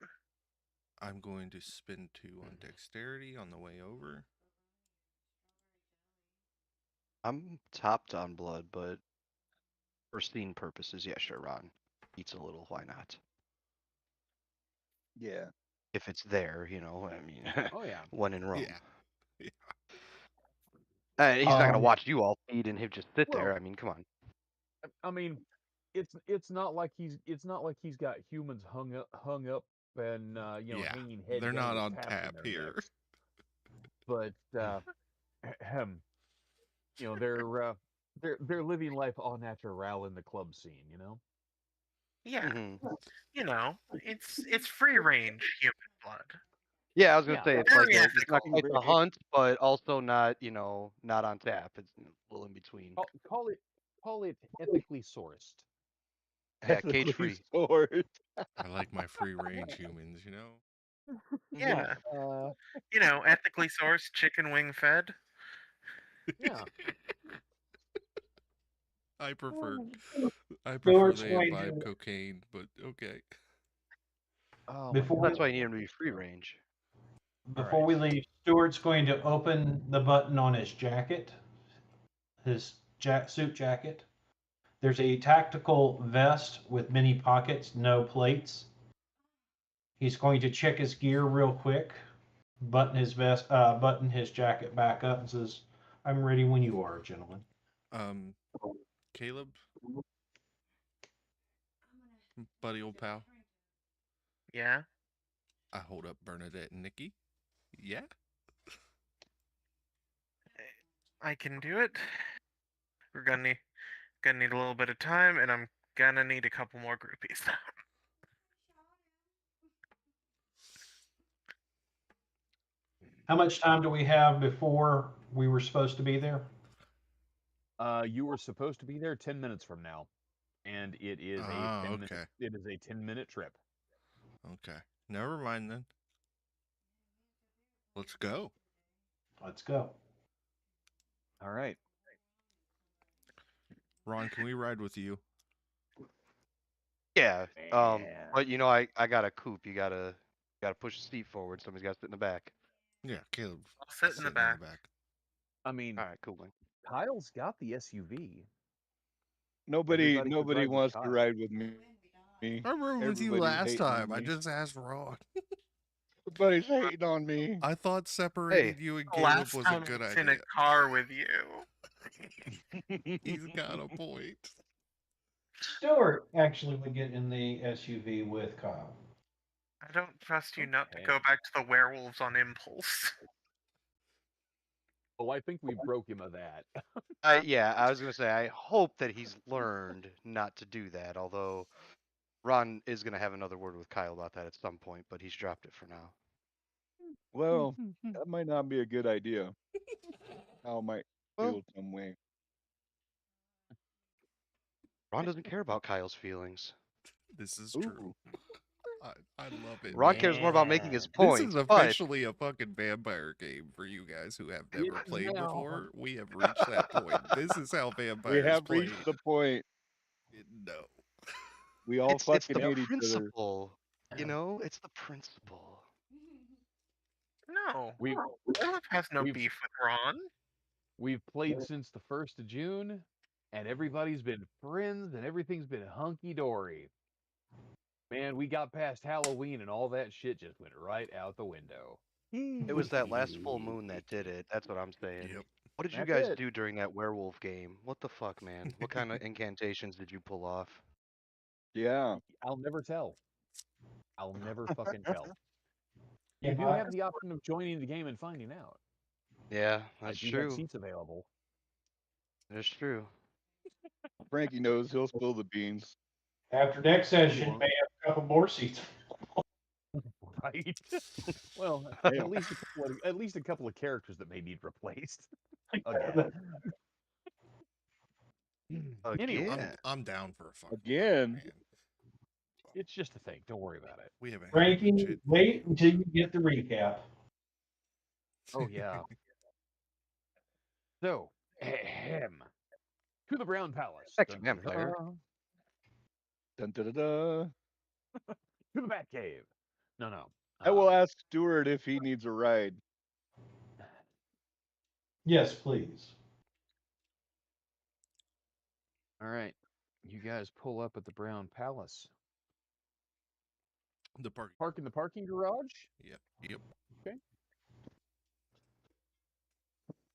I'm going to spend 2 on dexterity on the way over. I'm topped on blood, but for scene purposes, yeah, sure, Ron. Eats a little, why not? Yeah. If it's there, I mean, Oh yeah. when in Rome. Yeah. Yeah. He's not gonna Um, watch you all feed and him just sit there. Well, I mean, come on. I mean, it's not like he's got humans hung up and Yeah, hanging they're head down not with on taps in tap their here. necks. But ahem, they're living life au naturel in the club scene. Yeah, Hmm. it's free range human blood. Yeah, I was gonna Yeah, say yeah. it's like Very it's not ethical. quite the hunt, but also not not on tap. It's a little in between. Call it ethically sourced. Yeah, cage Ethically free. sourced. I like my free range humans, you know? Hmm. Yeah, Uh, ethically sourced, chicken wing fed. yeah. I prefer Stuart's they going imbibe to cocaine, but okay. Oh my before That's God. why you need him to be free range. All before right. we leave. Stuart's going to open the button on his jacket, his suit jacket. There's a tactical vest with many pockets, no plates. He's going to check his gear real quick, button his jacket back up, and says, "I'm ready when you are, gentlemen." Um, Caleb, buddy old pal, Yeah, I hold up Bernadette and Nikki. Yeah? I can do it. We're gonna need a little bit of time, and I'm gonna need a couple more groupies. How much time do we have before we were supposed to be there? You were supposed to be there 10 minutes from now, and it is a Ah, 10 minute okay. it is a 10-minute trip. Okay. Never mind then. Let's go. Let's go. All right. Ron, can we ride with you? Yeah. Man. But I got a coupe. You gotta push the seat forward. Somebody's got to sit in the back. Yeah, Caleb I'll sit in the sitting in the back. back. I mean, All right, cool, man. Kyle's got the SUV. Nobody Everybody could nobody ride with wants to Kyle. ride with me. I rode with you Everybody's last hating on time. I me. just asked Ron. Everybody's hating on me. I thought Hey, separating you and The Caleb last was a time I good was in a idea. car with you. He's got a point. Stuart actually would get in the SUV with Kyle. I don't trust you not to Okay. go back to the werewolves on impulse. Oh, I think we broke him of that. I was gonna say I hope that he's learned not to do that. Although Ron is gonna have another word with Kyle about that at some point, but he's dropped it for now. Well, that might not be a good idea. Kyle might Well, feel some way. Ron doesn't care about Kyle's feelings. This is true. Ooh, I love it. Ron cares more about making his man. This is points, but officially a fucking vampire game for you guys who have It never is played now. before. We have reached that point. This is how We vampires have play. reached the point. No. We all it's fucking the hate each other. principle. It's the principle. No, We Olaf has no we've beef with Ron. we've played since the 1st of June, and everybody's been friends, and everything's been hunky dory. Man, we got past Halloween, and all that shit just went right out the window. It was that last full moon that did it. That's what I'm saying. Yep. What did you That's guys it. do during that werewolf game? What the fuck, man? What kind of incantations did you pull off? Yeah. I'll never tell. I'll never fucking tell. You Yeah, do have the option of joining the game and finding out. Yeah, I that's do have true. seats available. That's true. Frankie knows he'll spill the beans. after next He session, won't, may have a couple more seats. right? Well, Damn. at least a couple of characters that may need replaced again. Anyway, Again. I'm down for a fucking Again. man. it's just a thing. Don't worry about it. We haven't had a Frankie, legit wait until you get the recap. Oh yeah. So, ahem, to the Brown Palace. Back to Dun, dun, dun, vampire. dun. Dun, da, da, da. To the Batcave. No. I will ask Stuart if he needs a ride. Yes, please. All right. You guys pull up at the Brown Palace. the park. Park in the parking garage. Yep. Yep. Okay.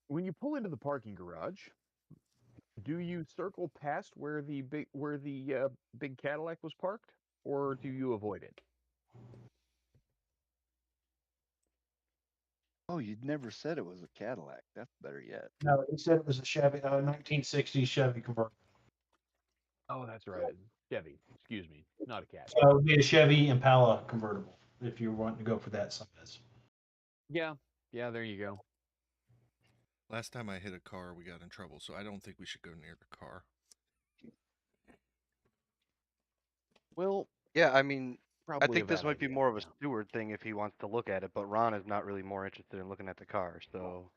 When you pull into the parking garage, do you circle past where the big Cadillac was parked, or do you avoid it? Oh, you'd never said it was a Cadillac. That's better yet. No, he said it was a Chevy, 1960s Chevy convertible. Oh, that's right. Chevy. Excuse me, not a cat. So it would be a Chevy Impala convertible if you're wanting to go for that size. Yeah, yeah. There you go. Last time I hit a car, we got in trouble, so I don't think we should go near the car. Well, Yeah, I mean, I probably a think this bad might be idea. more of a Yeah. steward thing if he wants to look at it, but Ron is not really more interested in looking at the car, so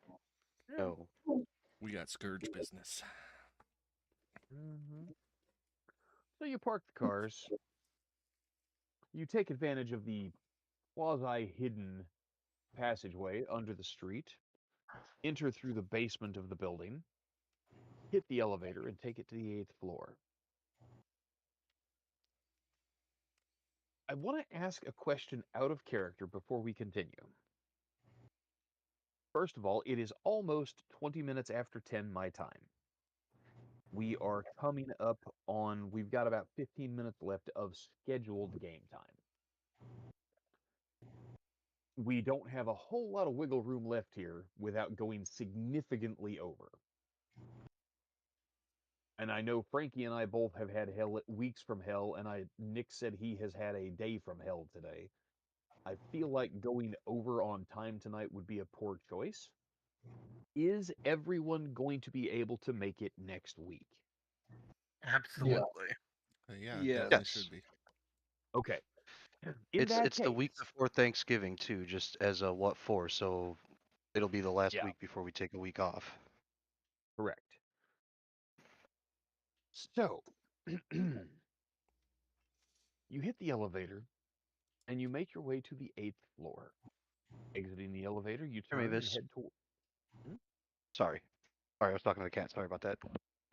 no. We got scourge business. So you park the cars. You take advantage of the quasi-hidden passageway under the street, enter through the basement of the building, hit the elevator, and take it to the 8th floor. I want to ask a question out of character before we continue. First of all, it is almost 20 minutes after 10 my time. We are coming up on, we've got about 15 minutes left of scheduled game time. We don't have a whole lot of wiggle room left here without going significantly over. And I know Frankie and I both have had weeks from hell, and Nick said he has had a day from hell today. I feel like going over on time tonight would be a poor choice. Is everyone going to be able to make it next week? Yeah. Absolutely. Yeah, Yes. definitely should Yes. be. Okay. In that It's the week case, before Thanksgiving too, just as a what for, so it'll be the last yeah, week before we take a week off. correct. So, you hit the elevator and you make your way to the 8th floor. Exiting the elevator, you Hear me, turn and Vis? head toward. Sorry. Sorry, I was talking to the cat. Sorry about that.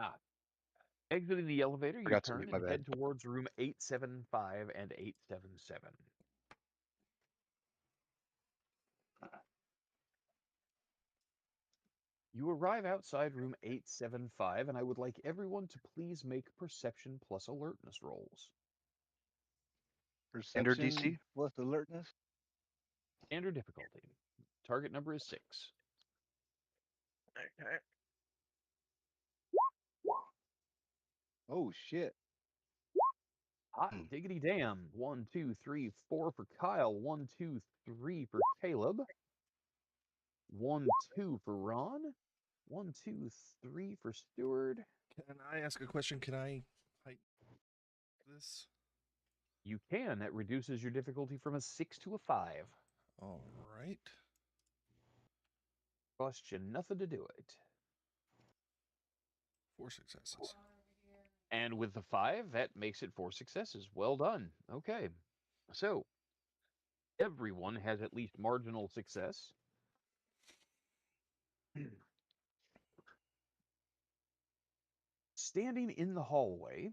Ah, exiting the elevator, you Forgot to turn mute my and bad. head towards room 875 and 877. You arrive outside room 875, and I would like everyone to please make perception plus alertness rolls. Standard Perception DC? plus alertness. Standard difficulty. Target number is 6. Okay. Oh shit. Hot Hmm. diggity damn. 1, 2, 3, 4 for Kyle. 1, 2, 3 for Caleb. 1, 2 for Ron. 1, 2, 3 for Stewart. Can I ask a question? Can I height this? You can. That reduces your difficulty from a 6 to a 5. All right. Cost you nothing to do it. 4 successes. And with the 5, that makes it 4 successes. Well done. Okay. So, everyone has at least marginal success. Standing in the hallway,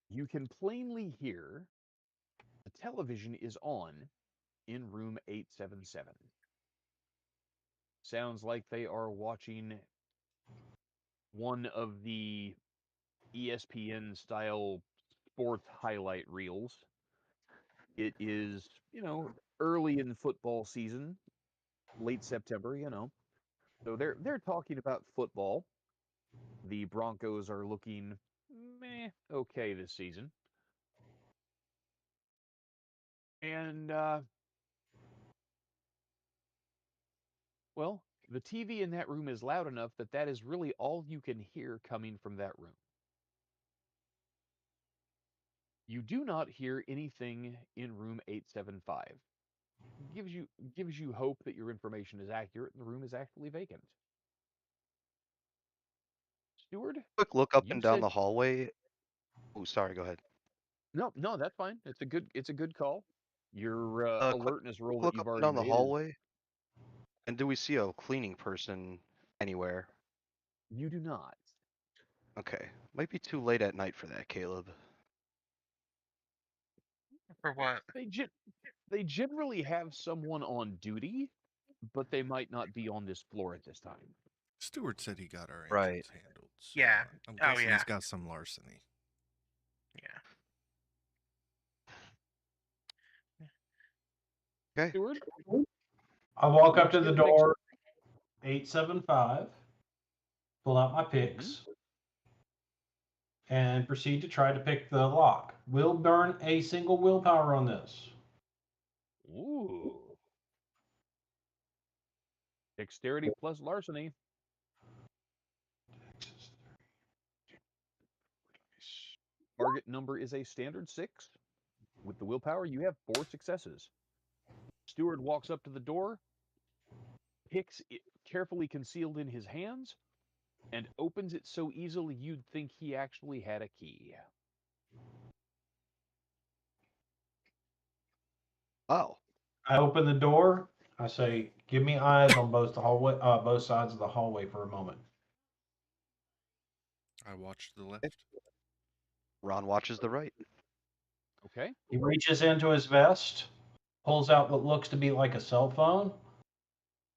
you can plainly hear the television is on in room 877. Sounds like they are watching one of the ESPN style sports highlight reels. It is, early in football season, late September. So they're talking about football. The Broncos are looking meh okay this season. And well, the TV in that room is loud enough that that is really all you can hear coming from that room. You do not hear anything in room 875. Gives you gives you hope that your information is accurate and the room is actually vacant. Steward, Quick look up you and down said the hallway. Oh, sorry, go ahead. no, that's fine. It's a good call. Your Quick alertness roll that look you've up and already down the made is hallway. And do we see a cleaning person anywhere? you do not. Okay. Might be too late at night for that, Caleb. For what? They generally have someone on duty, but they might not be on this floor at this time. Stewart said he got our Right. entrance handled. So Yeah. I'm Oh, guessing yeah. he's got some larceny. Yeah. Okay. Steward, I walk your up to the skill takes. door, 875, pull out my picks, and proceed to try to pick the lock. Will burn a single willpower on this. Ooh. Dexterity plus larceny. Target number is a standard 6. With the willpower, you have 4 successes. Steward walks up to the door, picks it carefully concealed in his hands, and opens it so easily you'd think he actually had a key. Oh. I open the door. I say, "Give me eyes on both sides of the hallway for a moment." I watch to the left. Ron watches the right. Okay? He reaches into his vest, pulls out what looks to be like a cell phone,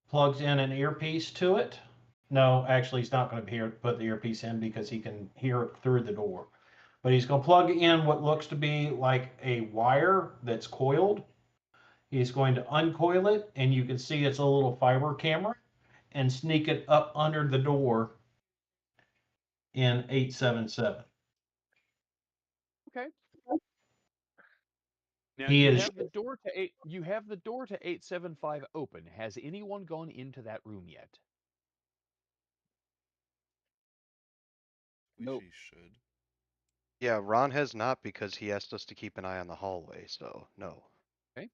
plugs in an earpiece to it. No, actually, he's not going to put the earpiece in because he can hear it through the door. But he's going to plug in what looks to be like a wire that's coiled. He's going to uncoil it, and you can see it's a little fiber camera, and sneak it up under the door in 877. Okay. Now He you is have the door to 875 open. Has anyone gone into that room yet? Wish Nope. he should. Yeah, Ron has not because he asked us to keep an eye on the hallway, so no. Okay.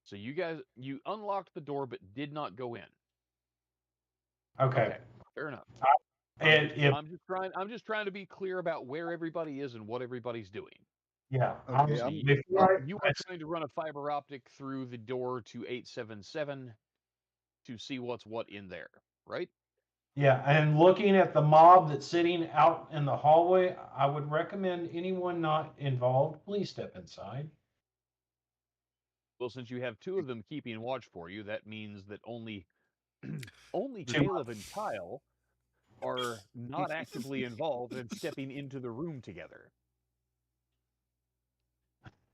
So you unlocked the door but did not go in. okay. Okay, fair enough. And if I'm just trying to be clear about where everybody is and what everybody's doing. yeah, Okay, So I'm you are trying to run a fiber optic through the door to 877 to see what's what in there, right? yeah, and looking at the mob that's sitting out in the hallway, I would recommend anyone not involved, please step inside. Well, since you have 2 of them keeping watch for you, that means that only only The- Caleb and Kyle are not actively involved and stepping into the room together.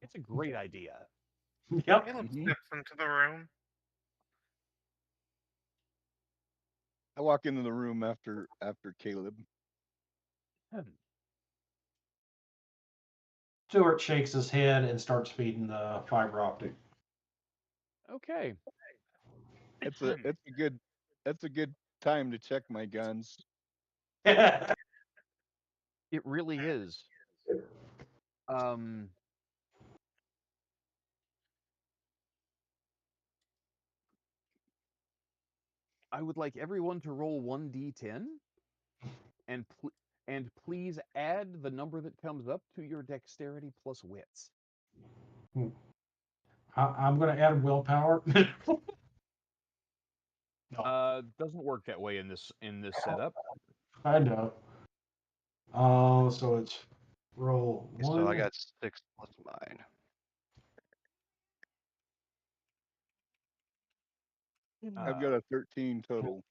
It's a great idea. Yep. Caleb Mhm. steps into the room. I walk into the room after Caleb. Hmm. Stewart shakes his head and starts feeding the fiber optic. Okay. It's a good time to check my guns. Yeah. It really is. Um, I would like everyone to roll 1d10 and please add the number that comes up to your dexterity plus wits. I'm going to add willpower. Doesn't work that way in this setup. I know. So it's roll So I one. got 6 plus mine. I've got a 13 total.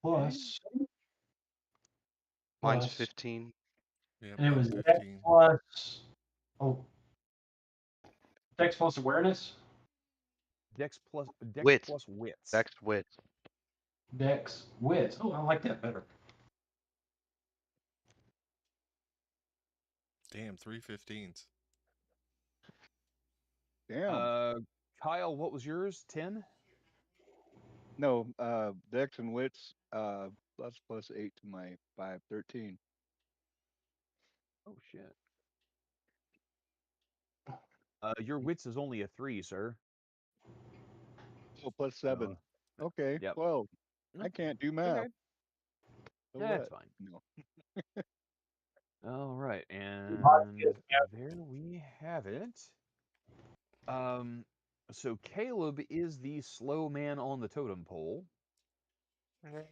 Plus, Mine's plus, 15. Yep, and it I'm was Dex 15. plus, oh, Dex plus awareness, Dex Wit. plus wits. Dex wit. Dex wits. Oh, I like that better. Damn, 3 15s. Damn. Kyle, what was yours? 10? No, Dex and Wits, plus 8 to my 5, 13. Oh shit. Your wits is only a 3, sir. Oh, plus 7. Okay, Yep. 12. No, I can't do okay. math. So That's what? fine. No. All right, and there we have it. So Caleb is the slow man on the totem pole. Okay.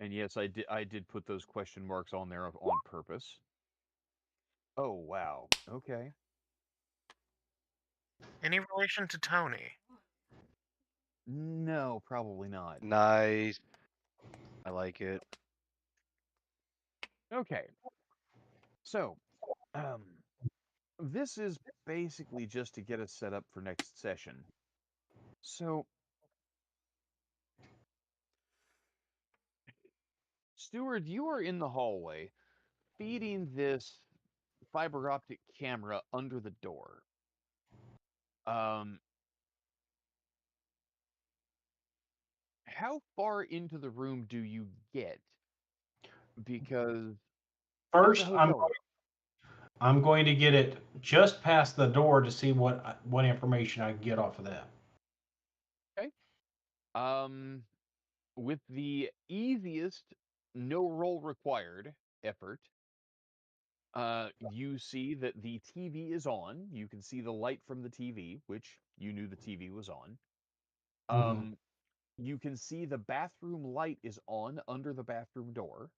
And yes, I did put those question marks on there on purpose. Oh wow. Okay. Any relation to Tony? No, probably not. Nice. I like it. Okay. So, um, this is basically just to get us set up for next session. So, Steward, you are in the hallway feeding this fiber optic camera under the door. Um, how far into the room do you get? Because it's a First, hotel room. I'm going to get it just past the door to see what information I can get off of that. Okay. Um, with the easiest, no roll required effort, you see that the TV is on. You can see the light from the TV, which you knew the TV was on. Hmm. Um, you can see the bathroom light is on under the bathroom door,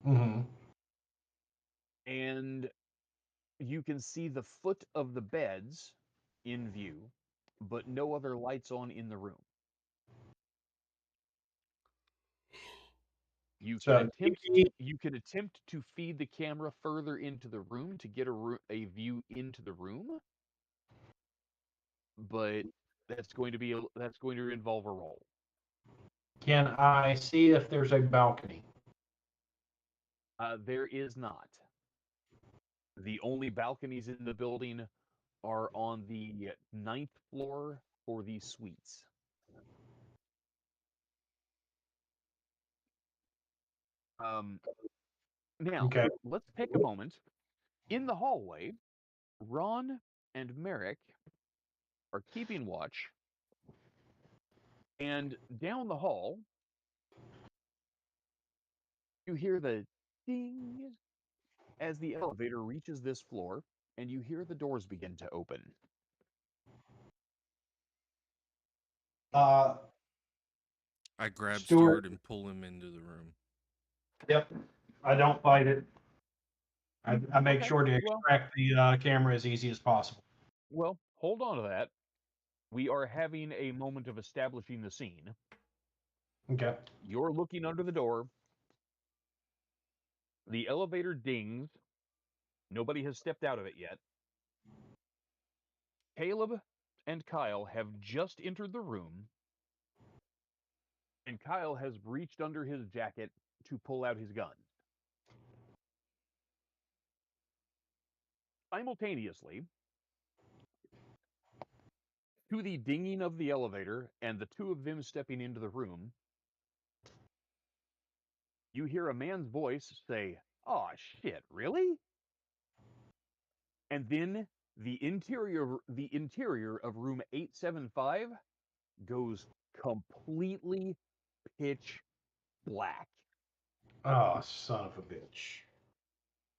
Hmm. and you can see the foot of the beds in view, but no other lights on in the room. You can So attempt TV to feed the camera further into the room to get a view into the room, but that's going to involve a roll. can I see if there's a balcony? There is not. The only balconies in the building are on the ninth floor for the suites. Um, Now, Okay. let's take a moment. In the hallway, Ron and Merrick are keeping watch, and down the hall, you hear the ding as the elevator reaches this floor, and you hear the doors begin to open. Uh, I grab Stuart. Stewart and pull him into the room. Yep. I don't fight it. I make Okay, sure to well, extract the camera as easy as possible. hold on to that. We are having a moment of establishing the scene. Okay. You're looking under the door. The elevator dings. Nobody has stepped out of it yet. Caleb and Kyle have just entered the room, and Kyle has reached under his jacket to pull out his gun. Simultaneously, to the dinging of the elevator and the two of them stepping into the room, you hear a man's voice say, "Aw, shit, really?" And then the interior of room 875 goes completely pitch black. Oh, son of a bitch.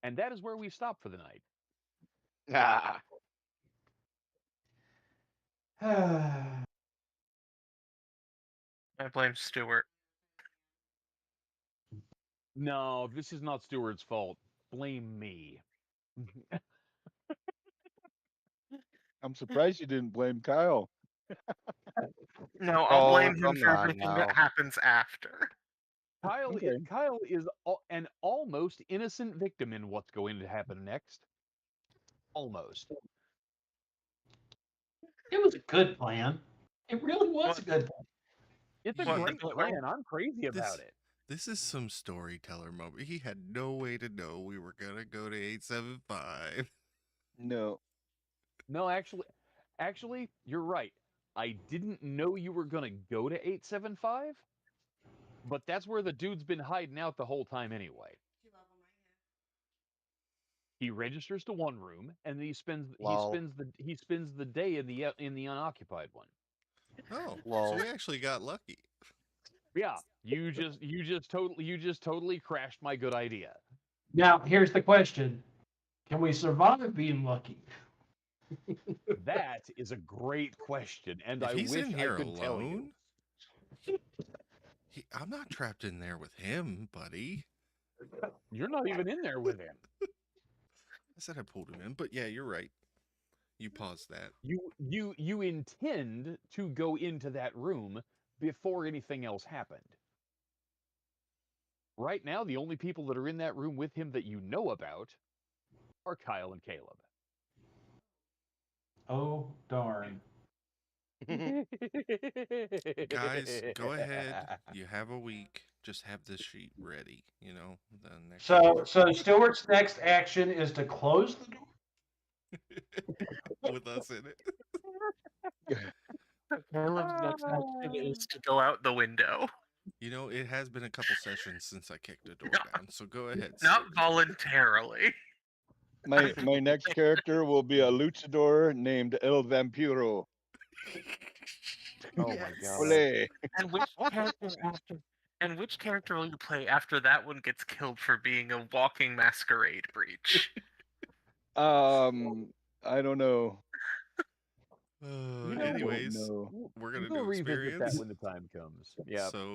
And that is where we stop for the night. Ah. I blame Stuart. No, this is not Stewart's fault. Blame me. I'm surprised you didn't blame Kyle. No, I'll Oh, blame him come for on everything that now. happens after. Okay. Kyle is an almost innocent victim in what's going to happen next. Almost. It was a good plan. It really was What? a good plan. It's a What, the great He, building? plan. I'm crazy about this it. this is some storyteller moment. He had no way to know we were gonna go to 875. No. No, actually, you're right. I didn't know you were gonna go to 875, but that's where the dude's been hiding out the whole time anyway. He registers to one room, and then Lol. he spends the day in the unoccupied one. Oh, so Lol. we actually got lucky. Yeah, you just totally crashed my good idea. Now, here's the question. Can we survive being lucky? That is a great question, and If I he's in wish I here could tell you. alone, I'm not trapped in there with him, buddy. You're not even in there with him. I said I pulled him in, but yeah, you're right. You paused that. You intend to go into that room before anything else happened. Right now, the only people that are in that room with him that you know about are Kyle and Caleb. Oh, darn. Guys, go ahead. You have a week. Just have this sheet ready. You know, the next So Stewart's next action is to close the door. with us in it. Caleb's next action is to go out the window. You know, it has been a couple sessions since I kicked a door down. So go ahead. Not Stewart. voluntarily. My next character will be a luchador named El Vampiro. Oh my god. Ole. And which character will you play after that one gets killed for being a walking masquerade breach? I don't know. You know, Anyways, No. we're gonna we'll do revisit that experience. when the time comes. Yeah. So